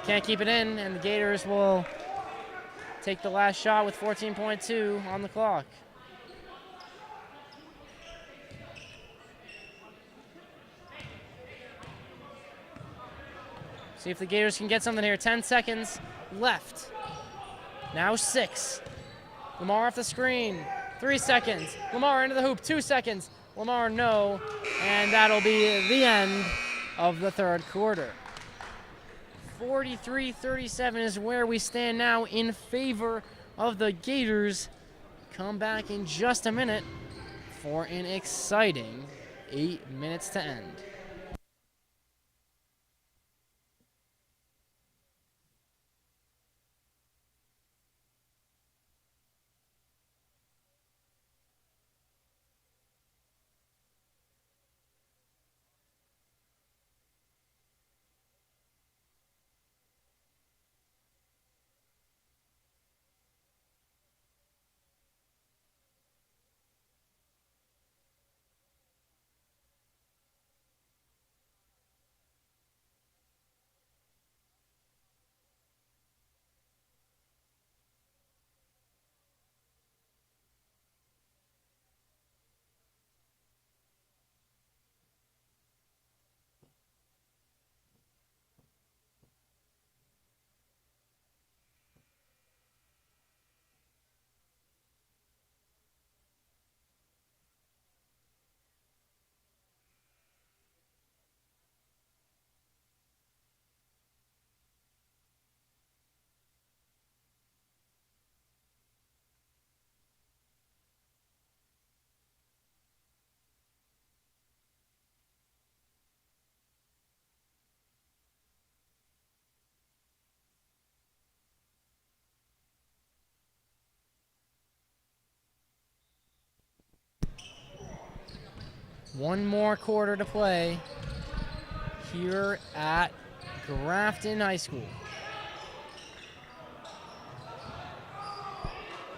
Can't keep it in, and the Gators will take the last shot with 14.2 on the clock. See if the Gators can get something here. 10 seconds left. Now 6. Lamar off the screen. 3 seconds. Lamar into the hoop. 2 seconds. Lamar, no. And that'll be the end of the third quarter. 43-37 is where we stand now in favor of the Gators. Come back in just a minute for an exciting 8 minutes to end. One more quarter to play here at Grafton High School.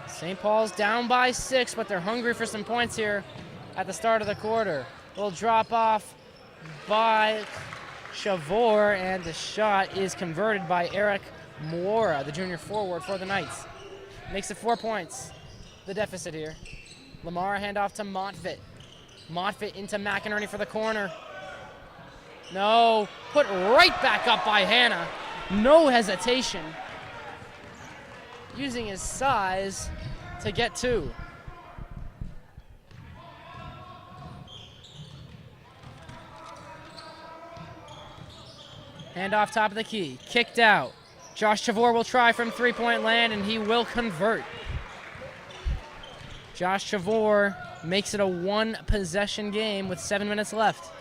St. Paul's down by 6, but they're hungry for some points here at the start of the quarter. A little drop off by Chavor, and the shot is converted by Eric Moora, the junior forward for the Knights. Makes it 4 points, the deficit here. Lamar handoff to Montfit. Montfit into McInerney for the corner. No, put right back up by Hanna. No hesitation. Using his size to get 2. Handoff top of the key, kicked out. Josh Chavor will try from three-point land, and he will convert. Josh Chavor makes it a one-possession game with 7 minutes left.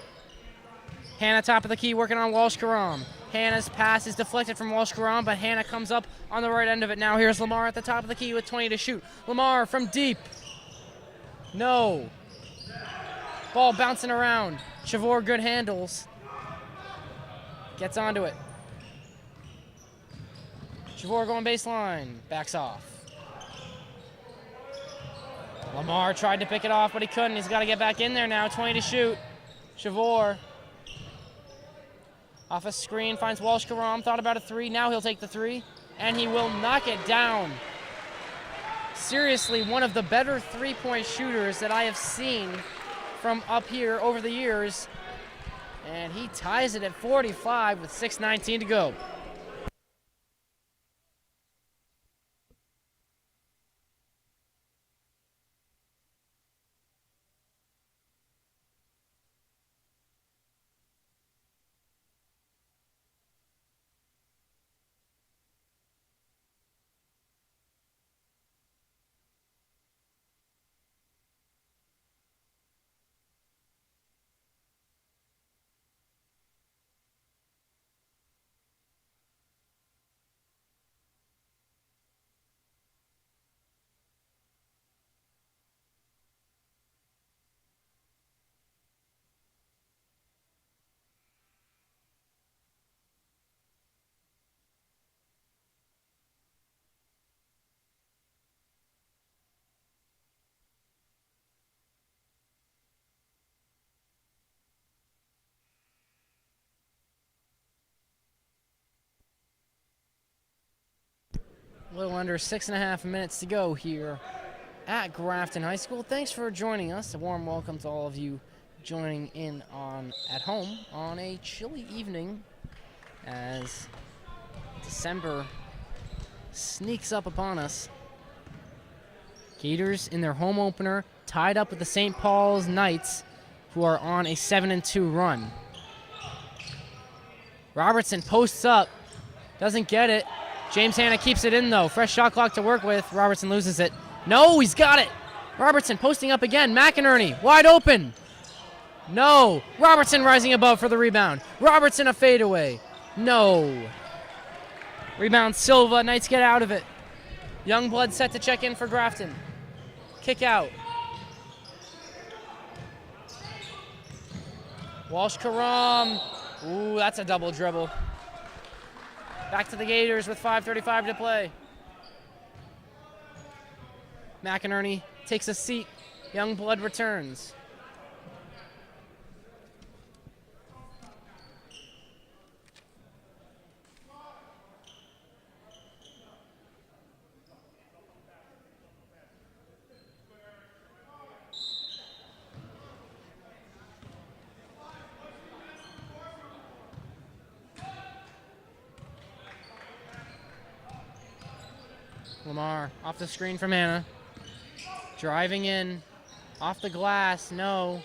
Hanna top of the key working on Walsh-Karam. Hanna's pass is deflected from Walsh-Karam, but Hanna comes up on the right end of it. Now here's Lamar at the top of the key with 20 to shoot. Lamar from deep. No. Ball bouncing around. Chavor good handles. Gets onto it. Chavor going baseline. Backs off. Lamar tried to pick it off, but he couldn't. He's got to get back in there now. 20 to shoot. Chavor. Off a screen, finds Walsh-Karam. Thought about a 3. Now he'll take the 3. And he will knock it down. Seriously, one of the better three-point shooters that I have seen from up here over the years. And he ties it at 45 with 6:19 to go. A little under 6.5 minutes to go here at Grafton High School. Thanks for joining us. A warm welcome to all of you joining in at home on a chilly evening as December sneaks up upon us. Gators in their home opener tied up with the St. Paul's Knights, who are on a 7-2 run. Robertson posts up, doesn't get it. James Hanna keeps it in, though. Fresh shot clock to work with. Robertson loses it. No, he's got it. Robertson posting up again. McInerney wide open. No. Robertson rising above for the rebound. Robertson a fadeaway. No. Rebound Silva. Knights get out of it. Youngblood set to check in for Grafton. Kick out. Walsh-Karam. Ooh, that's a double dribble. Back to the Gators with 5:35 to play. McInerney takes a seat. Youngblood returns. Lamar off the screen from Hanna. Driving in. Off the glass. No.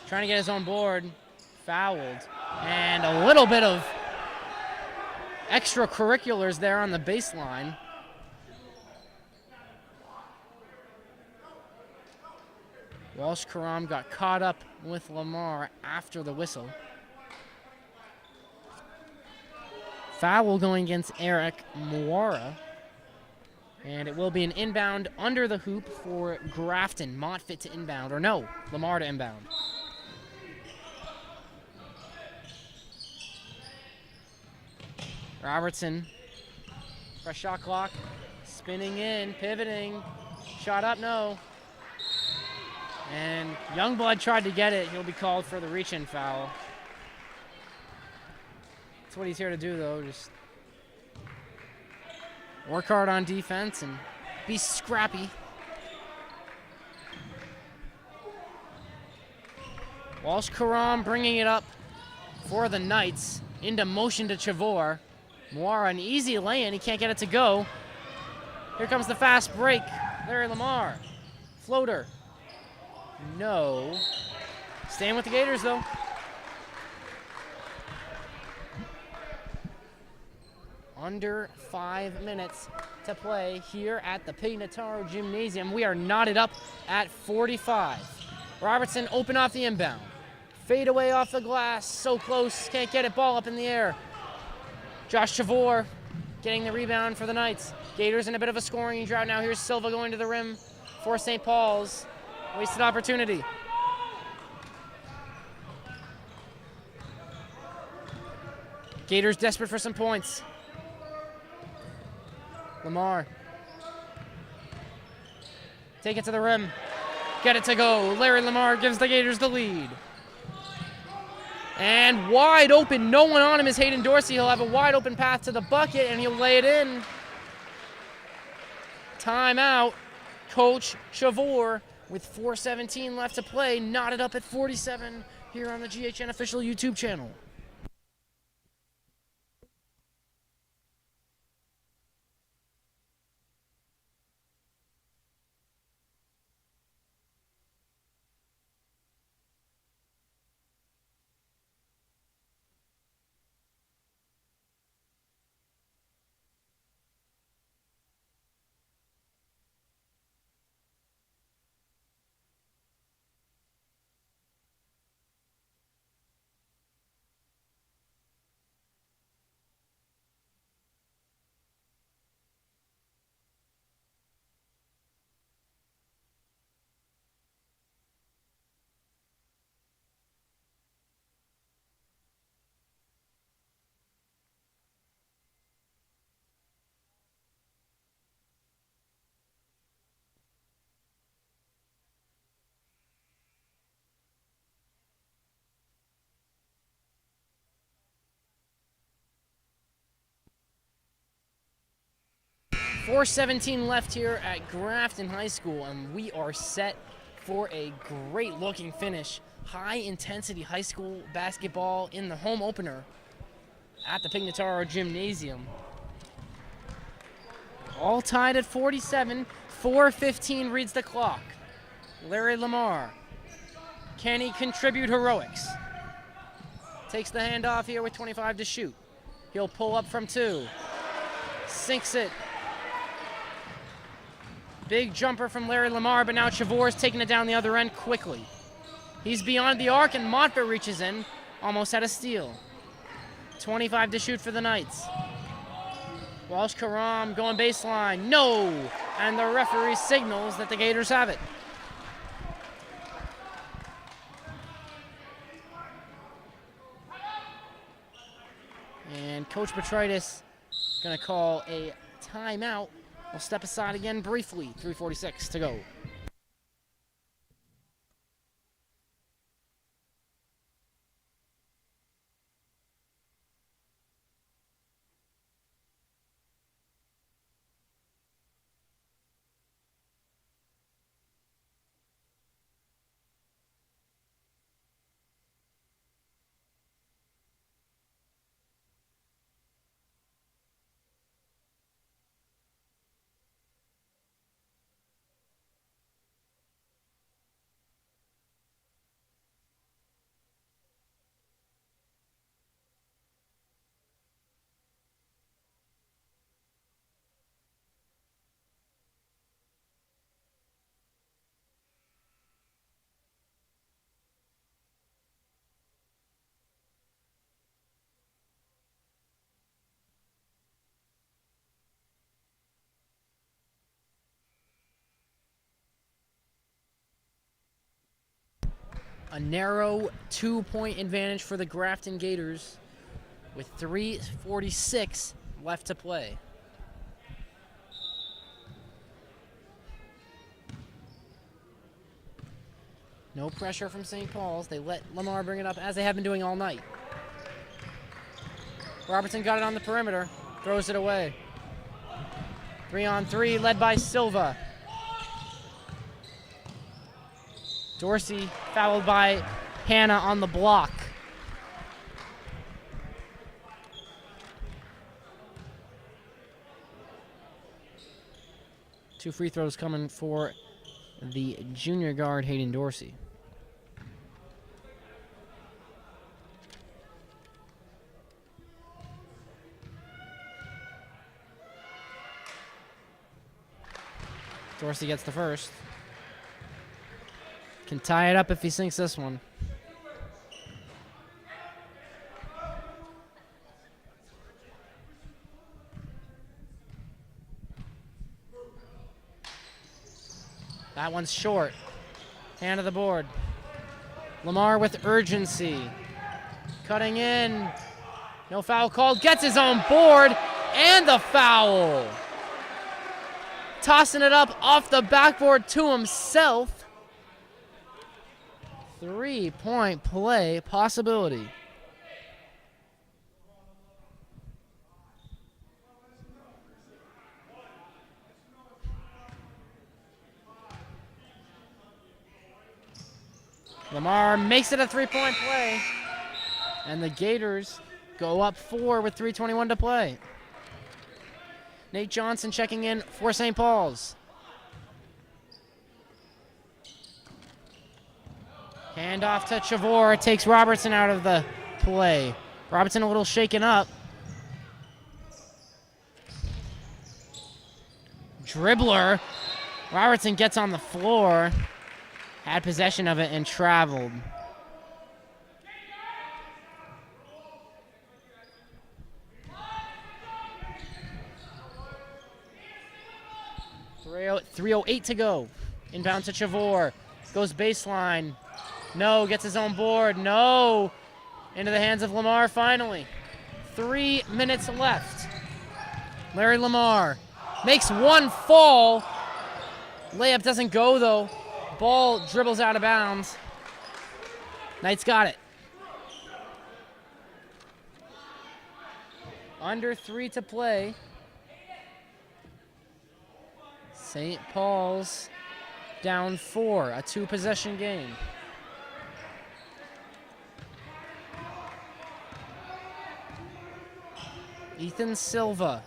Trying to get his own board. Fouled. And a little bit of extracurriculars there on the baseline. Walsh-Karam got caught up with Lamar after the whistle. Foul going against Eric Moara. And it will be an inbound under the hoop for Grafton. Montfit to inbound, or no, Lamar to inbound. Robertson, fresh shot clock, spinning in, pivoting, shot up, no. And Youngblood tried to get it. He'll be called for the reach-in foul. That's what he's here to do, though, just work hard on defense and be scrappy. Walsh-Karam bringing it up for the Knights. Into motion to Chavor. Moara, an easy lay-in. He can't get it to go. Here comes the fast break. Larry Lamar. Floater. No. Staying with the Gators, though. Under 5 minutes to play here at the Pignataro Gymnasium. We are knotted up at 45. Robertson open off the inbound. Fade away off the glass. So close. Can't get it. Ball up in the air. Josh Chavor getting the rebound for the Knights. Gators in a bit of a scoring drought now. Here's Silva going to the rim for St. Paul's. Wasted opportunity. Gators desperate for some points. Lamar. Take it to the rim. Get it to go. Larry Lamar gives the Gators the lead. And wide open. No one on him is Hayden Dorsey. He'll have a wide open path to the bucket, and he'll lay it in. Timeout. Coach Chavor with 4:17 left to play. Knotted up at 47 here on the GHN official YouTube channel. .417 left here at Grafton High School, and we are set for a great-looking finish. High-intensity high school basketball in the home opener at the Pignataro Gymnasium. All tied at 47. 4:15 reads the clock. Larry Lamar. Can he contribute heroics? Takes the handoff here with 25 to shoot. He'll pull up from 2. Sinks it. Big jumper from Larry Lamar, but now Chavor's taking it down the other end quickly. He's beyond the arc, and Montfit reaches in, almost had a steal. 25 to shoot for the Knights. Walsh-Karam going baseline. No! And the referee signals that the Gators have it. And Coach Botrytis going to call a timeout. We'll step aside again briefly. 3:46 to go. A narrow 2-point advantage for the Grafton Gators with 3:46 left to play. No pressure from St. Paul's. They let Lamar bring it up as they have been doing all night. Robertson got it on the perimeter, throws it away. 3-on-3 led by Silva. Dorsey fouled by Hannah on the block. Two free throws coming for the junior guard, Hayden Dorsey. Dorsey gets the first. Can tie it up if he sinks this one. That one's short. Hand of the board. Lamar with urgency. Cutting in. No foul called. Gets his own board. And the foul. Tossing it up off the backboard to himself. 3-point play possibility. Lamar makes it a 3-point play. And the Gators go up 4 with 3:21 to play. Nate Johnson checking in for St. Paul's. Hand off to Chavor, takes Robertson out of the play. Robertson a little shaken up. Dribbler. Robertson gets on the floor. Had possession of it and traveled. .308 to go. Inbound to Chavor. Goes baseline. No, gets his own board. No. Into the hands of Lamar finally. 3 minutes left. Larry Lamar makes one fall. Layup doesn't go though. Ball dribbles out of bounds. Knight's got it. Under 3 to play. St. Paul's down 4, a 2-possession game. Ethan Silva.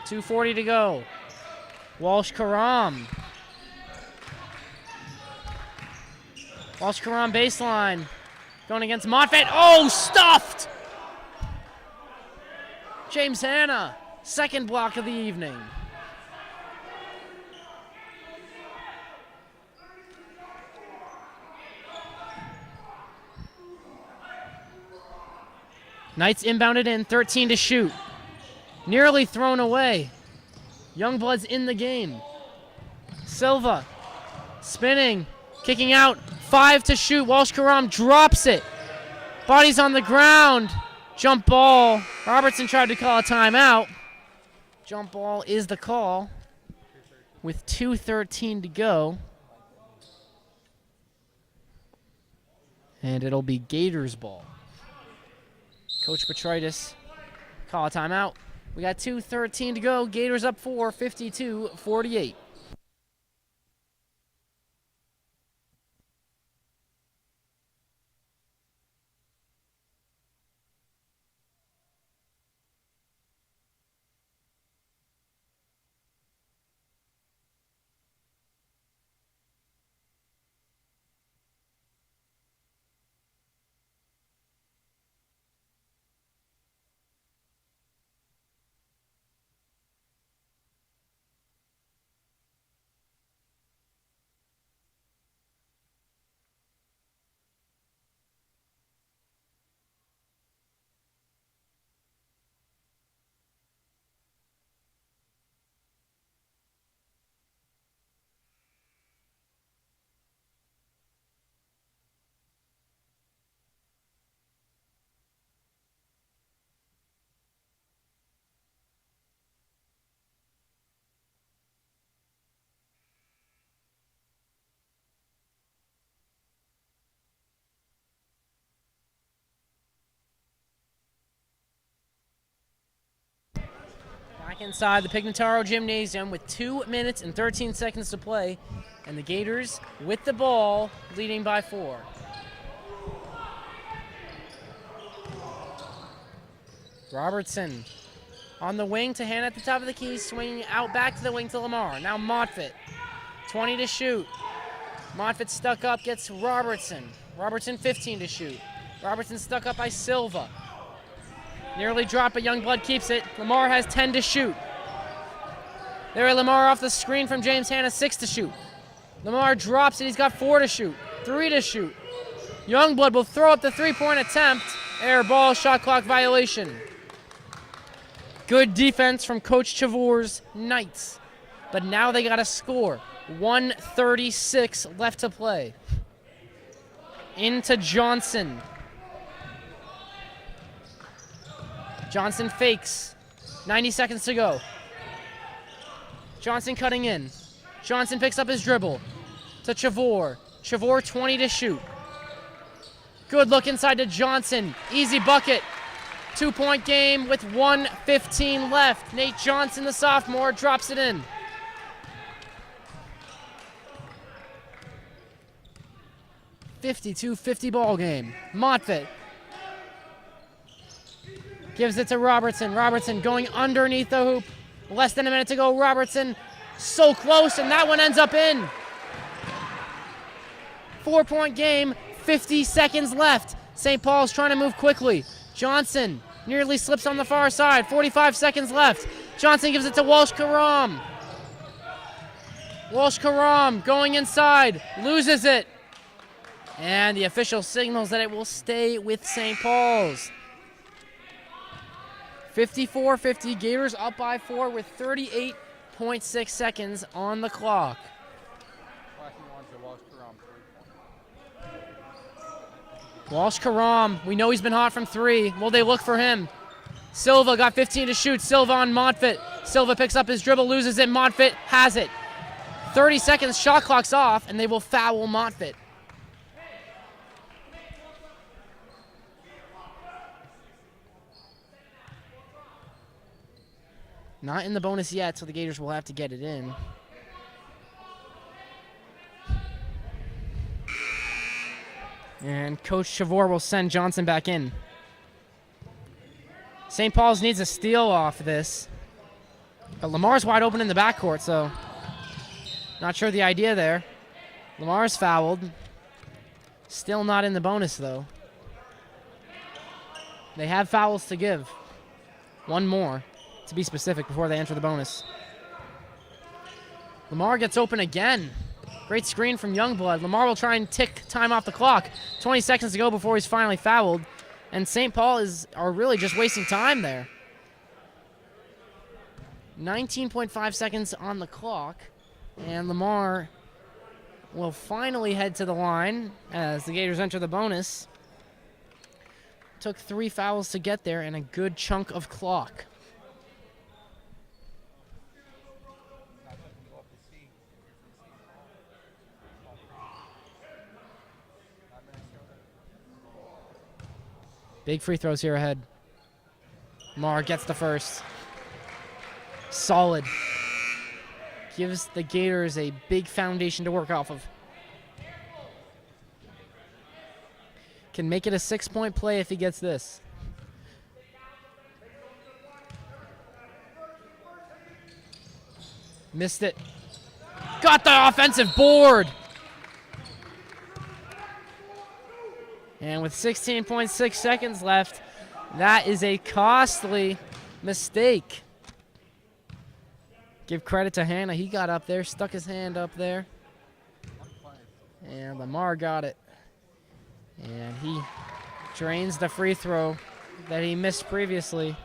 2:40 to go. Walsh Karam. Walsh Karam baseline. Going against Moffett. Oh, stuffed! James Hanna, second block of the evening. Knights inbounded in, 13 to shoot. Nearly thrown away. Youngblood's in the game. Silva, spinning, kicking out, 5 to shoot. Walsh Karam drops it. Body's on the ground. Jump ball. Robertson tried to call a timeout. Jump ball is the call with 2:13 to go. And it'll be Gators ball. Coach Petritis, call a timeout. We got 2:13 to go. Gators up 4, 52-48. inside the Pignataro Gymnasium with 2 minutes and 13 seconds to play, and the Gators with the ball, leading by 4. Robertson on the wing to Hannah at the top of the key, swinging out back to the wing to Lamar. Now Montfort, 20 to shoot. Montfort stuck up, gets Robertson. Robertson 15 to shoot. Robertson stuck up by Silva. Nearly dropped, but Youngblood keeps it. Lamar has 10 to shoot. There, Lamar off the screen from James Hannah, 6 to shoot. Lamar drops it, he's got 4 to shoot, 3 to shoot. Youngblood will throw up the three-point attempt. Air ball, shot clock violation. Good defense from Coach Chavor's Knights. But now they got to score. 1:36 left to play. Into Johnson. Johnson fakes. 90 seconds to go. Johnson cutting in. Johnson picks up his dribble. To Chavor. Chavor 20 to shoot. Good look inside to Johnson. Easy bucket. 2-point game with 1:15 left. Nate Johnson, the sophomore, drops it in. .52-50 ball game. Montfort gives it to Robertson. Robertson going underneath the hoop. Less than a minute to go. Robertson so close, and that one ends up in. 4-point game, 50 seconds left. St. Paul's trying to move quickly. Johnson nearly slips on the far side. 45 seconds left. Johnson gives it to Walsh Karam. Walsh Karam going inside, loses it. And the official signals that it will stay with St. Paul's. 54-50, Gators up by 4 with 38.6 seconds on the clock. Walsh Karam, we know he's been hot from 3. Will they look for him? Silva got 15 to shoot. Silva on Montfort. Silva picks up his dribble, loses it. Montfort has it. 30 seconds, shot clock's off, and they will foul Montfort. Not in the bonus yet, so the Gators will have to get it in. And Coach Chavor will send Johnson back in. St. Paul's needs a steal off this. But Lamar's wide open in the backcourt, so not sure the idea there. Lamar's fouled. Still not in the bonus, though. They have fouls to give. One more, to be specific, before they enter the bonus. Lamar gets open again. Great screen from Youngblood. Lamar will try and tick time off the clock. 20 seconds to go before he's finally fouled. And St. Paul are really just wasting time there. 19.5 seconds on the clock. And Lamar will finally head to the line as the Gators enter the bonus. Took 3 fouls to get there and a good chunk of clock. Big free throws here ahead. Lamar gets the first. Solid. Gives the Gators a big foundation to work off of. Can make it a 6-point play if he gets this. Missed it. Got the offensive board. And with 16.6 seconds left, that is a costly mistake. Give credit to Hannah. He got up there, stuck his hand up there. And Lamar got it. And he drains the free throw that he missed previously.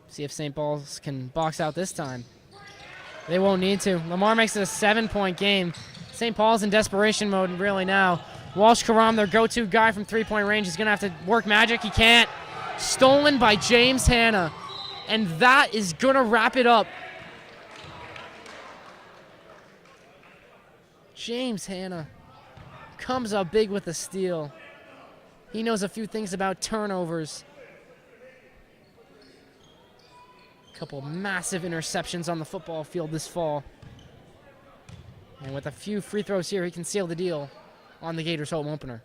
See if St. Paul's can box out this time. They won't need to. Lamar makes it a 7-point game. St. Paul's in desperation mode really now. Walsh Karam, their go-to guy from 3-point range, is going to have to work magic. He can't. Stolen by James Hannah. And that is going to wrap it up. James Hannah comes up big with a steal. He knows a few things about turnovers. A couple massive interceptions on the football field this fall. And with a few free throws here, he can seal the deal on the Gators' home opener.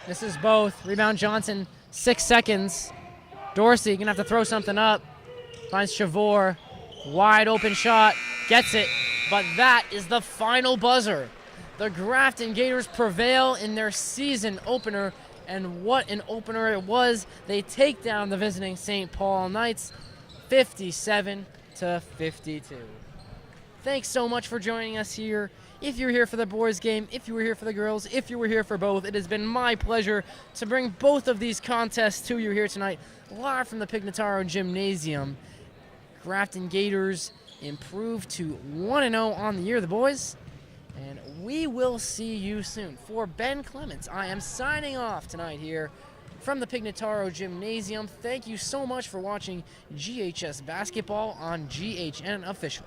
This is both. Rebound Johnson, 6 seconds. Dorsey gonna have to throw something up. Finds Chavor, wide open shot, gets it. But that is the final buzzer. The Grafton Gators prevail in their season opener, and what an opener it was. They take down the visiting St. Paul Knights 57-52. Thanks so much for joining us here. If you were here for the boys game, if you were here for the girls, if you were here for both, it has been my pleasure to bring both of these contests to you here tonight, live from the Pignataro Gymnasium. Grafton Gators improved to 1-0 on the year, the boys. And we will see you soon. For Ben Clements, I am signing off tonight here from the Pignataro Gymnasium. Thank you so much for watching GHS Basketball on GHN Official.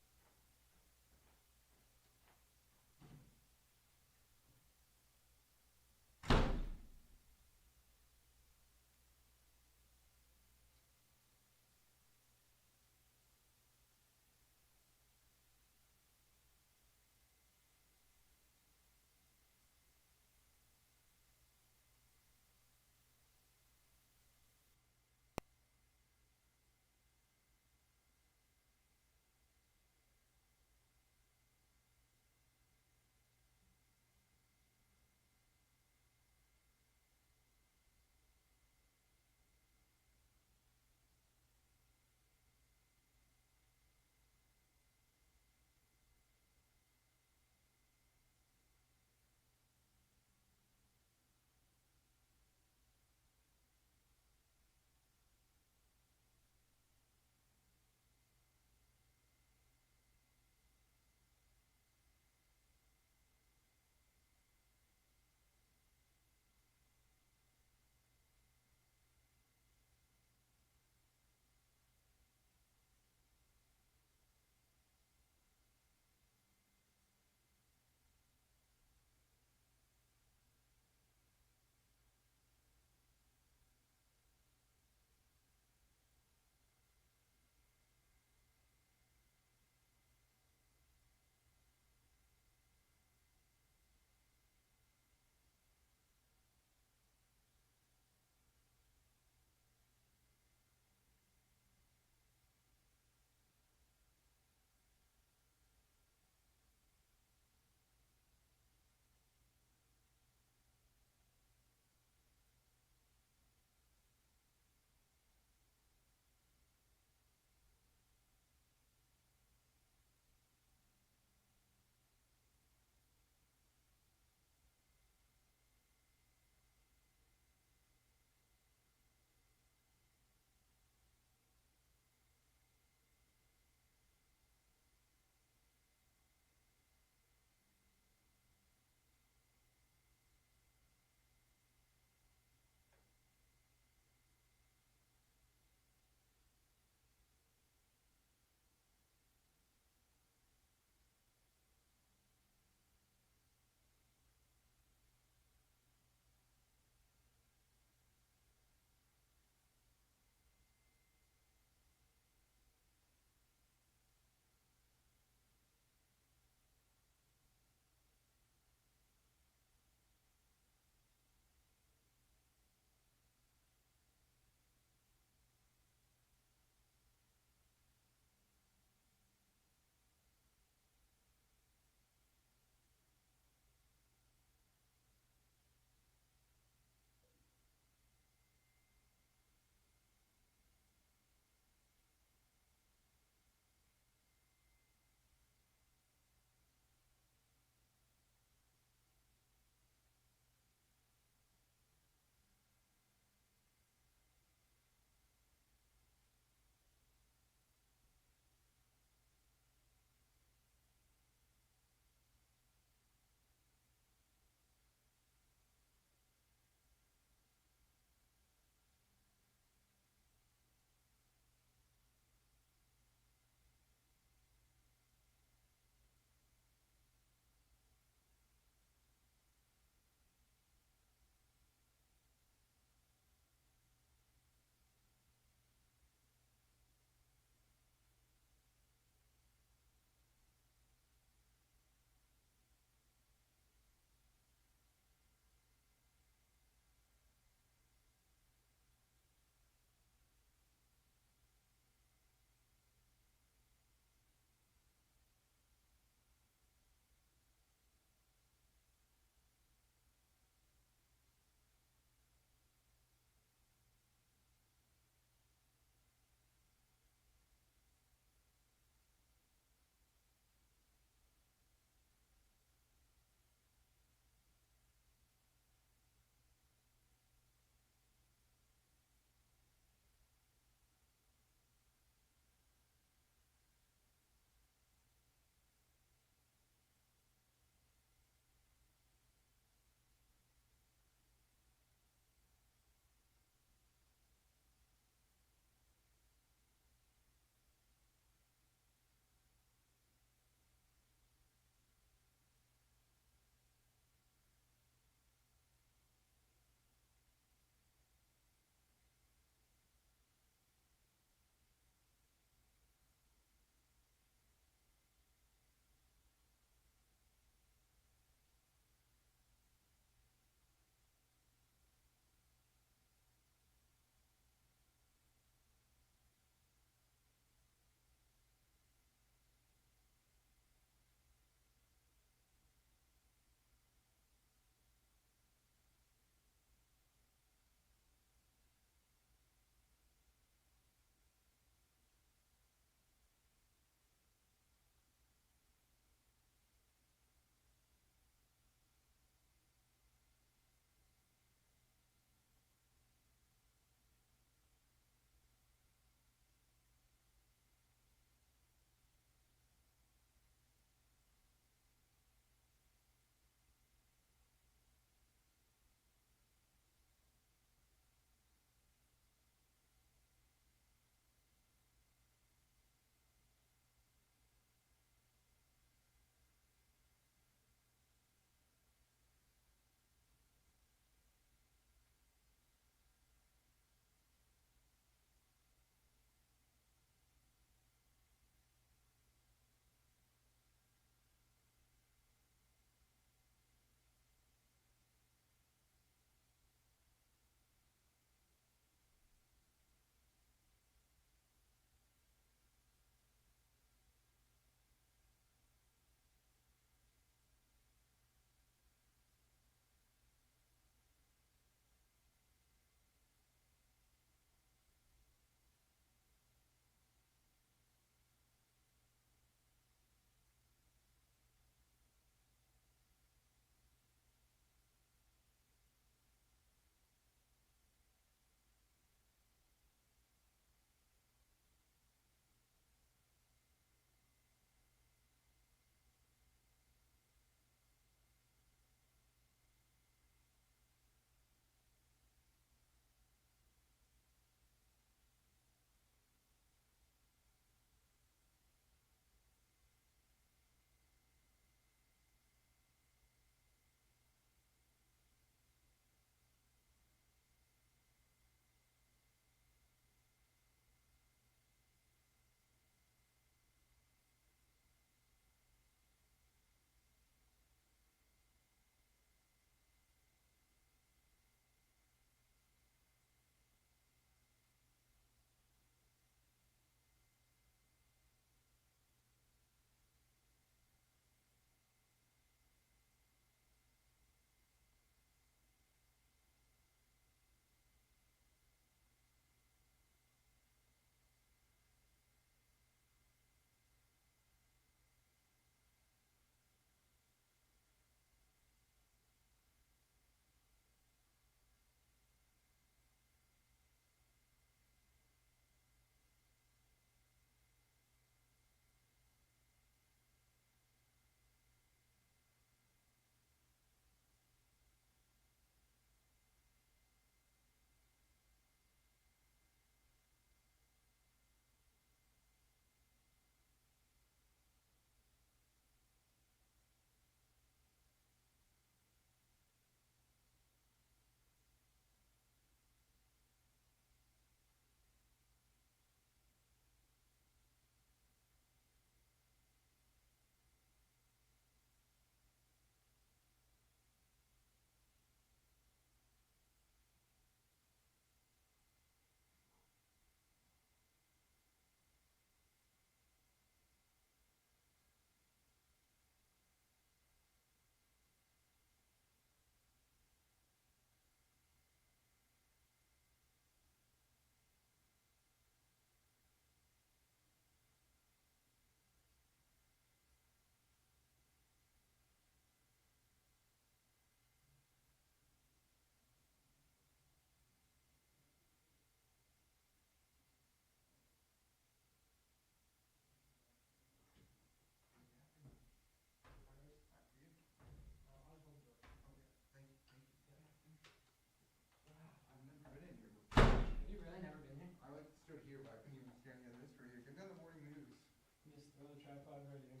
We've done the morning news. Just throw the tripod right here.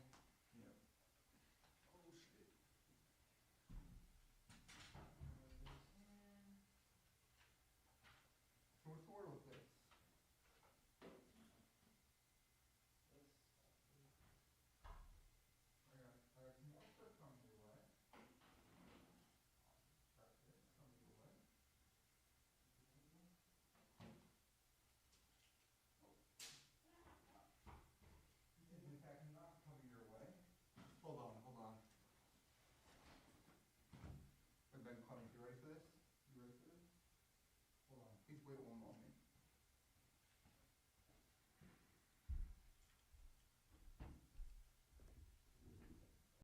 Yeah. Oh shit. So what's the word with this? I got some more stuff coming your way. That's it, coming your way. This is in fact not coming your way. Hold on, hold on. I've been coming. You ready for this? You ready for this? Hold on. Please wait one moment.